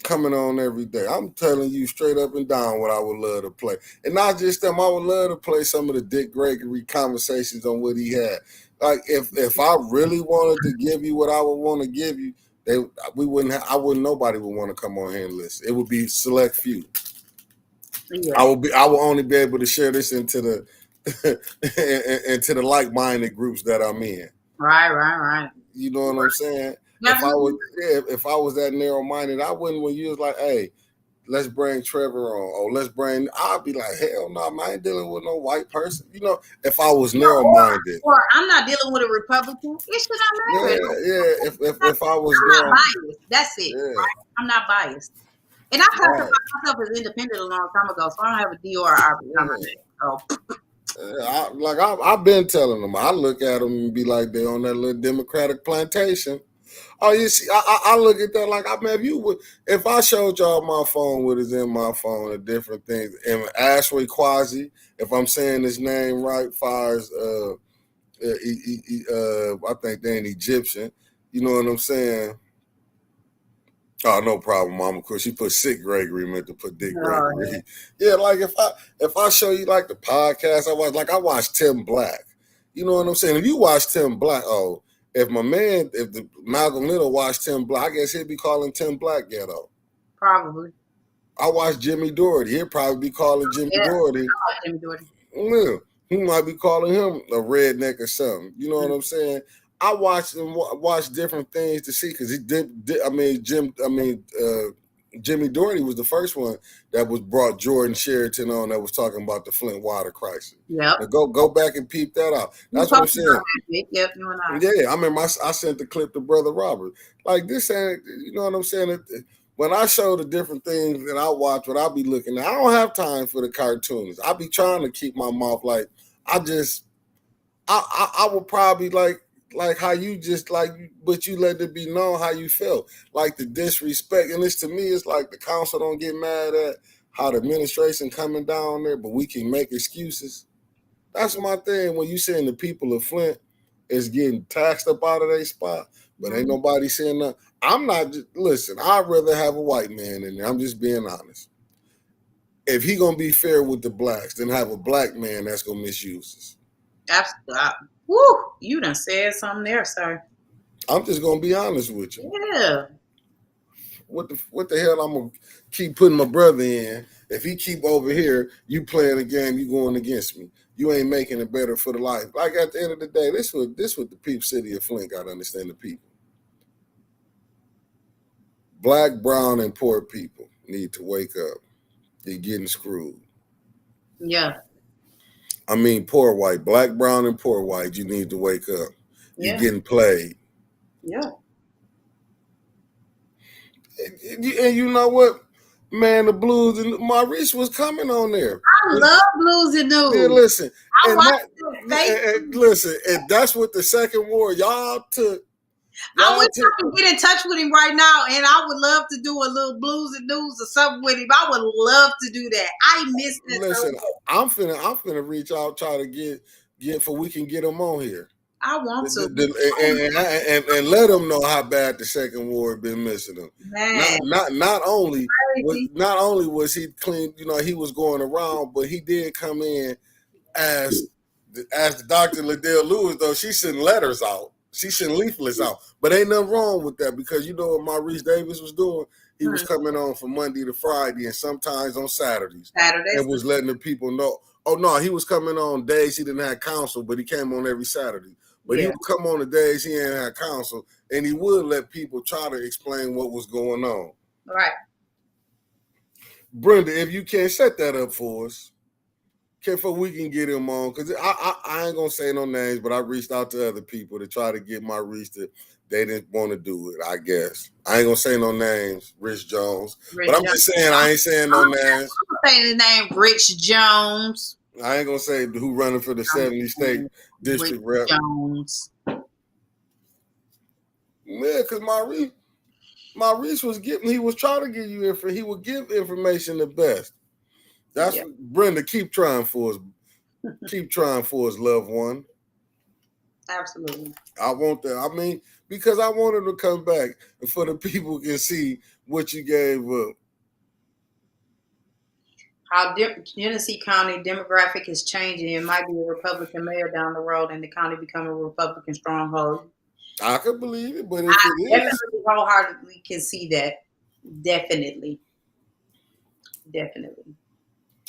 [SPEAKER 1] coming on every day. I'm telling you straight up and down what I would love to play. And not just them, I would love to play some of the Dick Gregory conversations on what he had. Like if I really wanted to give you what I would want to give you, nobody would want to come on here and listen. It would be select few.
[SPEAKER 2] Yeah.
[SPEAKER 1] I will only be able to share this into the into the like-minded groups that I'm in.
[SPEAKER 2] Right.
[SPEAKER 1] You know what I'm saying? If I was that narrow-minded, I wouldn't. When you was like, "Hey, let's bring Trevor on," or "Let's bring," I'd be like, "Hell no, man, I ain't dealing with no white person." You know, if I was narrow-minded,
[SPEAKER 2] or I'm not dealing with a Republican. It should not matter.
[SPEAKER 1] If I was
[SPEAKER 2] I'm not biased. That's it.
[SPEAKER 1] yeah,
[SPEAKER 2] Right? I'm not biased. And I classified
[SPEAKER 1] right.
[SPEAKER 2] myself as independent a long time ago, so I don't have a D or R behind my name. So
[SPEAKER 1] I've been telling them, I look at them and be like, they're on that little Democratic plantation. Oh, you see, I look at that like, I mean, if I showed y'all my phone, what is in my phone, and different things, and Ashley Quasi, if I'm saying his name right, fires, I think they're an Egyptian. You know what I'm saying? Oh, no problem, Mama. Of course, she put Sick Gregory, meant to put Dick Gregory. Yeah, like if I show you like the podcast I watch Tim Black. You know what I'm saying? If you watch Tim Black, if the Malcolm Little watched Tim Black, I guess he'd be calling Tim Black ghetto.
[SPEAKER 2] probably.
[SPEAKER 1] I watch Jimmy Doherty. He'd probably be calling Jimmy Doherty.
[SPEAKER 2] I like Jimmy Doherty.
[SPEAKER 1] Yeah, he might be calling him a redneck or something. You know what I'm saying? I watched and watch different things to see because he did. Jimmy Doherty was the first one that was brought Jordan Sheraton on that was talking about the Flint water crisis.
[SPEAKER 2] Yep.
[SPEAKER 1] Now go back and peep that out. That's what I'm saying.
[SPEAKER 2] Yep, you and I.
[SPEAKER 1] Yeah, I remember I sent the clip to Brother Robert. Like this ain't, you know what I'm saying? When I show the different things that I watch, what I be looking at, I don't have time for the cartoons. I be trying to keep my mouth like I would probably like how you just like, but you let it be known how you felt, like the disrespect. And this to me is like the council don't get mad at how the administration coming down there, but we can make excuses. That's my thing. When you saying the people of Flint is getting taxed up out of their spot, but ain't nobody saying that. I'm not. Listen, I'd rather have a white man in there. I'm just being honest. If he gonna be fair with the blacks, then have a black man that's gonna misuse us.
[SPEAKER 2] Absolutely. Woo! You done said something there, sir.
[SPEAKER 1] I'm just gonna be honest with you.
[SPEAKER 2] Yeah.
[SPEAKER 1] What the hell I'm gonna keep putting my brother in? If he keep over here, you playing a game, you going against me. You ain't making it better for the life. Like at the end of the day, this what the people city of Flint got to understand the people. Black, brown, and poor people need to wake up. They're getting screwed.
[SPEAKER 2] Yeah.
[SPEAKER 1] I mean, poor white, black, brown, and poor white. You need to wake up. You're getting played.
[SPEAKER 2] Yeah.
[SPEAKER 1] And you know what, man, the blues and Maurice was coming on there.
[SPEAKER 2] I love Blues and
[SPEAKER 1] Yeah,
[SPEAKER 2] News.
[SPEAKER 1] listen,
[SPEAKER 2] I
[SPEAKER 1] and
[SPEAKER 2] watched
[SPEAKER 1] that
[SPEAKER 2] it faithfully.
[SPEAKER 1] listen, and that's what the second war y'all took.
[SPEAKER 2] I
[SPEAKER 1] Y'all
[SPEAKER 2] wish
[SPEAKER 1] took.
[SPEAKER 2] I could get in touch with him right now, and I would love to do a little Blues and News or something with him. I would love to do that. I miss that so
[SPEAKER 1] Listen,
[SPEAKER 2] much.
[SPEAKER 1] I'm finna reach out, try to get for we can get them on here.
[SPEAKER 2] I want to.
[SPEAKER 1] And let them know how bad the second war had been missing them.
[SPEAKER 2] Man,
[SPEAKER 1] Not only
[SPEAKER 2] crazy.
[SPEAKER 1] was he clean, he was going around, but he did come in as the Dr. Liddell Lewis, though she sent letters out. She sent leaflets out. But ain't nothing wrong with that because you know what Maurice Davis was doing? He was coming on from Monday to Friday and sometimes on Saturdays.
[SPEAKER 2] Saturdays.
[SPEAKER 1] And was letting the people know. Oh no, he was coming on days he didn't have counsel, but he came on every Saturday. But he would come on the days he ain't had counsel, and he would let people try to explain what was going on.
[SPEAKER 2] Right.
[SPEAKER 1] Brenda, if you can set that up for us. For we can get him on, because I ain't gonna say no names, but I reached out to other people to try to get my reach that they didn't want to do it. I guess I ain't gonna say no names, Rich Jones, but I'm just saying I ain't saying no names.
[SPEAKER 2] I'm gonna say the name Rich Jones.
[SPEAKER 1] I ain't gonna say who running for the 70 state district rep.
[SPEAKER 2] Jones.
[SPEAKER 1] Yeah, because Maurice was giving. He was trying to give you info. He would give information the best. That's what, Brenda. Keep trying for us. Keep trying for us, loved one.
[SPEAKER 2] Absolutely.
[SPEAKER 1] I want that. I mean, because I want him to come back and for the people can see what you gave up.
[SPEAKER 2] How Genesee County demographic is changing. It might be a Republican mayor down the road and the county become a Republican stronghold.
[SPEAKER 1] I could believe it, but if
[SPEAKER 2] I
[SPEAKER 1] it
[SPEAKER 2] definitely
[SPEAKER 1] is,
[SPEAKER 2] wholeheartedly can see that. Definitely.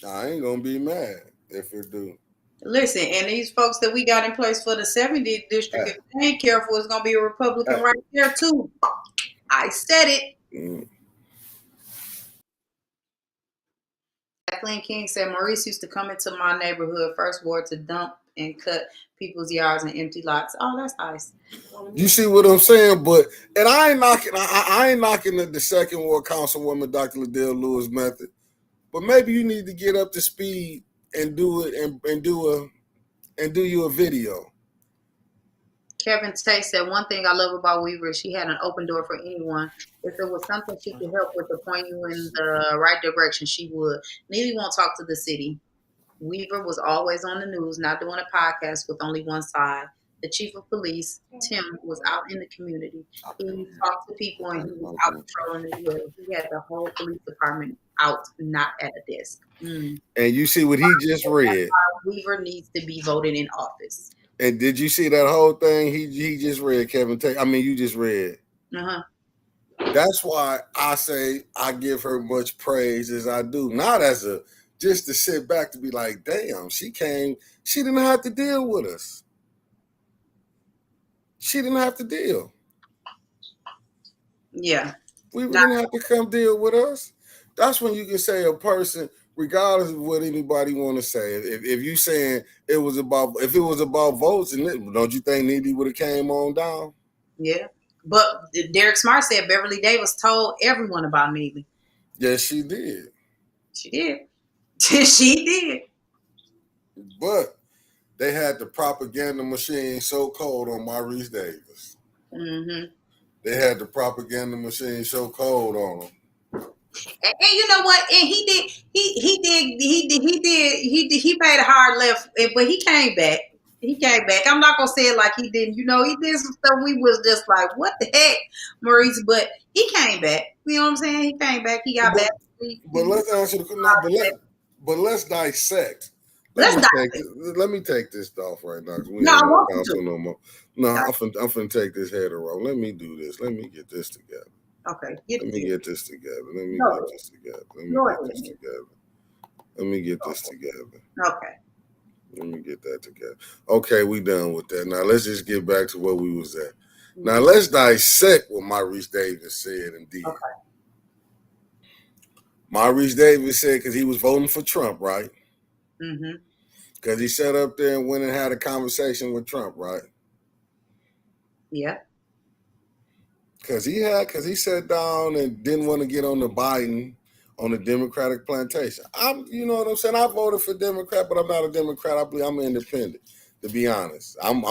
[SPEAKER 1] I ain't gonna be mad if it do.
[SPEAKER 2] Listen, and these folks that we got in place for the 70th district, if they ain't careful, it's gonna be a Republican right there too. I said it. Kathleen King said Maurice used to come into my neighborhood, first ward, to dump and cut people's yards and empty lots. Oh, that's nice.
[SPEAKER 1] You see what I'm saying? But and I ain't knocking. I ain't knocking the second ward councilwoman, Dr. Liddell Lewis method. But maybe you need to get up to speed and do it and do you a video.
[SPEAKER 2] Kevin Tate said, one thing I love about Weaver is she had an open door for anyone. If there was something she could help with to point you in the right direction, she would. Neely won't talk to the city. Weaver was always on the news, not doing a podcast with only one side. The chief of police, Tim, was out in the community. He talked to people and he was out patrolling as well. He had the whole police department out, not at a desk.
[SPEAKER 1] And you see what he just read.
[SPEAKER 2] Weaver needs to be voted in office.
[SPEAKER 1] And did you see that whole thing he just read, Kevin Tate? I mean, you just read. That's why I say I give her much praise as I do. Not as a just to sit back to be like, damn, she came. She didn't have to deal with us. She didn't have to deal.
[SPEAKER 2] Yeah.
[SPEAKER 1] We didn't have to come deal with us. That's when you can say a person, regardless of what anybody want to say, if you saying it was about votes, and don't you think Needy would have came on down?
[SPEAKER 2] Yeah, but Derek Smart said Beverly Davis told everyone about Neely.
[SPEAKER 1] Yes, she did.
[SPEAKER 2] She did. She did.
[SPEAKER 1] But they had the propaganda machine so cold on Maurice Davis. They had the propaganda machine so cold on him.
[SPEAKER 2] And you know what? And he paid a hard left, but he came back. I'm not gonna say it like he didn't. You know, he did some stuff. We was just like, what the heck, Maurice? But he came back. You know what I'm saying? He came back. He got back.
[SPEAKER 1] But let's answer the but let's dissect. Let me take this off right now. We
[SPEAKER 2] no, I
[SPEAKER 1] ain't
[SPEAKER 2] want
[SPEAKER 1] council
[SPEAKER 2] to.
[SPEAKER 1] No more. No, I'm finna take this header off. Let me do this. Let me get this together.
[SPEAKER 2] Okay.
[SPEAKER 1] Let me get this together. Let me get this together. Let me get this together.
[SPEAKER 2] Okay.
[SPEAKER 1] Let me get that together. Okay, we done with that. Now let's just get back to where we was at. Now let's dissect what Maurice Davis said and did.
[SPEAKER 2] Okay.
[SPEAKER 1] Maurice Davis said because he was voting for Trump, right? Because he sat up there and went and had a conversation with Trump, right?
[SPEAKER 2] Yeah.
[SPEAKER 1] Cause he sat down and didn't want to get on the Biden on the Democratic plantation. You know what I'm saying. I voted for Democrat, but I'm not a Democrat. I believe I'm an independent. To be honest, I'm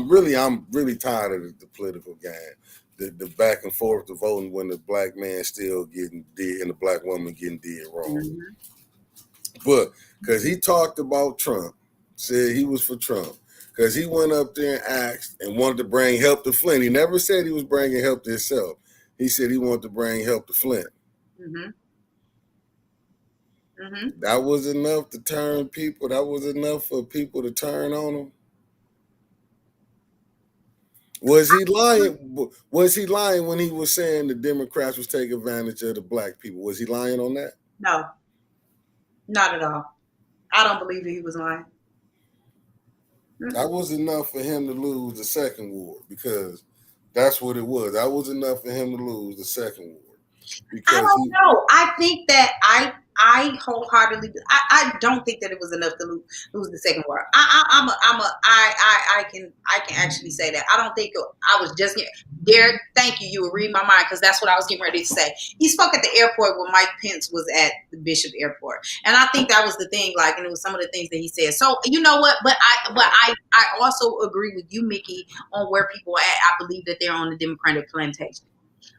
[SPEAKER 1] really tired of the political game, the back and forth, the voting when the black man still getting did and the black woman getting did wrong.
[SPEAKER 2] Mm-hmm.
[SPEAKER 1] But because he talked about Trump, said he was for Trump. Because he went up there and asked and wanted to bring help to Flint. He never said he was bringing help to himself. He said he wanted to bring help to Flint.
[SPEAKER 2] Mm-hmm. Mm-hmm.
[SPEAKER 1] That was enough to turn people. That was enough for people to turn on him. Was he lying? Was he lying when he was saying the Democrats was taking advantage of the black people? Was he lying on that?
[SPEAKER 2] No, not at all. I don't believe that he was lying.
[SPEAKER 1] That was enough for him to lose the second war because that's what it was. That was enough for him to lose the second war.
[SPEAKER 2] I don't know. I think that I wholeheartedly I don't think that it was enough to lose the second war. I can actually say that. I don't think I was just there. Thank you. You would read my mind because that's what I was getting ready to say. He spoke at the airport when Mike Pence was at the Bishop Airport, and I think that was the thing. Like, and it was some of the things that he said. So you know what? But I also agree with you, Mickey, on where people are at. I believe that they're on the Democratic plantation.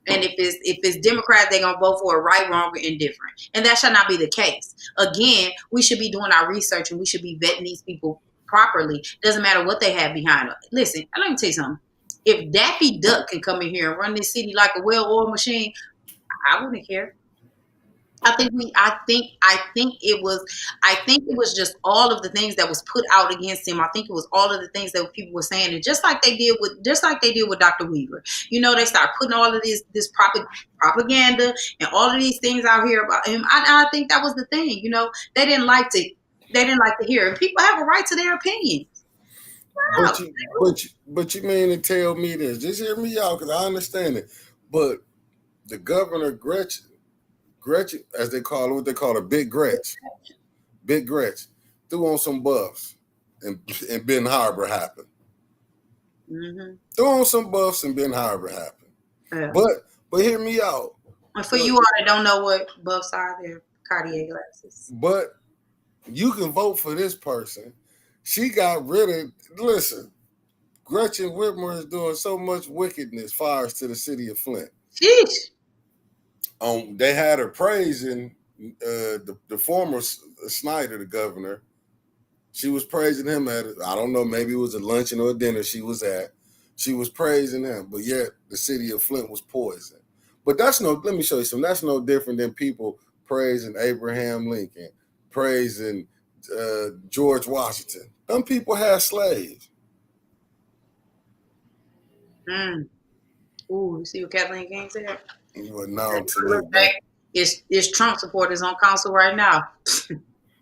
[SPEAKER 2] And if it's Democrats, they're gonna vote for it right, wrong, or indifferent. And that should not be the case. Again, we should be doing our research and we should be vetting these people properly. Doesn't matter what they have behind them. Listen, let me tell you something. If Daffy Duck can come in here and run this city like a well-oiled machine, I wouldn't care. I think it was just all of the things that was put out against him. I think it was all of the things that people were saying, and just like they did with Dr. Weaver. You know, they started putting all of this propaganda and all of these things out here about him. I think that was the thing. You know, they didn't like to hear it. People have a right to their opinions. Wow.
[SPEAKER 1] But you mean to tell me this? Just hear me out because I understand it. But the governor Gretchen, as they call her, what they call her, Big Gretch, threw on some buffs, and Ben Harbor happened.
[SPEAKER 2] Mm-hmm.
[SPEAKER 1] Threw on some buffs, and Ben Harbor happened.
[SPEAKER 2] Yeah.
[SPEAKER 1] But hear me out.
[SPEAKER 2] And for you all that don't know what buffs are, they're Cartier glasses.
[SPEAKER 1] But you can vote for this person. She got rid of. Listen, Gretchen Whitmer is doing so much wickedness fires to the city of Flint.
[SPEAKER 2] Sheesh.
[SPEAKER 1] They had her praising the former Snyder, the governor. She was praising him at, I don't know, maybe it was a luncheon or a dinner she was at. She was praising him, but yet the city of Flint was poisoned. But let me show you something. That's no different than people praising Abraham Lincoln, praising George Washington. Some people had slaves.
[SPEAKER 2] Mm. Ooh, you see what Kathleen King said?
[SPEAKER 1] Well, now to look back,
[SPEAKER 2] it's Trump supporters on council right now.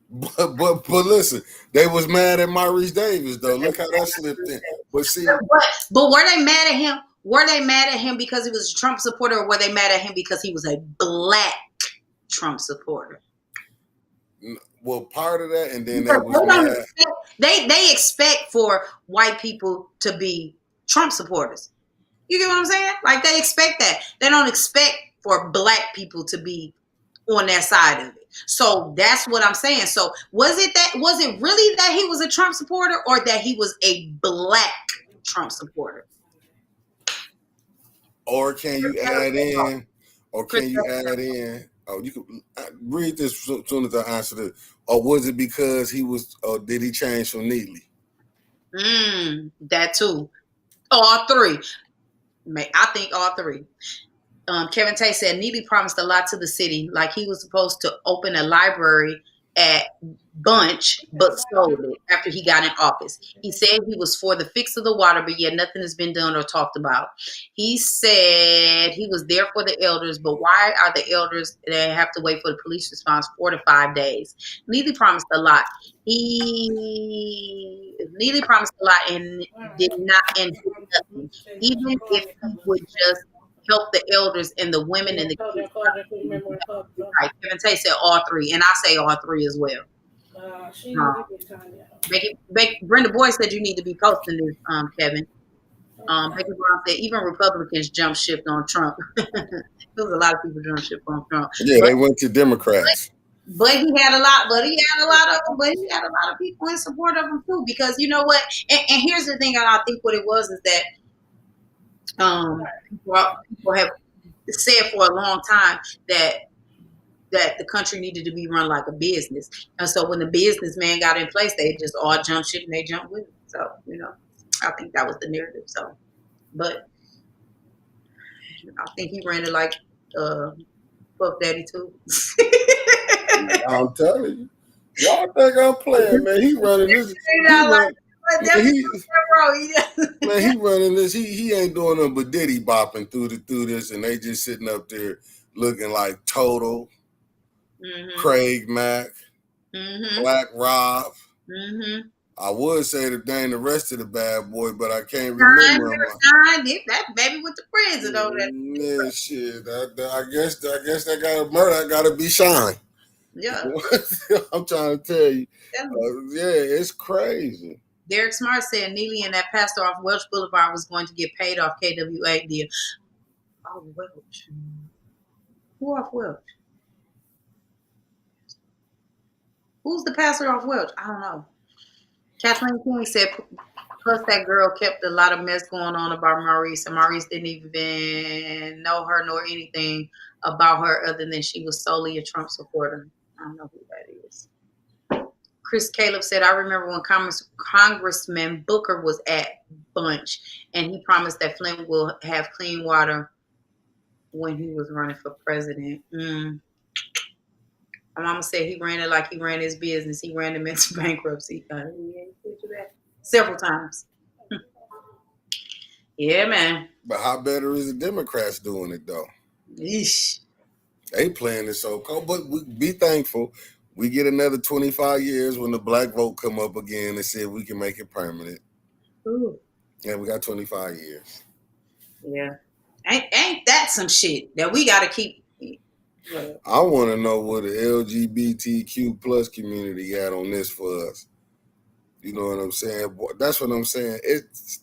[SPEAKER 1] but listen, they was mad at Maurice Davis though. Look how that slipped in. But see,
[SPEAKER 2] but were they mad at him? Were they mad at him because he was a Trump supporter, or were they mad at him because he was a black Trump supporter?
[SPEAKER 1] Well, part of that, and then
[SPEAKER 2] they expect for white people to be Trump supporters. You get what I'm saying? Like, they expect that. They don't expect for black people to be on that side of it. So that's what I'm saying. So was it really that he was a Trump supporter, or that he was a black Trump supporter?
[SPEAKER 1] Or can you add in? Oh, you can read this as soon as I answer this. Or was it because he was? Or did he change from Neely?
[SPEAKER 2] That too. All three. I think all three. Kevin Tate said Neely promised a lot to the city, like he was supposed to open a library at Bunch, but sold it after he got in office. He said he was for the fix of the water, but yet nothing has been done or talked about. He said he was there for the elders, but why are the elders that have to wait for the police response 4 to 5 days? Neely promised a lot. Neely promised a lot and did nothing. Even if he would just help the elders and the women and the kids. Right. Kevin Tate said all three, and I say all three as well. Brenda Boy said you need to be posting this, Kevin. Becky Brown said even Republicans jumped ship on Trump. There was a lot of people jumped ship on Trump,
[SPEAKER 1] Yeah,
[SPEAKER 2] but
[SPEAKER 1] they went to Democrats.
[SPEAKER 2] he had a lot. But he had a lot of. But he had a lot of people in support of him too. Because you know what? And here's the thing. And I think what it was is that people have said for a long time that the country needed to be run like a business. And so when the businessman got in place, they just all jumped ship and they jumped with him. So, I think that was the narrative. So, but I think he ran it like Puff Daddy too.
[SPEAKER 1] I'm telling you. Y'all think I'm playing, man. He running this. He running this. He ain't doing nothing but diddy bopping through this, and they just sitting up there looking like Total, Craig Mack, Black Rob. I would say the dang the rest of the bad boy, but I can't remember him.
[SPEAKER 2] That baby with the prison over there.
[SPEAKER 1] Yeah, shit. I guess that got to murder. I got to be Shine.
[SPEAKER 2] Yeah.
[SPEAKER 1] I'm trying to tell you. Yeah, it's crazy.
[SPEAKER 2] Derek Smart said Neely and that pastor off Welch Boulevard was going to get paid off KWA deal. Oh, Welch. Who off Welch? Who's the pastor off Welch? I don't know. Kathleen King said, plus that girl kept a lot of mess going on about Maurice, and Maurice didn't even know her nor anything about her other than she was solely a Trump supporter. I don't know who that is. Chris Caleb said, I remember when Congressman Booker was at Bunch, and he promised that Flint will have clean water when he was running for president. My mama said he ran it like he ran his business. He ran him into bankruptcy. Several times. Yeah, man.
[SPEAKER 1] But how better is the Democrats doing it, though?
[SPEAKER 2] Yeesh.
[SPEAKER 1] They playing it so cold, but we be thankful. We get another 25 years when the black vote come up again and see if we can make it permanent.
[SPEAKER 2] Ooh.
[SPEAKER 1] Yeah, we got 25 years.
[SPEAKER 2] Yeah. Ain't that some shit that we got to keep?
[SPEAKER 1] I want to know what the LGBTQ plus community got on this for us. You know what I'm saying? That's what I'm saying.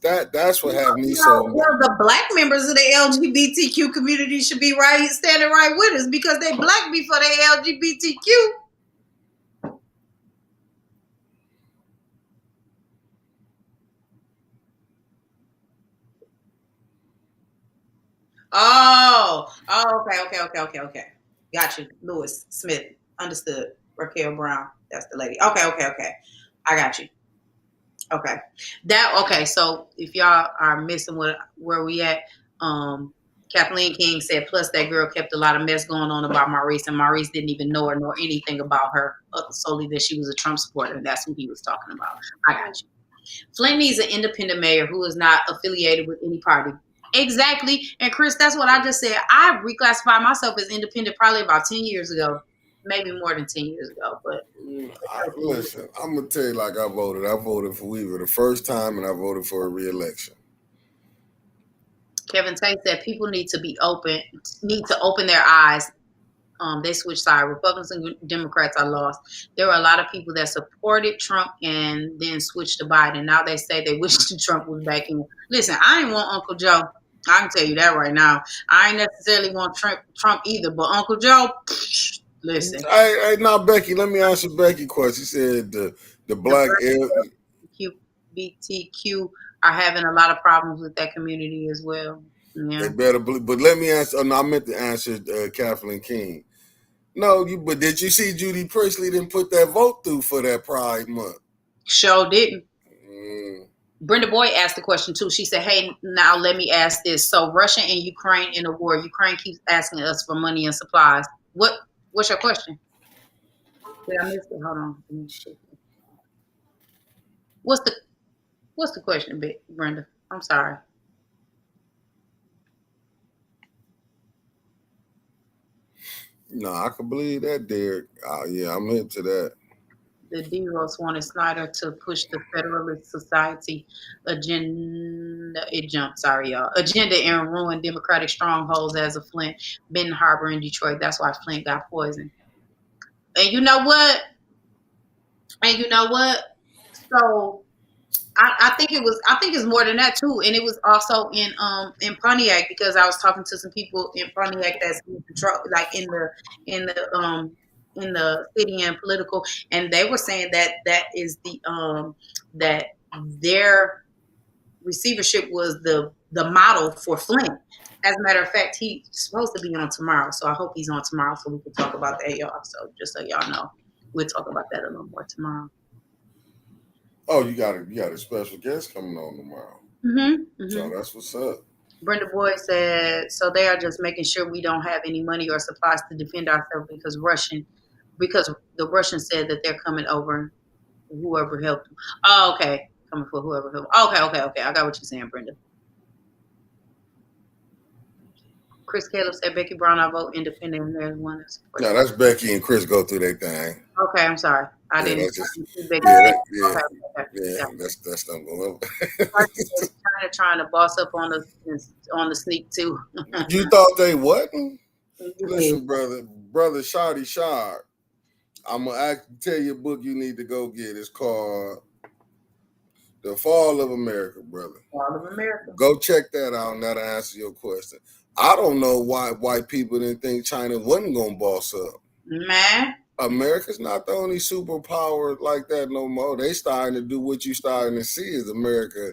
[SPEAKER 1] That's what have me so.
[SPEAKER 2] Well, the black members of the LGBTQ community should be standing right with us because they black before they LGBTQ. Okay. Got you. Lewis Smith. Understood. Raquel Brown. That's the lady. Okay. I got you. Okay. So if y'all are missing where we at, Kathleen King said, plus that girl kept a lot of mess going on about Maurice, and Maurice didn't even know her nor anything about her, solely that she was a Trump supporter. And that's who he was talking about. I got you. Flint needs an independent mayor who is not affiliated with any party. Exactly. And Chris, that's what I just said. I reclassified myself as independent probably about 10 years ago. Maybe more than 10 years ago. But
[SPEAKER 1] listen, I'm going to tell you like I voted. I voted for Weaver the first time, and I voted for a re-election.
[SPEAKER 2] Kevin Tate said people need to open their eyes. They switched sides. Republicans and Democrats are lost. There were a lot of people that supported Trump and then switched to Biden. Now they say they wish Trump was back in. Listen, I ain't want Uncle Joe. I can tell you that right now. I ain't necessarily want Trump either, but Uncle Joe, listen.
[SPEAKER 1] Hey, now Becky, let me ask you Becky question. She said the black
[SPEAKER 2] LGBTQ are having a lot of problems with that community as well. Yeah.
[SPEAKER 1] They better believe. But let me answer. I meant to answer Kathleen King. No, but did you see Judy Priestley didn't put that vote through for that Pride Month?
[SPEAKER 2] Sure didn't. Brenda Boyd asked the question too. She said, hey, now let me ask this. So Russia and Ukraine in a war. Ukraine keeps asking us for money and supplies. What's your question? Did I miss it? Hold on. What's the question, Brenda? I'm sorry.
[SPEAKER 1] No, I can believe that, Derek. Yeah, I'm into that.
[SPEAKER 2] The D-Rose wanted Snyder to push the Federalist Society agenda. Agenda and ruin Democratic strongholds as of Flint, Benton Harbor, and Detroit. That's why Flint got poisoned. And you know what? So I think it was. I think it's more than that too, and it was also in Pontiac because I was talking to some people in Pontiac that's in control, like in the in the city and political, and they were saying that that is that their receivership was the model for Flint. As a matter of fact, he's supposed to be on tomorrow, so I hope he's on tomorrow so we can talk about that, y'all. So just so y'all know, we'll talk about that a little more tomorrow.
[SPEAKER 1] Oh, you got a special guest coming on tomorrow. So that's what's up.
[SPEAKER 2] Brenda Boyd said, so they are just making sure we don't have any money or supplies to defend ourselves because the Russians said that they're coming over, whoever helped them. Oh, okay. Coming for whoever helped. Okay. I got what you're saying, Brenda. Chris Caleb said, Becky Brown, I vote independent, and there's one that supports.
[SPEAKER 1] No, that's Becky and Chris go through their thing.
[SPEAKER 2] Okay, I'm sorry. I didn't.
[SPEAKER 1] That's just,
[SPEAKER 2] Becky.
[SPEAKER 1] yeah, that's not going
[SPEAKER 2] Trying to boss up on the sneak too.
[SPEAKER 1] You thought they wasn't? Listen, brother Shotty Shard, I'm gonna tell you a book you need to go get. It's called The Fall of America, brother.
[SPEAKER 2] Fall of America.
[SPEAKER 1] Go check that out, and that'll answer your question. I don't know why white people didn't think China wasn't gonna boss up.
[SPEAKER 2] Man.
[SPEAKER 1] America's not the only superpower like that no more. They starting to do what you starting to see is America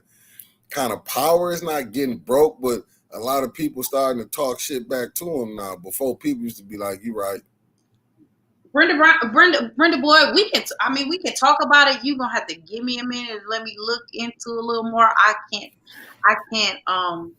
[SPEAKER 1] kind of power is not getting broke, but a lot of people starting to talk shit back to them now. Before people used to be like, "You right."
[SPEAKER 2] Brenda Boyd, we can talk about it. You're gonna have to give me a minute and let me look into a little more. I can't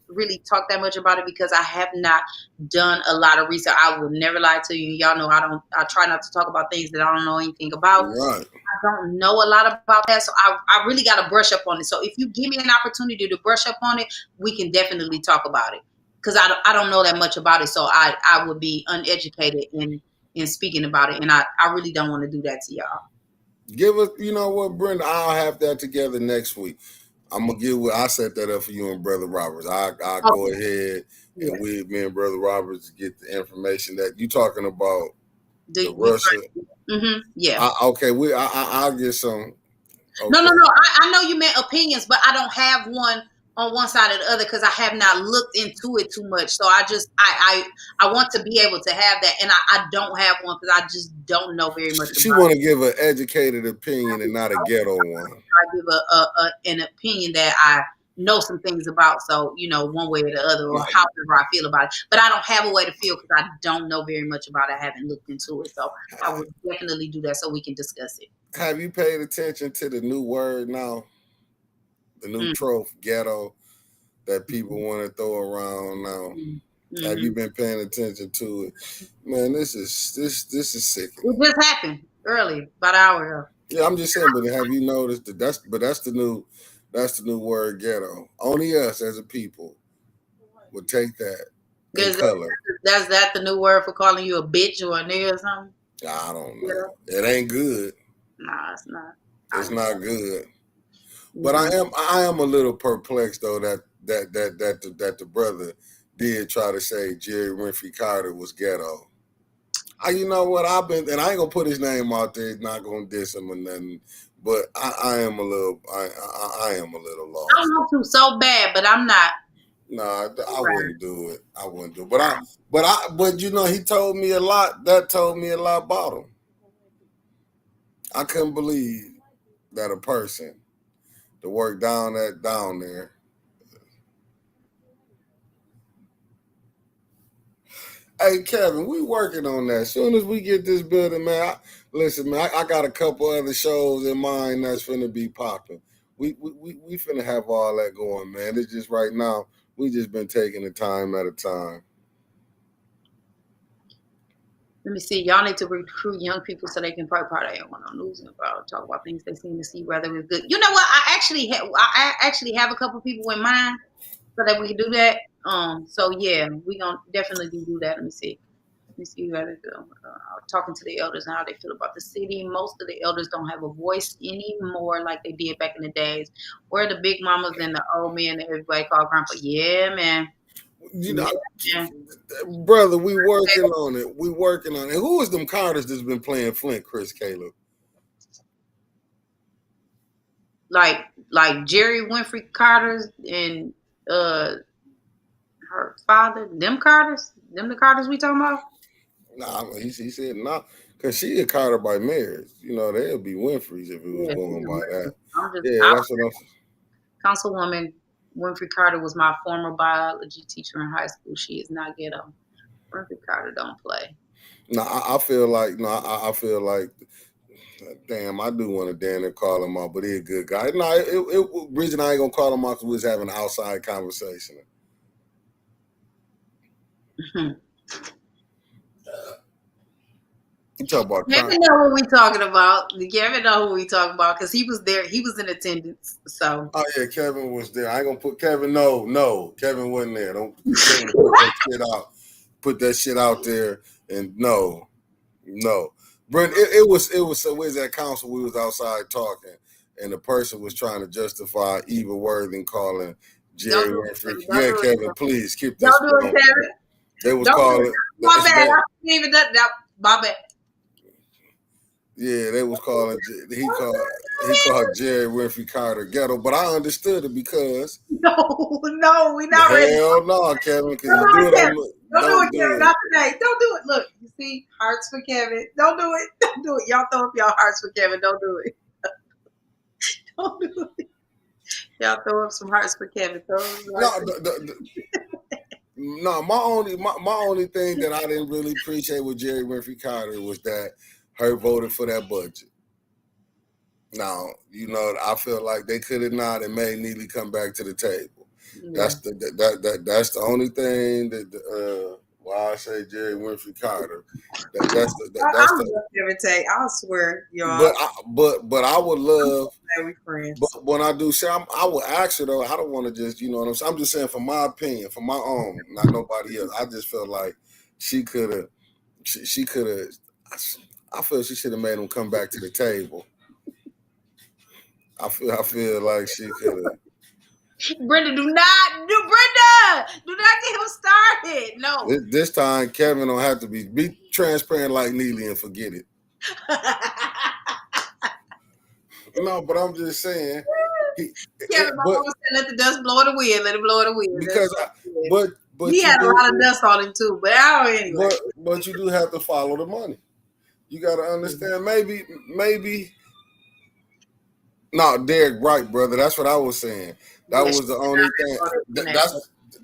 [SPEAKER 2] really talk that much about it because I have not done a lot of research. I will never lie to you. Y'all know I try not to talk about things that I don't know anything about.
[SPEAKER 1] Right.
[SPEAKER 2] I don't know a lot about that, so I really got to brush up on it. So if you give me an opportunity to brush up on it, we can definitely talk about it because I don't know that much about it, so I would be uneducated in speaking about it, and I really don't want to do that to y'all.
[SPEAKER 1] Give us, you know what, Brenda, I'll have that together next week. I'm gonna I set that up for you and Brother Roberts. I'll go ahead and me and Brother Roberts get the information that you talking about the Russia.
[SPEAKER 2] Yeah.
[SPEAKER 1] Okay, I'll get some.
[SPEAKER 2] Okay. No. I know you meant opinions, but I don't have one on one side or the other because I have not looked into it too much. So I want to be able to have that, and I don't have one because I just don't know very much.
[SPEAKER 1] She want to give an educated opinion and not a ghetto one.
[SPEAKER 2] I give an opinion that I know some things about, so one way or the other, or however I feel about it. But I don't have a way to feel because I don't know very much about it. I haven't looked into it, so I would definitely do that so we can discuss it.
[SPEAKER 1] Have you paid attention to the new word now? The new trope, ghetto, that people want to throw around now. Have you been paying attention to it? Man, this is sickening.
[SPEAKER 2] It just happened early, about an hour ago.
[SPEAKER 1] Yeah, I'm just saying, but have you noticed that that's the new word, ghetto. Only us as a people would take that in color.
[SPEAKER 2] That's the new word for calling you a bitch or a nigga or something?
[SPEAKER 1] I don't know. It ain't good.
[SPEAKER 2] Nah, it's not.
[SPEAKER 1] It's not good. But I am a little perplexed though that the brother did try to say Jerry Winfrey Carter was ghetto. You know what, and I ain't gonna put his name out there, not gonna diss him or nothing, but I am a little lost.
[SPEAKER 2] I want to so bad, but I'm not.
[SPEAKER 1] Nah, I wouldn't do it. But he told me a lot. That told me a lot about him. I couldn't believe that a person to work down there. Hey, Kevin, we working on that. As soon as we get this building, man, I got a couple other shows in mind that's finna be popping. We finna have all that going, man. It's just right now, we just been taking it time at a time.
[SPEAKER 2] Let me see. Y'all need to recruit young people so they can probably part of one on news and talk about things they seem to see whether it's good. You know what? I actually have a couple people in mind so that we can do that. So yeah, we gonna definitely do that. Let me see who that is. Talking to the elders and how they feel about the city. Most of the elders don't have a voice anymore like they did back in the days. Where the big mamas and the old men that everybody called grandpa. Yeah, man.
[SPEAKER 1] Brother, we working on it. Who is them Carters that's been playing Flint, Chris Caleb?
[SPEAKER 2] like Jerry Winfrey Carter's and uh her father, them Carters, them the Carters we talking about?
[SPEAKER 1] Nah, he said nah, because she a Carter by marriage. You know, they'd be Winfrey's if it was
[SPEAKER 2] Yeah,
[SPEAKER 1] going by that.
[SPEAKER 2] I'm just
[SPEAKER 1] Yeah,
[SPEAKER 2] I
[SPEAKER 1] that's what I'm saying.
[SPEAKER 2] Councilwoman Winfrey Carter was my former biology teacher in high school. She is not ghetto. Winfrey Carter don't play.
[SPEAKER 1] No, I feel like no, I feel like damn, I do want to damn near call him out, but he a good guy. No, reason I ain't gonna call him out because we was having an outside conversation. You talk about crime.
[SPEAKER 2] Kevin know what we talking about. Kevin know who we talking about because he was there. He was in attendance. So.
[SPEAKER 1] Oh yeah, Kevin was there. I ain't gonna put Kevin. No, Kevin wasn't there. Don't Kevin put that shit out. Put that shit out there. And no. Brent, it was so we was at council. We was outside talking, and the person was trying to justify Eva Worthing calling Jerry Winfrey. Yeah, Kevin, please keep this.
[SPEAKER 2] Don't do it, Kevin.
[SPEAKER 1] They was calling.
[SPEAKER 2] My bad. I didn't even that. My bad.
[SPEAKER 1] Yeah, they was calling. He called Jerry Winfrey Carter ghetto, but I understood it because
[SPEAKER 2] no, we not ready.
[SPEAKER 1] Hell no, Kevin, because you do it.
[SPEAKER 2] Don't do it, Kevin. Not today. Don't do it. Look, you see, hearts for Kevin. Don't do it. Don't do it. Y'all throw up y'all hearts for Kevin. Don't do it. Don't do it. Y'all throw up some hearts for Kevin.
[SPEAKER 1] No, my only thing that I didn't really appreciate with Jerry Winfrey Carter was that her voted for that budget. Now, you know, I feel like they could have not and made Neely come back to the table. Yeah. That's the only thing that why I say Jerry Winfrey Carter. That's
[SPEAKER 2] the I swear, y'all.
[SPEAKER 1] But I would love. But when I do say, I will ask her though. I don't want to just, you know what I'm saying. I'm just saying, for my opinion, for my own, not nobody else. I just felt like she could have. She could have. I feel she should have made him come back to the table. I feel like she could have.
[SPEAKER 2] Brenda, do not get him started. No.
[SPEAKER 1] This time, Kevin don't have to be transparent like Neely and forget it. No, but I'm just saying.
[SPEAKER 2] Kevin, let the dust blow the wind. Let it blow the wind.
[SPEAKER 1] Because, but
[SPEAKER 2] he had a lot of dust on him too. But I don't anyway.
[SPEAKER 1] But you do have to follow the money. You got to understand. Maybe. No, Derek, right, brother. That's what I was saying. That was the only thing.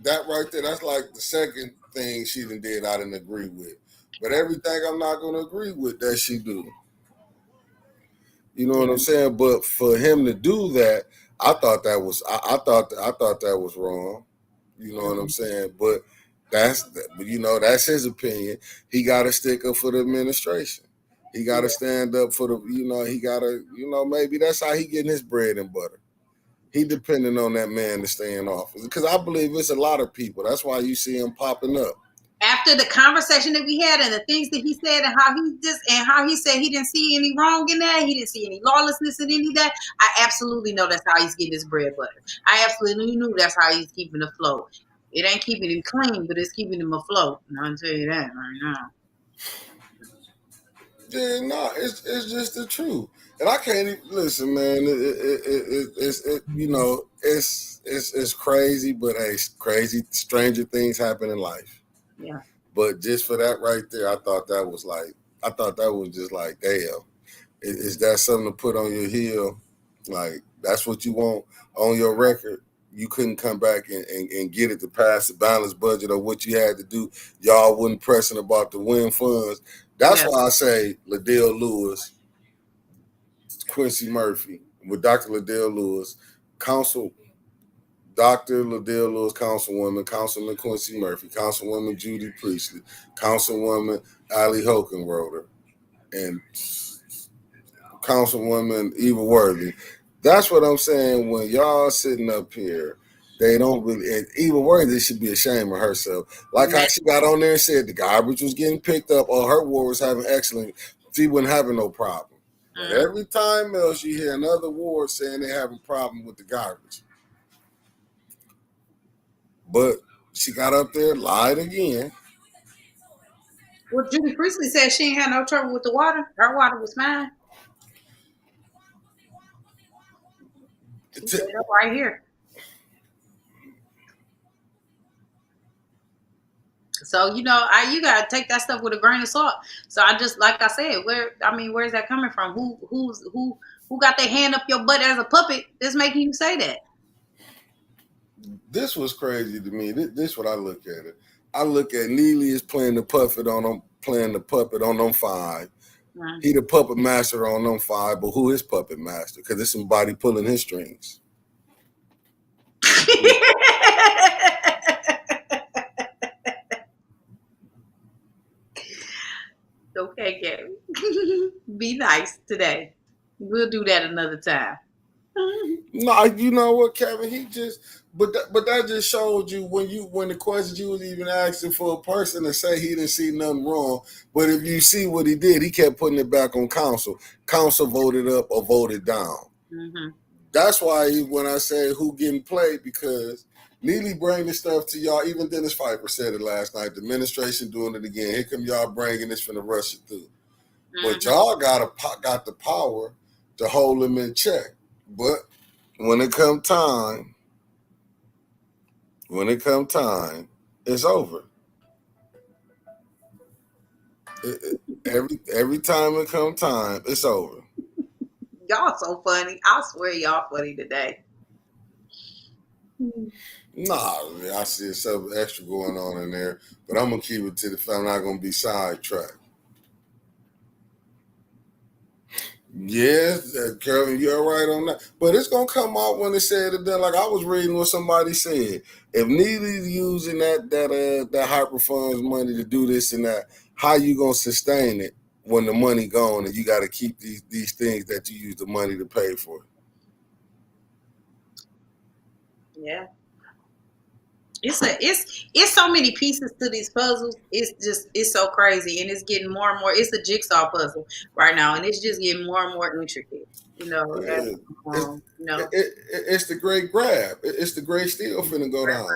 [SPEAKER 1] That right there. That's like the second thing she did. I didn't agree with. But everything I'm not going to agree with that she do. You know what I'm saying? But for him to do that, I thought that was that was wrong. You know what I'm saying? But that's his opinion. He got to stick up for the administration. He got to stand up for he got to, maybe that's how he getting his bread and butter. He depending on that man to stay in office. Because I believe it's a lot of people. That's why you see him popping up.
[SPEAKER 2] After the conversation that we had and the things that he said and how he said he didn't see any wrong in that, he didn't see any lawlessness in any of that, I absolutely know that's how he's getting his bread and butter. I absolutely knew that's how he's keeping afloat. It ain't keeping him clean, but it's keeping him afloat. And I'll tell you that right now.
[SPEAKER 1] Yeah, no, it's just the truth, and I can't even listen, man. It's crazy, but hey, crazy, stranger things happen in life.
[SPEAKER 2] Yeah.
[SPEAKER 1] But just for that right there, I thought that was just like, damn, is that something to put on your heel? Like that's what you want on your record? You couldn't come back and get it to pass the balanced budget or what you had to do. Y'all wasn't pressing about the win funds. That's why I say Liddell Lewis, Quincy Murphy, with Dr. Liddell Lewis, Dr. Liddell Lewis, Councilwoman, Councilman Quincy Murphy, Councilwoman Judy Priestley, Councilwoman Allie Hokenroder, and Councilwoman Eva Worthy. That's what I'm saying. When y'all sitting up here, they don't really. And Eva Worthy should be ashamed of herself. Like how she got on there and said the garbage was getting picked up, or her ward was having excellent. She wasn't having no problem. But every time else, you hear another ward saying they having a problem with the garbage. But she got up there, lied again.
[SPEAKER 2] Well, Judy Priestley said she ain't had no trouble with the water. Her water was fine. He said that right here. So you gotta take that stuff with a grain of salt. So I just like I said, where's that coming from? Who got their hand up your butt as a puppet that's making you say that?
[SPEAKER 1] This was crazy to me. This what I look at it. I look at Neely is playing the puppet on them five.
[SPEAKER 2] Mm.
[SPEAKER 1] He the puppet master on them five, but who is puppet master? Because it's somebody pulling his strings.
[SPEAKER 2] Okay, Gabby. Be nice today. We'll do that another time.
[SPEAKER 1] No, you know what, Kevin? But that just showed you when the questions you was even asking for a person to say he didn't see nothing wrong. But if you see what he did, he kept putting it back on council. Council voted up or voted down.
[SPEAKER 2] Mm-hmm.
[SPEAKER 1] That's why when I say who getting played, because Neely bring this stuff to y'all. Even Dennis Pfeiffer said it last night. The administration doing it again. Here come y'all bringing this from the rush it through.
[SPEAKER 2] Mm-hmm.
[SPEAKER 1] But y'all got the power to hold them in check. But when it come time, it's over. Every time it come time, it's over.
[SPEAKER 2] Y'all so funny. I swear y'all funny today.
[SPEAKER 1] Nah, I see something extra going on in there, but I'm gonna keep it to the fact I'm not gonna be sidetracked. Yes, Kevin, you're right on that. But it's gonna come out when it's said and done. Like I was reading what somebody said. If Neely's using that hyper funds money to do this and that, how you gonna sustain it when the money gone and you got to keep these things that you use the money to pay for?
[SPEAKER 2] Yeah. It's so many pieces to these puzzles. It's so crazy, and it's getting more and more. It's a jigsaw puzzle right now, and it's just getting more and more intricate.
[SPEAKER 1] It's the great grab. It's the great steal finna go down.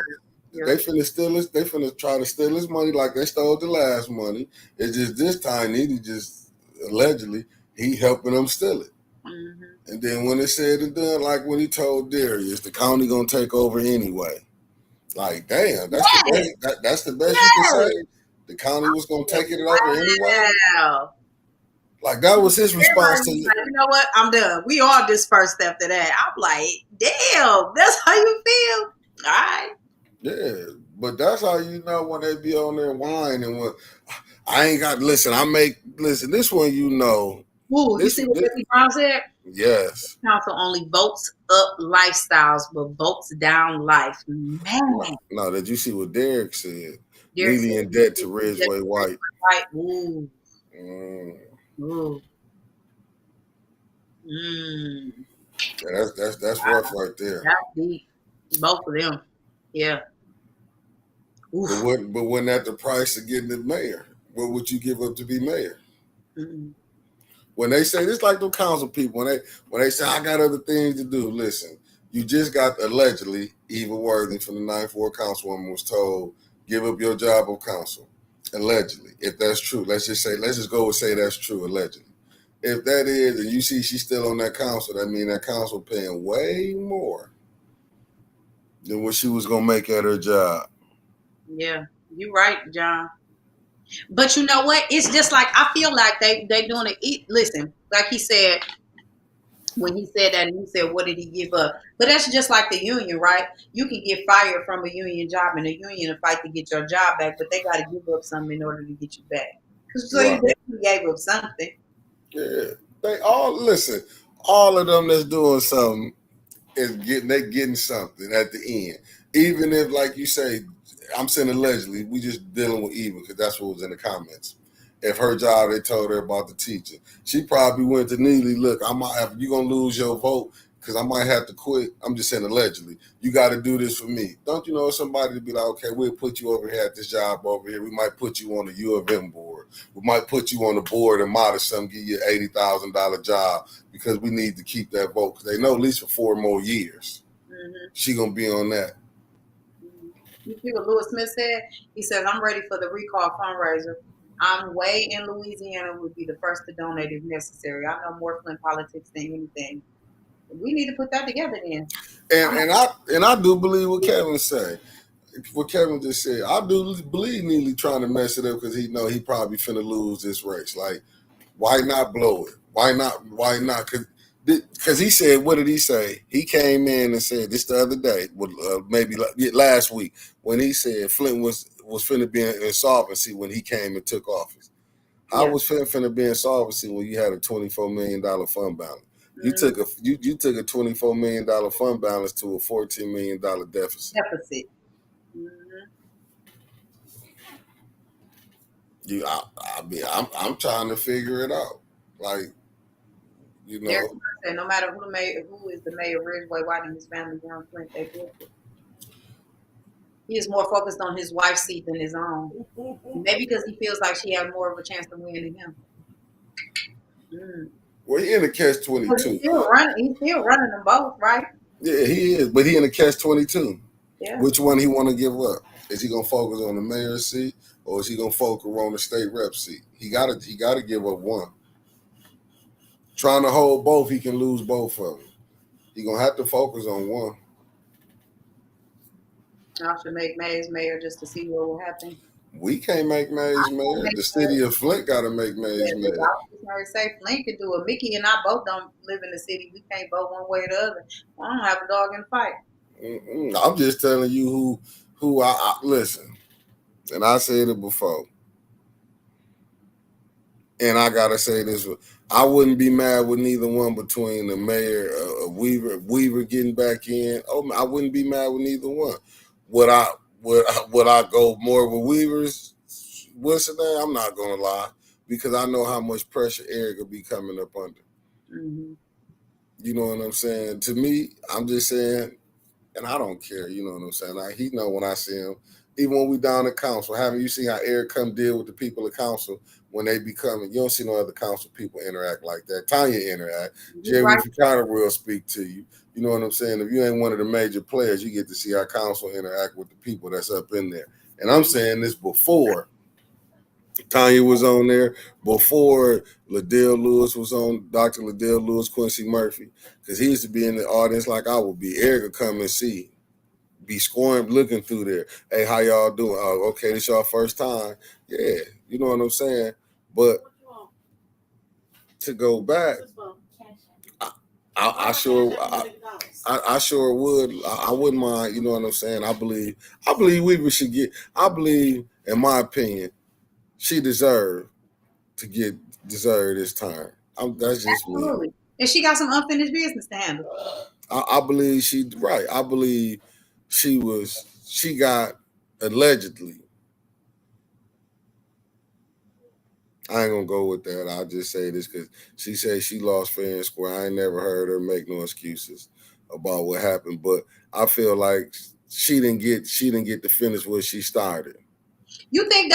[SPEAKER 1] Yeah. They finna steal this. They finna try to steal his money like they stole the last money. It's just this time he just allegedly he helping them steal it. Mm-hmm. And then when it said and done, like when he told Darius, the county gonna take over anyway. Like, damn, that's the best you can say. The county was gonna take it over anyway. Like that was his response to
[SPEAKER 2] you know what? I'm done. We all dispersed after that. I'm like, damn, that's how you feel. All right.
[SPEAKER 1] Yeah, but that's how you know when they be on their wine and when I ain't got listen. This one you know.
[SPEAKER 2] Ooh, you see what Jesse Brown said?
[SPEAKER 1] Yes.
[SPEAKER 2] Council only votes up lifestyles, but votes down life. Man.
[SPEAKER 1] No, did you see what Derek said? Neely in debt to Ridgeway White.
[SPEAKER 2] Ooh. Ooh.
[SPEAKER 1] Yeah, that's rough right there.
[SPEAKER 2] That's deep. Both of them. Yeah.
[SPEAKER 1] But when at the price of getting the mayor, what would you give up to be mayor? Mm-hmm. When they say this, like the council people, when they say I got other things to do, listen, you just got allegedly Eva Worthing from the 9th Ward Councilwoman was told give up your job of council. Allegedly, if that's true, let's just go and say that's true. Allegedly, if that is, and you see she's still on that council, that means that council paying way more than what she was gonna make at her job.
[SPEAKER 2] Yeah, you're right, John. But you know what? It's just like I feel like they doing it. Listen, like he said when he said that, and he said, "What did he give up?" But that's just like the union, right? You can get fired from a union job, and the union will fight to get your job back, but they got to give up something in order to get you back. So you definitely gave up something.
[SPEAKER 1] Yeah, they all listen. All of them that's doing something is getting something at the end, even if, like you say, I'm saying allegedly, we just dealing with Eva because that's what was in the comments. If her job, they told her about the teaching, she probably went to Neely. Look, you gonna lose your vote because I might have to quit. I'm just saying allegedly. You got to do this for me. Don't you know somebody to be like, okay, we'll put you over here at this job over here. We might put you on the U of M board. We might put you on the board and model something, give you an $80,000 job because we need to keep that vote because they know at least for 4 more years. Mm-hmm. She gonna be on that.
[SPEAKER 2] You see what Lewis Smith said? He says, I'm ready for the recall fundraiser. I'm way in Louisiana, would be the first to donate if necessary. I know more Flint politics than anything. we need to put that together then.
[SPEAKER 1] And I do believe what Kevin say. What Kevin just said. I do believe Neely trying to mess it up because he know he probably finna lose this race. Like, why not blow it? Why not? Why not? Because he said, what did he say? He came in and said this the other day, maybe last week, when he said Flint was finna be in insolvency when he came and took office. How was Flint finna be in insolvency when you had a $24 million fund balance? You took a you took a $24 million fund balance to a $14 million deficit. I mean, I'm trying to figure it out. Like, you know,
[SPEAKER 2] no matter who is the mayor of Ridgeway, why didn't his family run Flint? They built it. He is more focused on his wife's seat than his own. Maybe because he feels like she has more of a chance to win than him.
[SPEAKER 1] Well, he in a catch-22.
[SPEAKER 2] He's still running them both, right?
[SPEAKER 1] Yeah, he is, but he in a catch-22.
[SPEAKER 2] Yeah.
[SPEAKER 1] Which one he want to give up? Is he gonna focus on the mayor's seat, or is he gonna focus on the state rep seat? He gotta give up one. Trying to hold both, he can lose both of them. He gonna have to focus on one.
[SPEAKER 2] I should make Mays mayor just to see what will happen.
[SPEAKER 1] We can't make Mays mayor. The city of Flint got to make Mays mayor.
[SPEAKER 2] I was going to say Flint can do it. Mickey and I both don't live in the city. We can't vote one way or the other. I don't have a dog in the fight.
[SPEAKER 1] I'm just telling you who I listen. And I said it before. And I gotta say this: I wouldn't be mad with neither one between the mayor of Weaver getting back in. Oh, I wouldn't be mad with neither one. Would I go more with Weaver's? What's the name? I'm not gonna lie, because I know how much pressure Eric will be coming up under.
[SPEAKER 2] Mm-hmm.
[SPEAKER 1] You know what I'm saying? To me, I'm just saying, and I don't care. You know what I'm saying? Like, he know when I see him. Even when we down at council, haven't you seen how Eric come deal with the people of council when they be coming? You don't see no other council people interact like that. Tanya interact. Jerry Ficana will speak to you. You know what I'm saying? If you ain't one of the major players, you get to see how council interact with the people that's up in there. And I'm saying this before Tanya was on there, before Liddell Lewis was on, Dr. Liddell Lewis, Quincy Murphy, because he used to be in the audience like I would be. Eric would come and see. Be scoring, looking through there. Hey, how y'all doing? Oh, okay, this y'all first time. Yeah, you know what I'm saying? But to go back, I sure would. I wouldn't mind. You know what I'm saying? I believe Weaver should get. I believe, in my opinion, she deserved this time. That's just
[SPEAKER 2] Absolutely.
[SPEAKER 1] me.
[SPEAKER 2] And she got some unfinished business to handle.
[SPEAKER 1] I believe she right. I believe she got allegedly. I ain't gonna go with that. I'll just say this because she said she lost fair and square. I ain't never heard her make no excuses about what happened, but I feel like she didn't get to finish what she started.
[SPEAKER 2] You think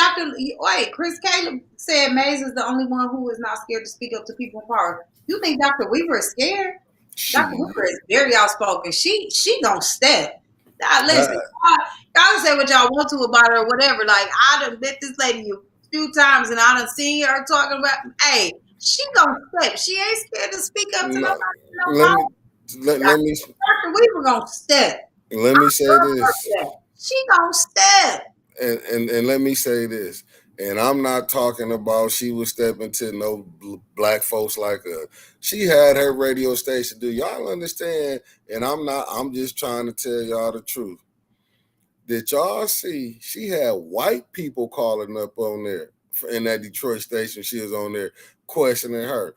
[SPEAKER 2] Chris Caleb said Mays is the only one who is not scared to speak up to people in power. You think Dr. Weaver is scared? Dr. Weaver is very outspoken. She gonna step. Listen, y'all say what y'all want to about her or whatever. Like, I done met this lady a few times and I done seen her talking about, hey, she gonna step. She ain't scared to speak up to nobody.
[SPEAKER 1] Let me
[SPEAKER 2] Dr. Weaver gonna step.
[SPEAKER 1] Let me say this.
[SPEAKER 2] She gonna step.
[SPEAKER 1] And let me say this. And I'm not talking about she was stepping to no black folks like her. She had her radio station. Do y'all understand? And I'm just trying to tell y'all the truth. Did y'all see she had white people calling up on there in that Detroit station? She was on there questioning her.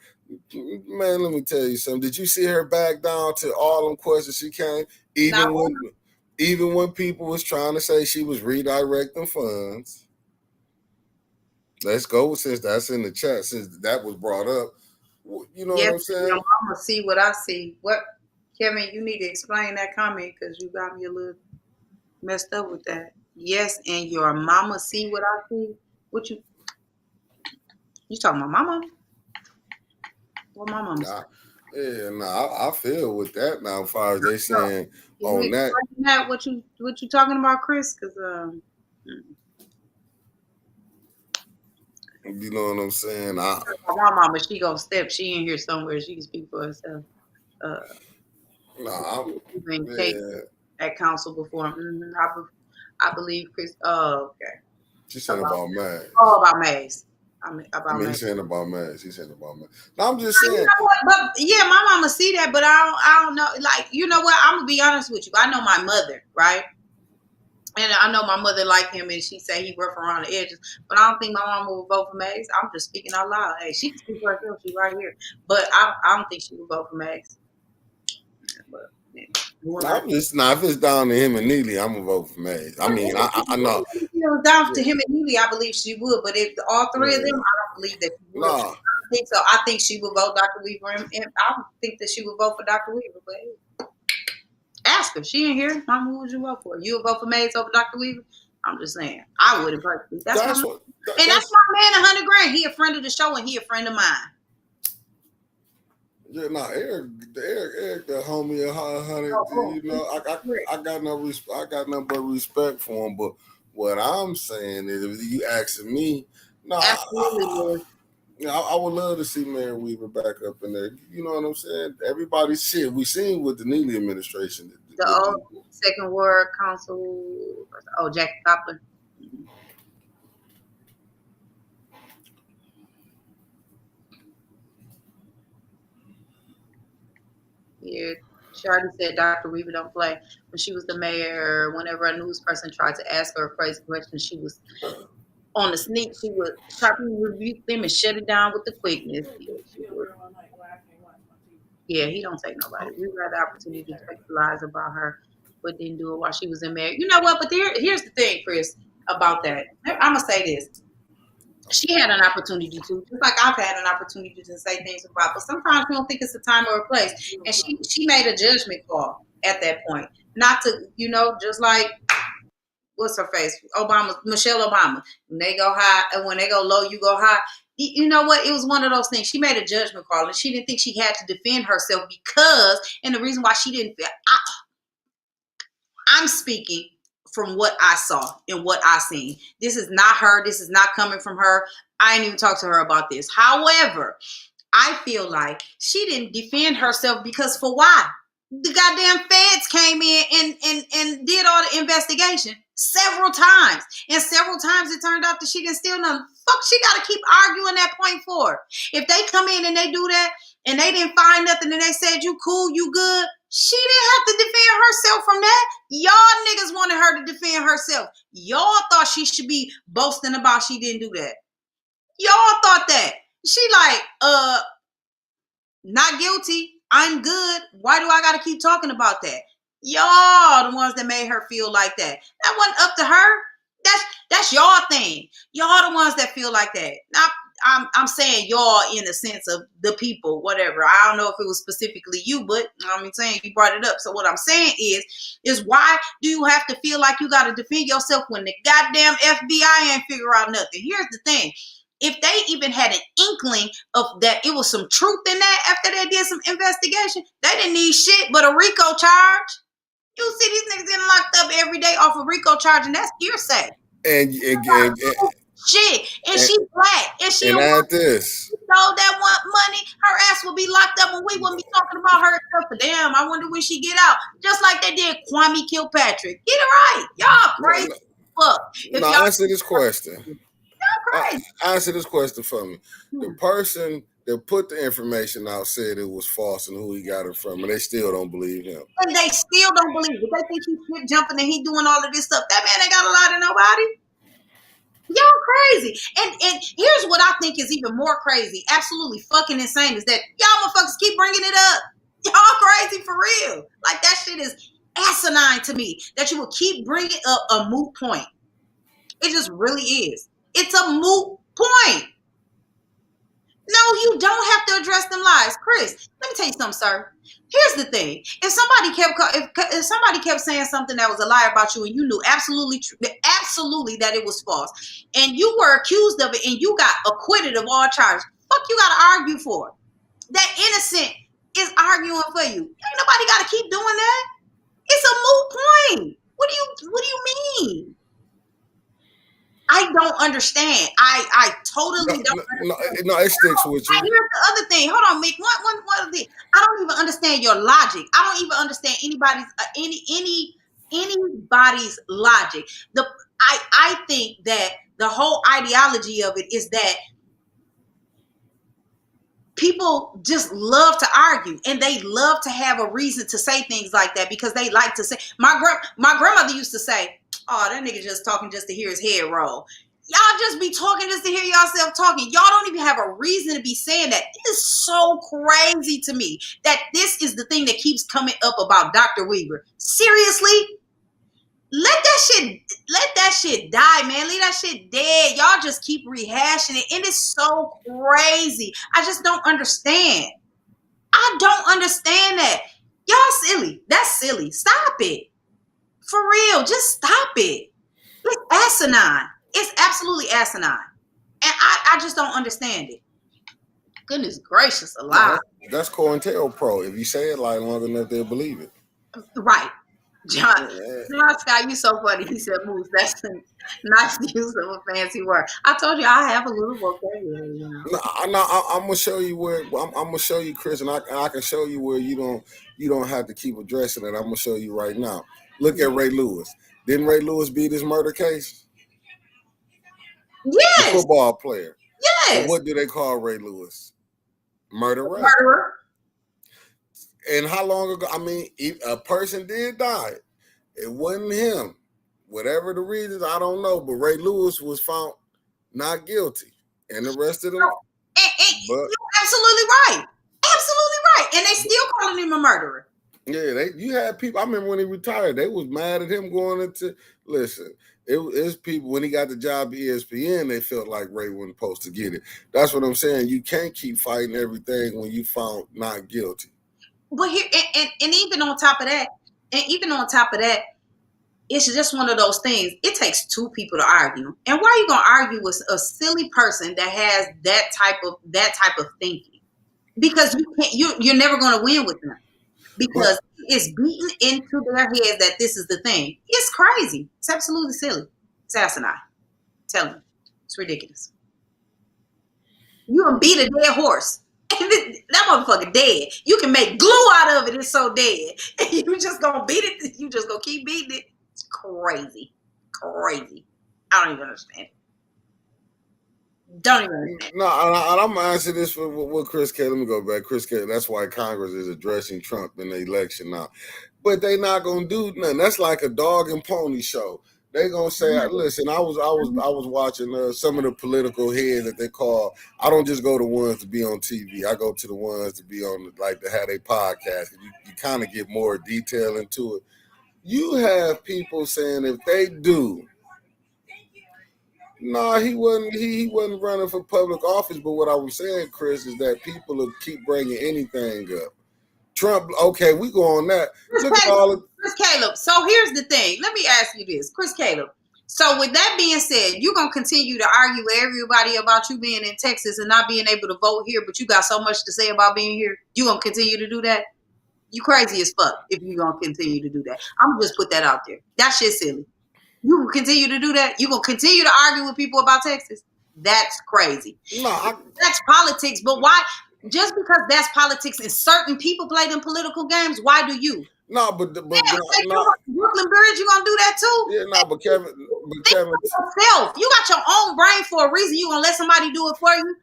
[SPEAKER 1] Man, let me tell you something. Did you see her back down to all them questions she came? Even when people was trying to say she was redirecting funds. Let's go, since that's in the chat, since that was brought up. You know what I'm saying?
[SPEAKER 2] I'm gonna see what I see. What, Kevin, you need to explain that comment because you got me a little messed up with that. Yes, and your mama see what I see. What you talking about, mama? What my mama say?
[SPEAKER 1] Yeah, I feel with that now. As far as they saying on that,
[SPEAKER 2] what you talking about, Chris? Because
[SPEAKER 1] you know what I'm saying.
[SPEAKER 2] My mama, she gonna step. She in here somewhere. She can speak for herself.
[SPEAKER 1] No, I'm,
[SPEAKER 2] Been case
[SPEAKER 1] yeah.
[SPEAKER 2] at council before. I believe Chris. Oh, okay.
[SPEAKER 1] She's saying
[SPEAKER 2] About
[SPEAKER 1] about Mags.
[SPEAKER 2] about Maze. I mean
[SPEAKER 1] I
[SPEAKER 2] about
[SPEAKER 1] mean,
[SPEAKER 2] Maze.
[SPEAKER 1] he's saying about Mags. He's saying about Mags. No, I'm just
[SPEAKER 2] You
[SPEAKER 1] saying.
[SPEAKER 2] know what? But yeah, my mama see that, but I don't know. Like, you know what? I'm gonna be honest with you. I know my mother, right? And I know my mother liked him, and she said he rough around the edges. But I don't think my mama would vote for Max. I'm just speaking out loud. Hey, she can speak for herself. She right here. But I don't think she would vote for Max. But yeah,
[SPEAKER 1] No, I'm just if it's down to him and Neely, I'm gonna vote for Mags. I mean, I know.
[SPEAKER 2] if it was down to
[SPEAKER 1] Yeah,
[SPEAKER 2] him and Neely, I believe she would. But if all three of them,
[SPEAKER 1] yeah.
[SPEAKER 2] I don't believe that she would. I
[SPEAKER 1] Nah,
[SPEAKER 2] don't think so. I think she would vote Dr. Weaver, and I don't think that she would vote for Dr. Weaver. But hey, ask her. She ain't here. Mama, who would you vote for? You would vote for Mays over Dr. Weaver? I'm just saying. I wouldn't personally. That's my
[SPEAKER 1] that's
[SPEAKER 2] man.
[SPEAKER 1] what
[SPEAKER 2] And that's
[SPEAKER 1] that's.
[SPEAKER 2] my man, 100 grand. He a friend of the show, and he a friend of mine.
[SPEAKER 1] Yeah, nah, Eric, the homie, 100. You know, I got no respect. I got nothing but respect for him. But what I'm saying is, if you asking me, no,
[SPEAKER 2] Absolutely.
[SPEAKER 1] I would love to see Mary Weaver back up in there. You know what I'm saying? Everybody's shit. We seen with the Neely administration.
[SPEAKER 2] The old second word council. Oh, Jackie Copeland. Yeah. She already said Dr. Weaver don't play. When she was the mayor, whenever a news person tried to ask her a crazy question, she was on the sneak. She would sharply rebuke them and shut it down with the quickness. Yeah, she would. Yeah, he don't take nobody. We had the opportunity to take the lies about her, but didn't do it while she was in marriage. You know what? But here's the thing, Chris, about that. I'm gonna say this. She had an opportunity to, just like I've had an opportunity to say things about, but sometimes we don't think it's a time or a place. And she made a judgment call at that point. Not to, just like what's her face? Michelle Obama. When they go high and when they go low, you go high. You know what? It was one of those things. She made a judgment call and she didn't think she had to defend herself and the reason why she didn't, I'm speaking from what I saw and what I seen. This is not her. This is not coming from her. I ain't even talked to her about this. However, I feel like she didn't defend herself because for why? The goddamn feds came in and did all the investigation several times. And several times it turned out that she didn't steal nothing. Fuck, she got to keep arguing that point for. If they come in and they do that and they didn't find nothing and they said you cool, you good, she didn't have to defend herself from that. Y'all niggas wanted her to defend herself. Y'all thought she should be boasting about she didn't do that. Y'all thought that. She like, not guilty. I'm good. Why do I got to keep talking about that? Y'all the ones that made her feel like that. That wasn't up to her. That's y'all thing. Y'all the ones that feel like that. Now, I'm saying y'all in the sense of the people, whatever. I don't know if it was specifically you, but I'm saying you brought it up. So what I'm saying is why do you have to feel like you got to defend yourself when the goddamn FBI ain't figure out nothing? Here's the thing. If they even had an inkling of that it was some truth in that after they did some investigation, they didn't need shit but a RICO charge. You see these niggas getting locked up every day off a RICO charge, and that's hearsay.
[SPEAKER 1] and
[SPEAKER 2] Shit, and she's black, and she
[SPEAKER 1] and
[SPEAKER 2] don't
[SPEAKER 1] add
[SPEAKER 2] want
[SPEAKER 1] this.
[SPEAKER 2] that want money. Her ass will be locked up, and we wouldn't be talking about her stuff. But damn, I wonder when she get out. Just like they did Kwame Kilpatrick. Get it right, y'all crazy. Fuck. If
[SPEAKER 1] Now
[SPEAKER 2] y'all
[SPEAKER 1] answer this question.
[SPEAKER 2] crazy.
[SPEAKER 1] Answer this question for me. The
[SPEAKER 2] Hmm.
[SPEAKER 1] person that put the information out said it was false and who he got it from, and they still don't believe him.
[SPEAKER 2] And they still don't believe it. They think he's shit jumping and he doing all of this stuff. That man ain't got a lie to nobody. Y'all crazy. And here's what I think is even more crazy, absolutely fucking insane, is that y'all motherfuckers keep bringing it up. Y'all crazy for real. Like that shit is asinine to me that you will keep bringing up a moot point. It just really is. It's a moot point. No, you don't have to address them lies, Chris. Let me tell you something, sir. Here's the thing: if somebody kept saying something that was a lie about you, and you knew absolutely that it was false, and you were accused of it, and you got acquitted of all charges, fuck, you got to argue for. That innocent is arguing for you. Ain't nobody got to keep doing that. It's a moot point. What do you mean? I don't understand. I totally don't understand.
[SPEAKER 1] No, it sticks with you.
[SPEAKER 2] Here's the other thing. Hold on, Mick. One thing. I don't even understand your logic. I don't even understand anybody's logic. I think that the whole ideology of it is that people just love to argue, and they love to have a reason to say things like that because they like to say. My grandmother used to say, "Oh, that nigga just talking just to hear his head roll." Y'all just be talking just to hear yourself talking. Y'all don't even have a reason to be saying that. It is so crazy to me that this is the thing that keeps coming up about Dr. Weaver. Seriously? Let that shit die, man. Leave that shit dead. Y'all just keep rehashing it. And it's so crazy. I just don't understand. I don't understand that. Y'all silly. That's silly. Stop it. For real. Just stop it. It's asinine. It's absolutely asinine. And I just don't understand it. Goodness gracious alive.
[SPEAKER 1] No, that's COINTELPRO. If you say it like long enough, they'll believe it.
[SPEAKER 2] Right. John Scott, you so funny. He said, "Moose, that's a nice use of a fancy word." I told you I have a little vocabulary now.
[SPEAKER 1] I'm gonna show you where I'm gonna show you, Chris, and I can show you where you don't have to keep addressing it. I'm gonna show you right now. Look at Ray Lewis. Didn't Ray Lewis beat his murder case?
[SPEAKER 2] Yes.
[SPEAKER 1] The football player.
[SPEAKER 2] Yes.
[SPEAKER 1] And what do they call Ray Lewis? Murderer.
[SPEAKER 2] Murderer.
[SPEAKER 1] And how long ago? I mean, a person did die. It wasn't him. Whatever the reasons, I don't know. But Ray Lewis was found not guilty, and the rest of them.
[SPEAKER 2] You're absolutely right. Absolutely right. And they still calling him a murderer.
[SPEAKER 1] Yeah, you had people. I remember when he retired, they was mad at him going into. Listen, it's people when he got the job at ESPN, they felt like Ray wasn't supposed to get it. That's what I'm saying. You can't keep fighting everything when you found not guilty.
[SPEAKER 2] But here, and even on top of that, it's just one of those things. It takes two people to argue, and why are you gonna argue with a silly person that has that type of thinking? Because you're never gonna win with them because it's beaten into their heads that this is the thing. It's crazy. It's absolutely silly. It's asinine. Tell me, it's ridiculous. You can beat a dead horse. That motherfucker dead. You can make glue out of it. It's so dead. You just gonna beat it. You just gonna keep beating it. It's crazy. Crazy. I don't even understand it. Don't even understand.
[SPEAKER 1] No, and I'm gonna answer this with Chris K. Let me go back. Chris K. That's why Congress is addressing Trump in the election now. But they not gonna do nothing. That's like a dog and pony show. They gonna say, listen, I was watching some of the political heads that they call. I don't just go to ones to be on TV. I go to the ones to be on, like, to have a podcast. You kind of get more detail into it. You have people saying if they do, no, he wasn't running for public office. But what I was saying, Chris, is that people will keep bringing anything up. Trump, okay, we go on that.
[SPEAKER 2] Chris Caleb. So here's the thing. Let me ask you this, Chris Caleb. So with that being said, you're gonna continue to argue with everybody about you being in Texas and not being able to vote here, but you got so much to say about being here. You gonna continue to do that? You crazy as fuck if you gonna continue to do that. I'm gonna just put that out there. That shit's silly. You gonna continue to do that? You gonna continue to argue with people about Texas? That's crazy.
[SPEAKER 1] No,
[SPEAKER 2] that's politics. But why? Just because that's politics and certain people play them political games, why do you?
[SPEAKER 1] No, but
[SPEAKER 2] Brooklyn Bridge, you gonna do that too?
[SPEAKER 1] Yeah, no, but Kevin,
[SPEAKER 2] yourself. You got your own brain for a reason. You gonna let somebody do it for you?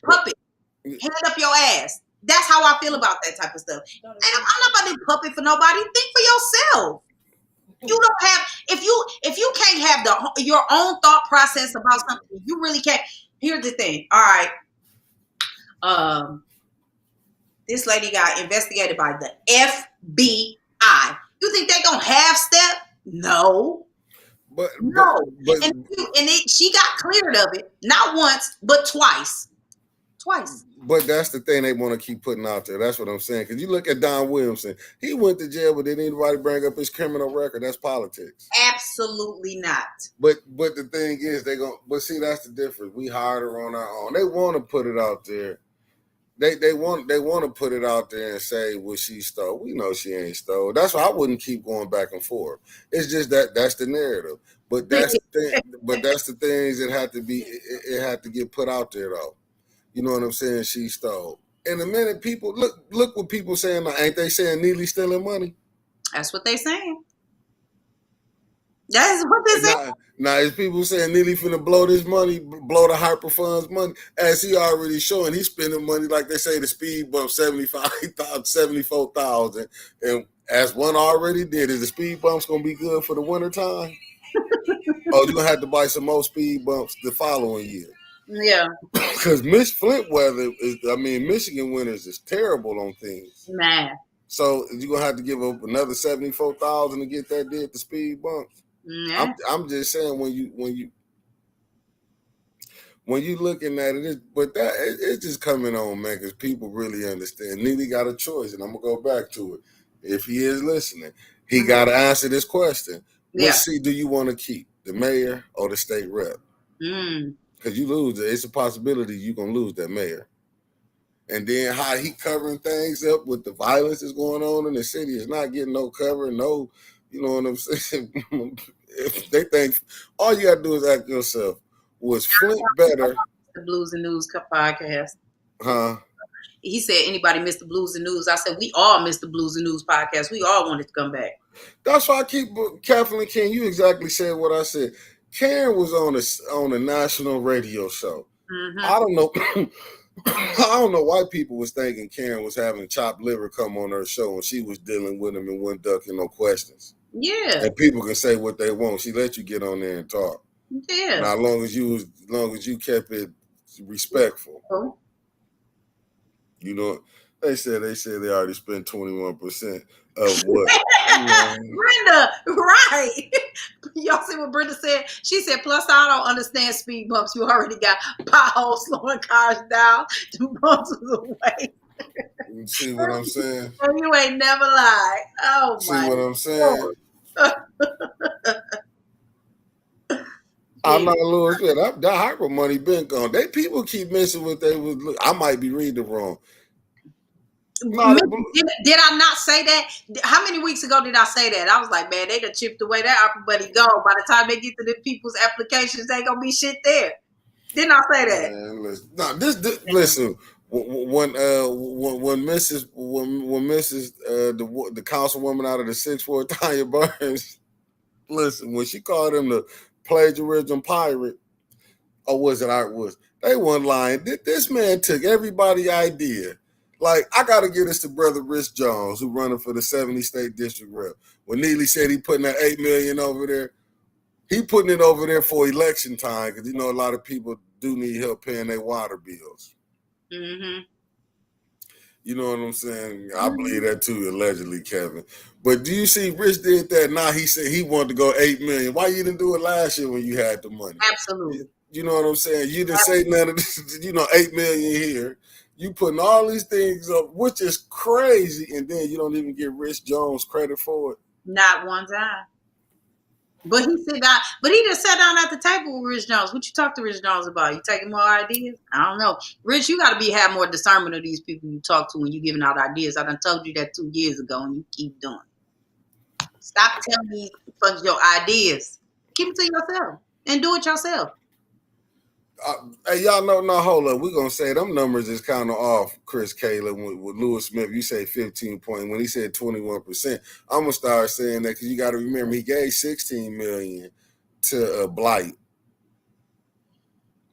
[SPEAKER 2] Puppet, hand up your ass. That's how I feel about that type of stuff. And I'm not about to puppet for nobody. Think for yourself. You don't have if you can't have your own thought process about something, you really can't. Here's the thing. All right. This lady got investigated by the FBI. You think they gonna half step? No. She got cleared of it not once but twice.
[SPEAKER 1] But that's the thing they want to keep putting out there. That's what I'm saying. Because you look at Don Williamson, he went to jail, but didn't anybody bring up his criminal record? That's politics.
[SPEAKER 2] Absolutely not.
[SPEAKER 1] But the thing is, but see, that's the difference. We hired her on our own. They want to put it out there. they want to put it out there and say, well, she stole. We know she ain't stole. That's why I wouldn't keep going back and forth. It's just that's the narrative. But that's the thing. But that's the things that had to be. It had to get put out there though. You know what I'm saying? She stole. In a minute, people look what people saying. Ain't they saying Neely stealing money?
[SPEAKER 2] That's what they saying. That's what they saying.
[SPEAKER 1] Now, is people saying Neely finna blow this money, blow the hyper funds money, as he already showing, he's spending money like they say the speed bump 75,000, 74,000, and as one already did, is the speed bumps gonna be good for the winter time? Oh, you're gonna have to buy some more speed bumps the following year.
[SPEAKER 2] Yeah.
[SPEAKER 1] Because Flint weather is, Michigan winters is terrible on things.
[SPEAKER 2] Man.
[SPEAKER 1] So you're gonna have to give up another 74,000 to get that did the speed bumps. Yeah. I'm just saying when you looking at it, but that it's just coming on, man, because people really understand. Neely got a choice, and I'm gonna go back to it. If he is listening, he got to answer this question: which seat do you want to keep, the mayor or the state rep? Because you lose it, it's a possibility you're gonna lose that mayor. And then how he covering things up with the violence that's going on in the city is not getting no cover, no, you know what I'm saying? If they think all you gotta do is ask yourself, was Flint better?
[SPEAKER 2] The Blues and News podcast.
[SPEAKER 1] Huh?
[SPEAKER 2] He said, anybody missed the Blues and News? I said, we all missed the Blues and News podcast. We all wanted to come back.
[SPEAKER 1] That's why I keep Kathleen King. You exactly said what I said. Karen was on a national radio show. Mm-hmm. I don't know. I don't know why people was thinking Karen was having chopped liver come on her show and she was dealing with him and wasn't ducking no questions. Yeah. And people can say what they want. She let you get on there and talk. Yeah. Now, as long as you kept it respectful. Oh. You know, they said they already spent 21% of what.
[SPEAKER 2] Brenda, right. Y'all see what Brenda said? She said, plus I don't understand speed bumps. You already got potholes slowing cars down. The bumps is away.
[SPEAKER 1] You see what I'm saying?
[SPEAKER 2] You ain't never lied. Oh,
[SPEAKER 1] see my. See what I'm saying? I'm not Louis. That hyper money been gone. People keep missing what they was. I might be reading wrong.
[SPEAKER 2] No, did I not say that? How many weeks ago did I say that? I was like, man, they done chipped away that upper money go. By the time they get to the people's applications, they gonna be shit there. Didn't I say that?
[SPEAKER 1] Man, listen. When Mrs. The councilwoman out of the 6'4" Tanya Burns, listen, when she called him the plagiarism pirate, or was it Art Woods? They weren't lying. This man took everybody's idea. Like, I got to give this to Brother Rich Jones, who running for the 70 state district rep. When Neely said he putting that $8 million over there, he putting it over there for election time because, a lot of people do need help paying their water bills. Mm-hmm. You know what I'm saying? I believe that too, allegedly, Kevin. But do you see Rich did that? Now he said he wanted to go $8 million. Why you didn't do it last year when you had the money?
[SPEAKER 2] Absolutely.
[SPEAKER 1] You know what I'm saying? You didn't say none of this, $8 million here. You putting all these things up, which is crazy, and then you don't even give Rich Jones credit for it.
[SPEAKER 2] Not one time. But he said that. But he just sat down at the table with Rich Jones. What you talk to Rich Jones about? You taking more ideas? I don't know. Rich, you got to have more discernment of these people you talk to when you giving out ideas. I done told you that 2 years ago, and you keep doing it. Stop telling these folks your ideas. Keep it to yourself and do it yourself.
[SPEAKER 1] Hey, y'all know, no, hold up. We're going to say them numbers is kind of off, Chris Caleb, with Lewis Smith. You say 15 points. When he said 21%, I'm going to start saying that because you got to remember he gave $16 million to Blight.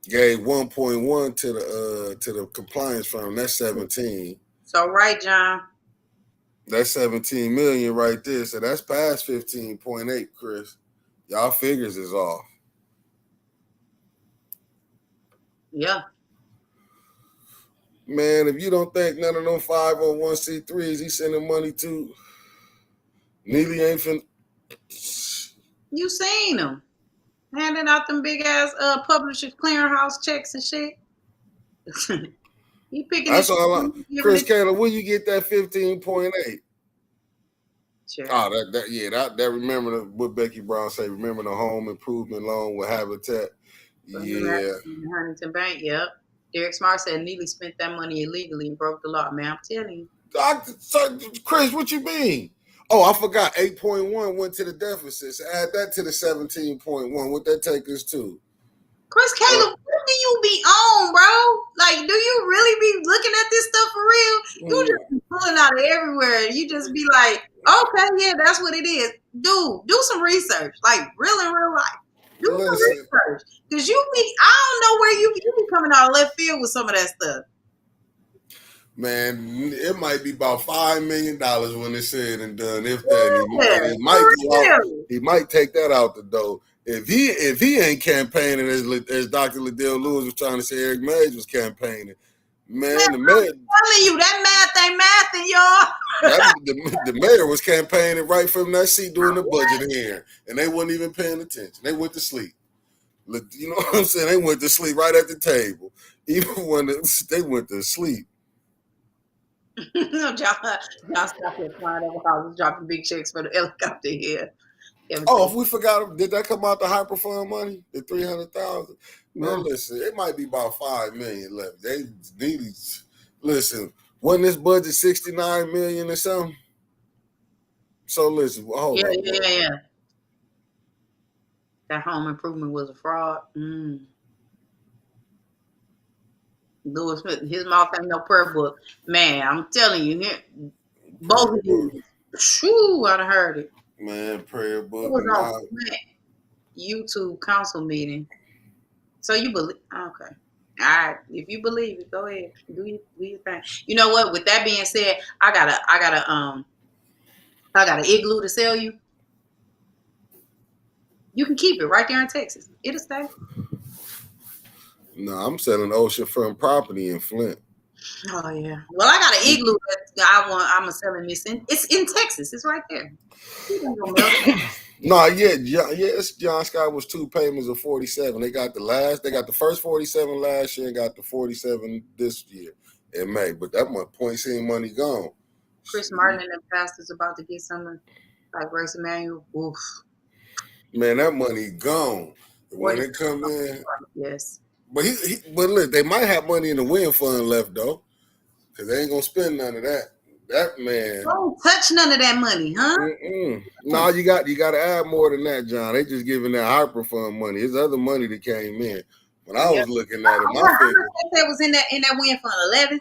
[SPEAKER 1] Gave 1.1 to the compliance firm. That's 17.
[SPEAKER 2] So, right, John.
[SPEAKER 1] That's 17 million right there. So that's past 15.8, Chris. Y'all figures is off.
[SPEAKER 2] Yeah.
[SPEAKER 1] Man, if you don't think none of them 501c3s he's sending money to, Neely ain't finna.
[SPEAKER 2] You seen him handing out them big ass publishers clearinghouse checks and shit. You picking
[SPEAKER 1] that's all. Chris Taylor, where you get that 15.8? Sure. Oh, that remember what Becky Brown say. Remember the home improvement loan with Habitat. Yeah.
[SPEAKER 2] Huntington Bank. Yep. Derek Smart said Neely spent that money illegally and broke the law. Man, I'm telling you.
[SPEAKER 1] Chris, what you mean? Oh, I forgot. 8.1 went to the deficit. So add that to the 17.1. What that take us to?
[SPEAKER 2] Chris Caleb, what do you be on, bro? Like, do you really be looking at this stuff for real? You just be pulling out of everywhere. You just be like, okay, yeah, that's what it is. Dude, do some research. Like, real in real life. Do some
[SPEAKER 1] Listen,
[SPEAKER 2] research. Because I don't know where you be coming out of left field with some of that stuff.
[SPEAKER 1] man, it might be about $5 million when it's said and done. If that, he might take that out the door. If he ain't campaigning as Dr. Liddell Lewis was trying to say Eric Mays was campaigning, man,
[SPEAKER 2] I'm telling you, that math ain't mathing, y'all.
[SPEAKER 1] the mayor was campaigning right from that seat during the budget hearing, and they wasn't even paying attention. They went to sleep. You know what I'm saying? They went to sleep right at the table, even when they went to sleep.
[SPEAKER 2] John stopped here flying over houses, dropping big checks for the helicopter here.
[SPEAKER 1] Oh, if we forgot, did that come out the hyperfund money? The 300,000? Man, listen, it might be about 5 million left. They need, listen, wasn't this budget 69 million or something? So listen, hold up.
[SPEAKER 2] Yeah. That home improvement was a fraud. Lewis Smith, his mouth ain't no prayer book. Man, I'm telling you, both of you. Shoo, I'd have heard it.
[SPEAKER 1] Man, prayer book.
[SPEAKER 2] It was on YouTube council meeting. So you believe? Okay. All right. If you believe it, go ahead. Do your thing. You know what? With that being said, I got an igloo to sell you. You can keep it right there in Texas. It'll stay.
[SPEAKER 1] No, I'm selling oceanfront property in Flint.
[SPEAKER 2] Oh yeah. Well, I got an igloo that I'm selling this in. It's in Texas. It's right there.
[SPEAKER 1] No, yes, John Scott was 2 payments of 47. They got the first 47 last year and got the 47 this year in May. But that point seeing money gone.
[SPEAKER 2] Chris Martin and the pastor's about to get something like Grace Emmanuel. Oof.
[SPEAKER 1] Man, that money gone. When it come in.
[SPEAKER 2] Yes.
[SPEAKER 1] But but look, they might have money in the wind fund left though. Because they ain't gonna spend none of that. That man
[SPEAKER 2] don't touch none of that money, huh?
[SPEAKER 1] No, you got to add more than that, John. They just giving that hyperfund money. There's other money that came in. When I was looking at it, my figure
[SPEAKER 2] that was in that wind fund 11.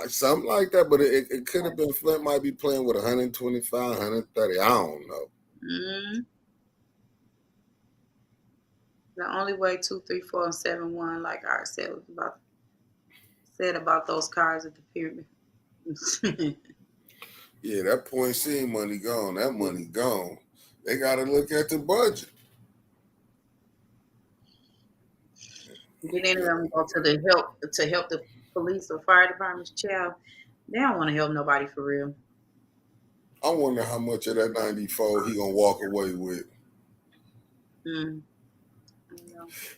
[SPEAKER 1] Something like that, but it could have been Flint might be playing with 125, 130. I don't know.
[SPEAKER 2] The only way 2, 3, 4, and 7 won, like I said about those cars at the pyramid.
[SPEAKER 1] Yeah, that point C money gone. That money gone. They got to look at the budget.
[SPEAKER 2] Then any of them go to help the police or fire departments. Child, they don't want to help nobody for real.
[SPEAKER 1] I wonder how much of that 94 he gonna walk away with.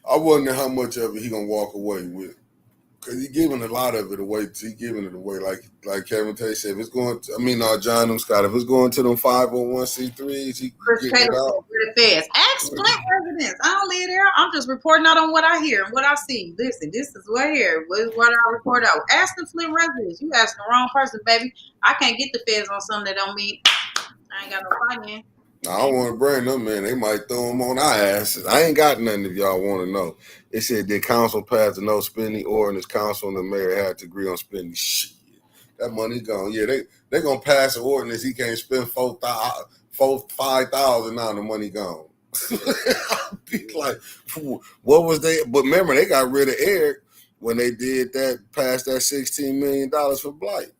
[SPEAKER 1] I wonder how much of it he gonna walk away with. Because he's giving a lot of it away. He's giving it away, like Kevin Tate said. If it's going to, John M. Scott, if it's going to them 501c3s, he
[SPEAKER 2] Chris
[SPEAKER 1] getting it out.
[SPEAKER 2] Ask Flint residents. I don't live there. I'm just reporting out on what I hear and what I see. Listen, this is what here. What I report out. Ask the Flint residents. You asking the wrong person, baby. I can't get the feds on something that don't mean I ain't got no finance.
[SPEAKER 1] I don't want to bring them in. They might throw them on our asses. I ain't got nothing if y'all want to know. It said the council passed a no spending ordinance. Council and the mayor had to agree on spending. Shit, that money gone. Yeah, they gonna pass an ordinance. He can't spend $5,000 now. The money gone. I'll be like, what was they? But remember, they got rid of Eric when they did that. Passed that $16 million for blight.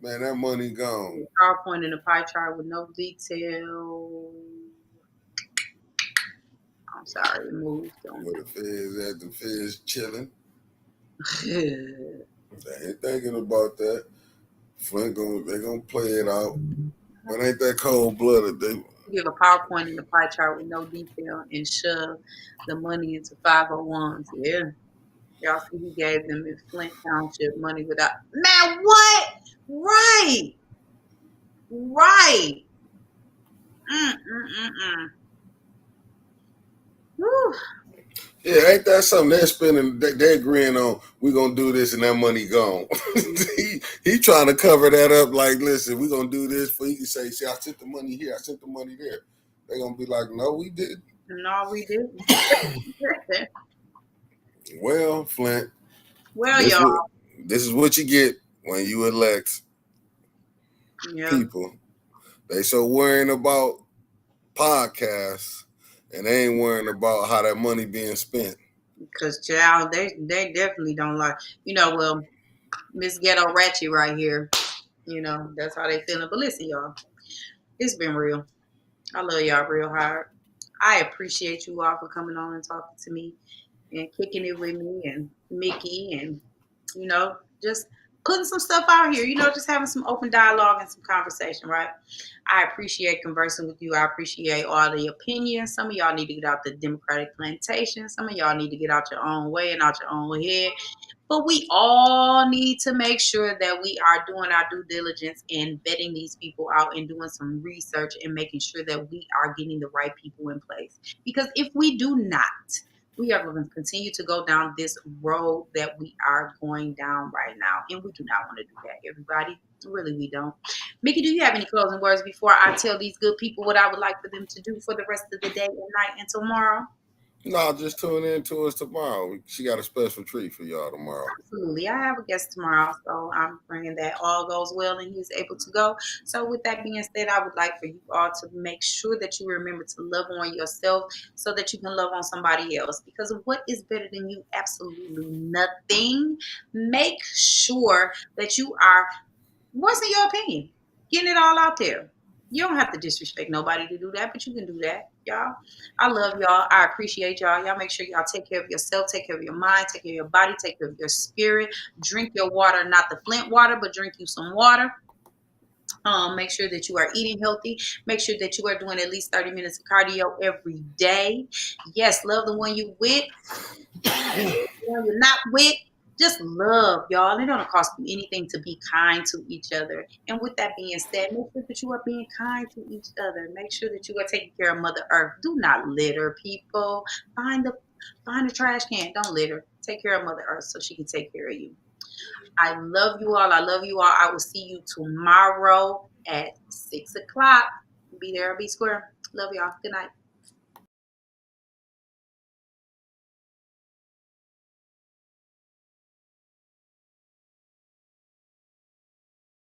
[SPEAKER 1] Man, that money gone.
[SPEAKER 2] PowerPoint in a pie chart with no detail. I'm sorry, it moved.
[SPEAKER 1] Where the feds at? The feds chilling. They ain't thinking about that. Flint they gonna play it out. But ain't that cold blooded? They
[SPEAKER 2] give a PowerPoint in the pie chart with no detail and shove the money into 501s. Yeah. Y'all see he gave them in Flint Township money without. Man, what? Right.
[SPEAKER 1] Yeah, ain't that something they're spending? They're agreeing on. We're gonna do this, and that money gone. he trying to cover that up. Like, listen, we're gonna do this. For he can say, "See, I sent the money here. I sent the money there." They're gonna be like, "No, we didn't."
[SPEAKER 2] No, we didn't.
[SPEAKER 1] Well, Flint,
[SPEAKER 2] Well,
[SPEAKER 1] this
[SPEAKER 2] y'all,
[SPEAKER 1] what this is what you get when you elect
[SPEAKER 2] yeah,
[SPEAKER 1] people. They so worrying about podcasts, and they ain't worrying about how that money being spent.
[SPEAKER 2] because child, they definitely don't like. Well, Miss Ghetto Ratchet right here. That's how they feeling. But listen, y'all, it's been real. I love y'all real hard. I appreciate you all for coming on and talking to me and kicking it with me and Mickey and you know just putting some stuff out here. Just having some open dialogue and some conversation, right? I appreciate conversing with you. I appreciate all the opinions. Some of y'all need to get out the Democratic plantation. Some of y'all need to get out your own way and out your own head. But we all need to make sure that we are doing our due diligence and vetting these people out and doing some research and making sure that we are getting the right people in place. Because if we do not, we are going to continue to go down this road that we are going down right now. And we do not want to do that, everybody. Really, we don't. Mickey, do you have any closing words before I tell these good people what I would like for them to do for the rest of the day and night and tomorrow?
[SPEAKER 1] No, just tune in to us tomorrow. She got a special treat for y'all tomorrow.
[SPEAKER 2] Absolutely. I have a guest tomorrow, so I'm praying that all goes well and he's able to go. So, with that being said, I would like for you all to make sure that you remember to love on yourself so that you can love on somebody else. Because what is better than you? Absolutely nothing. Make sure that you are voicing your opinion, getting it all out there. You don't have to disrespect nobody to do that, but you can do that, y'all. I love y'all. I appreciate y'all. Y'all make sure y'all take care of yourself, take care of your mind, take care of your body, take care of your spirit. Drink your water, not the Flint water, but drink you some water. Make sure that you are eating healthy. Make sure that you are doing at least 30 minutes of cardio every day. Yes, love the one you with. When you're not with, just love, y'all. It don't cost you anything to be kind to each other. And with that being said, make sure that you are being kind to each other. Make sure that you are taking care of Mother Earth. Do not litter, people. Find the find the trash can. Don't litter. Take care of Mother Earth so she can take care of you. I love you all. I love you all. I will see you tomorrow at 6 o'clock. Be there, be square. Love y'all. Good night.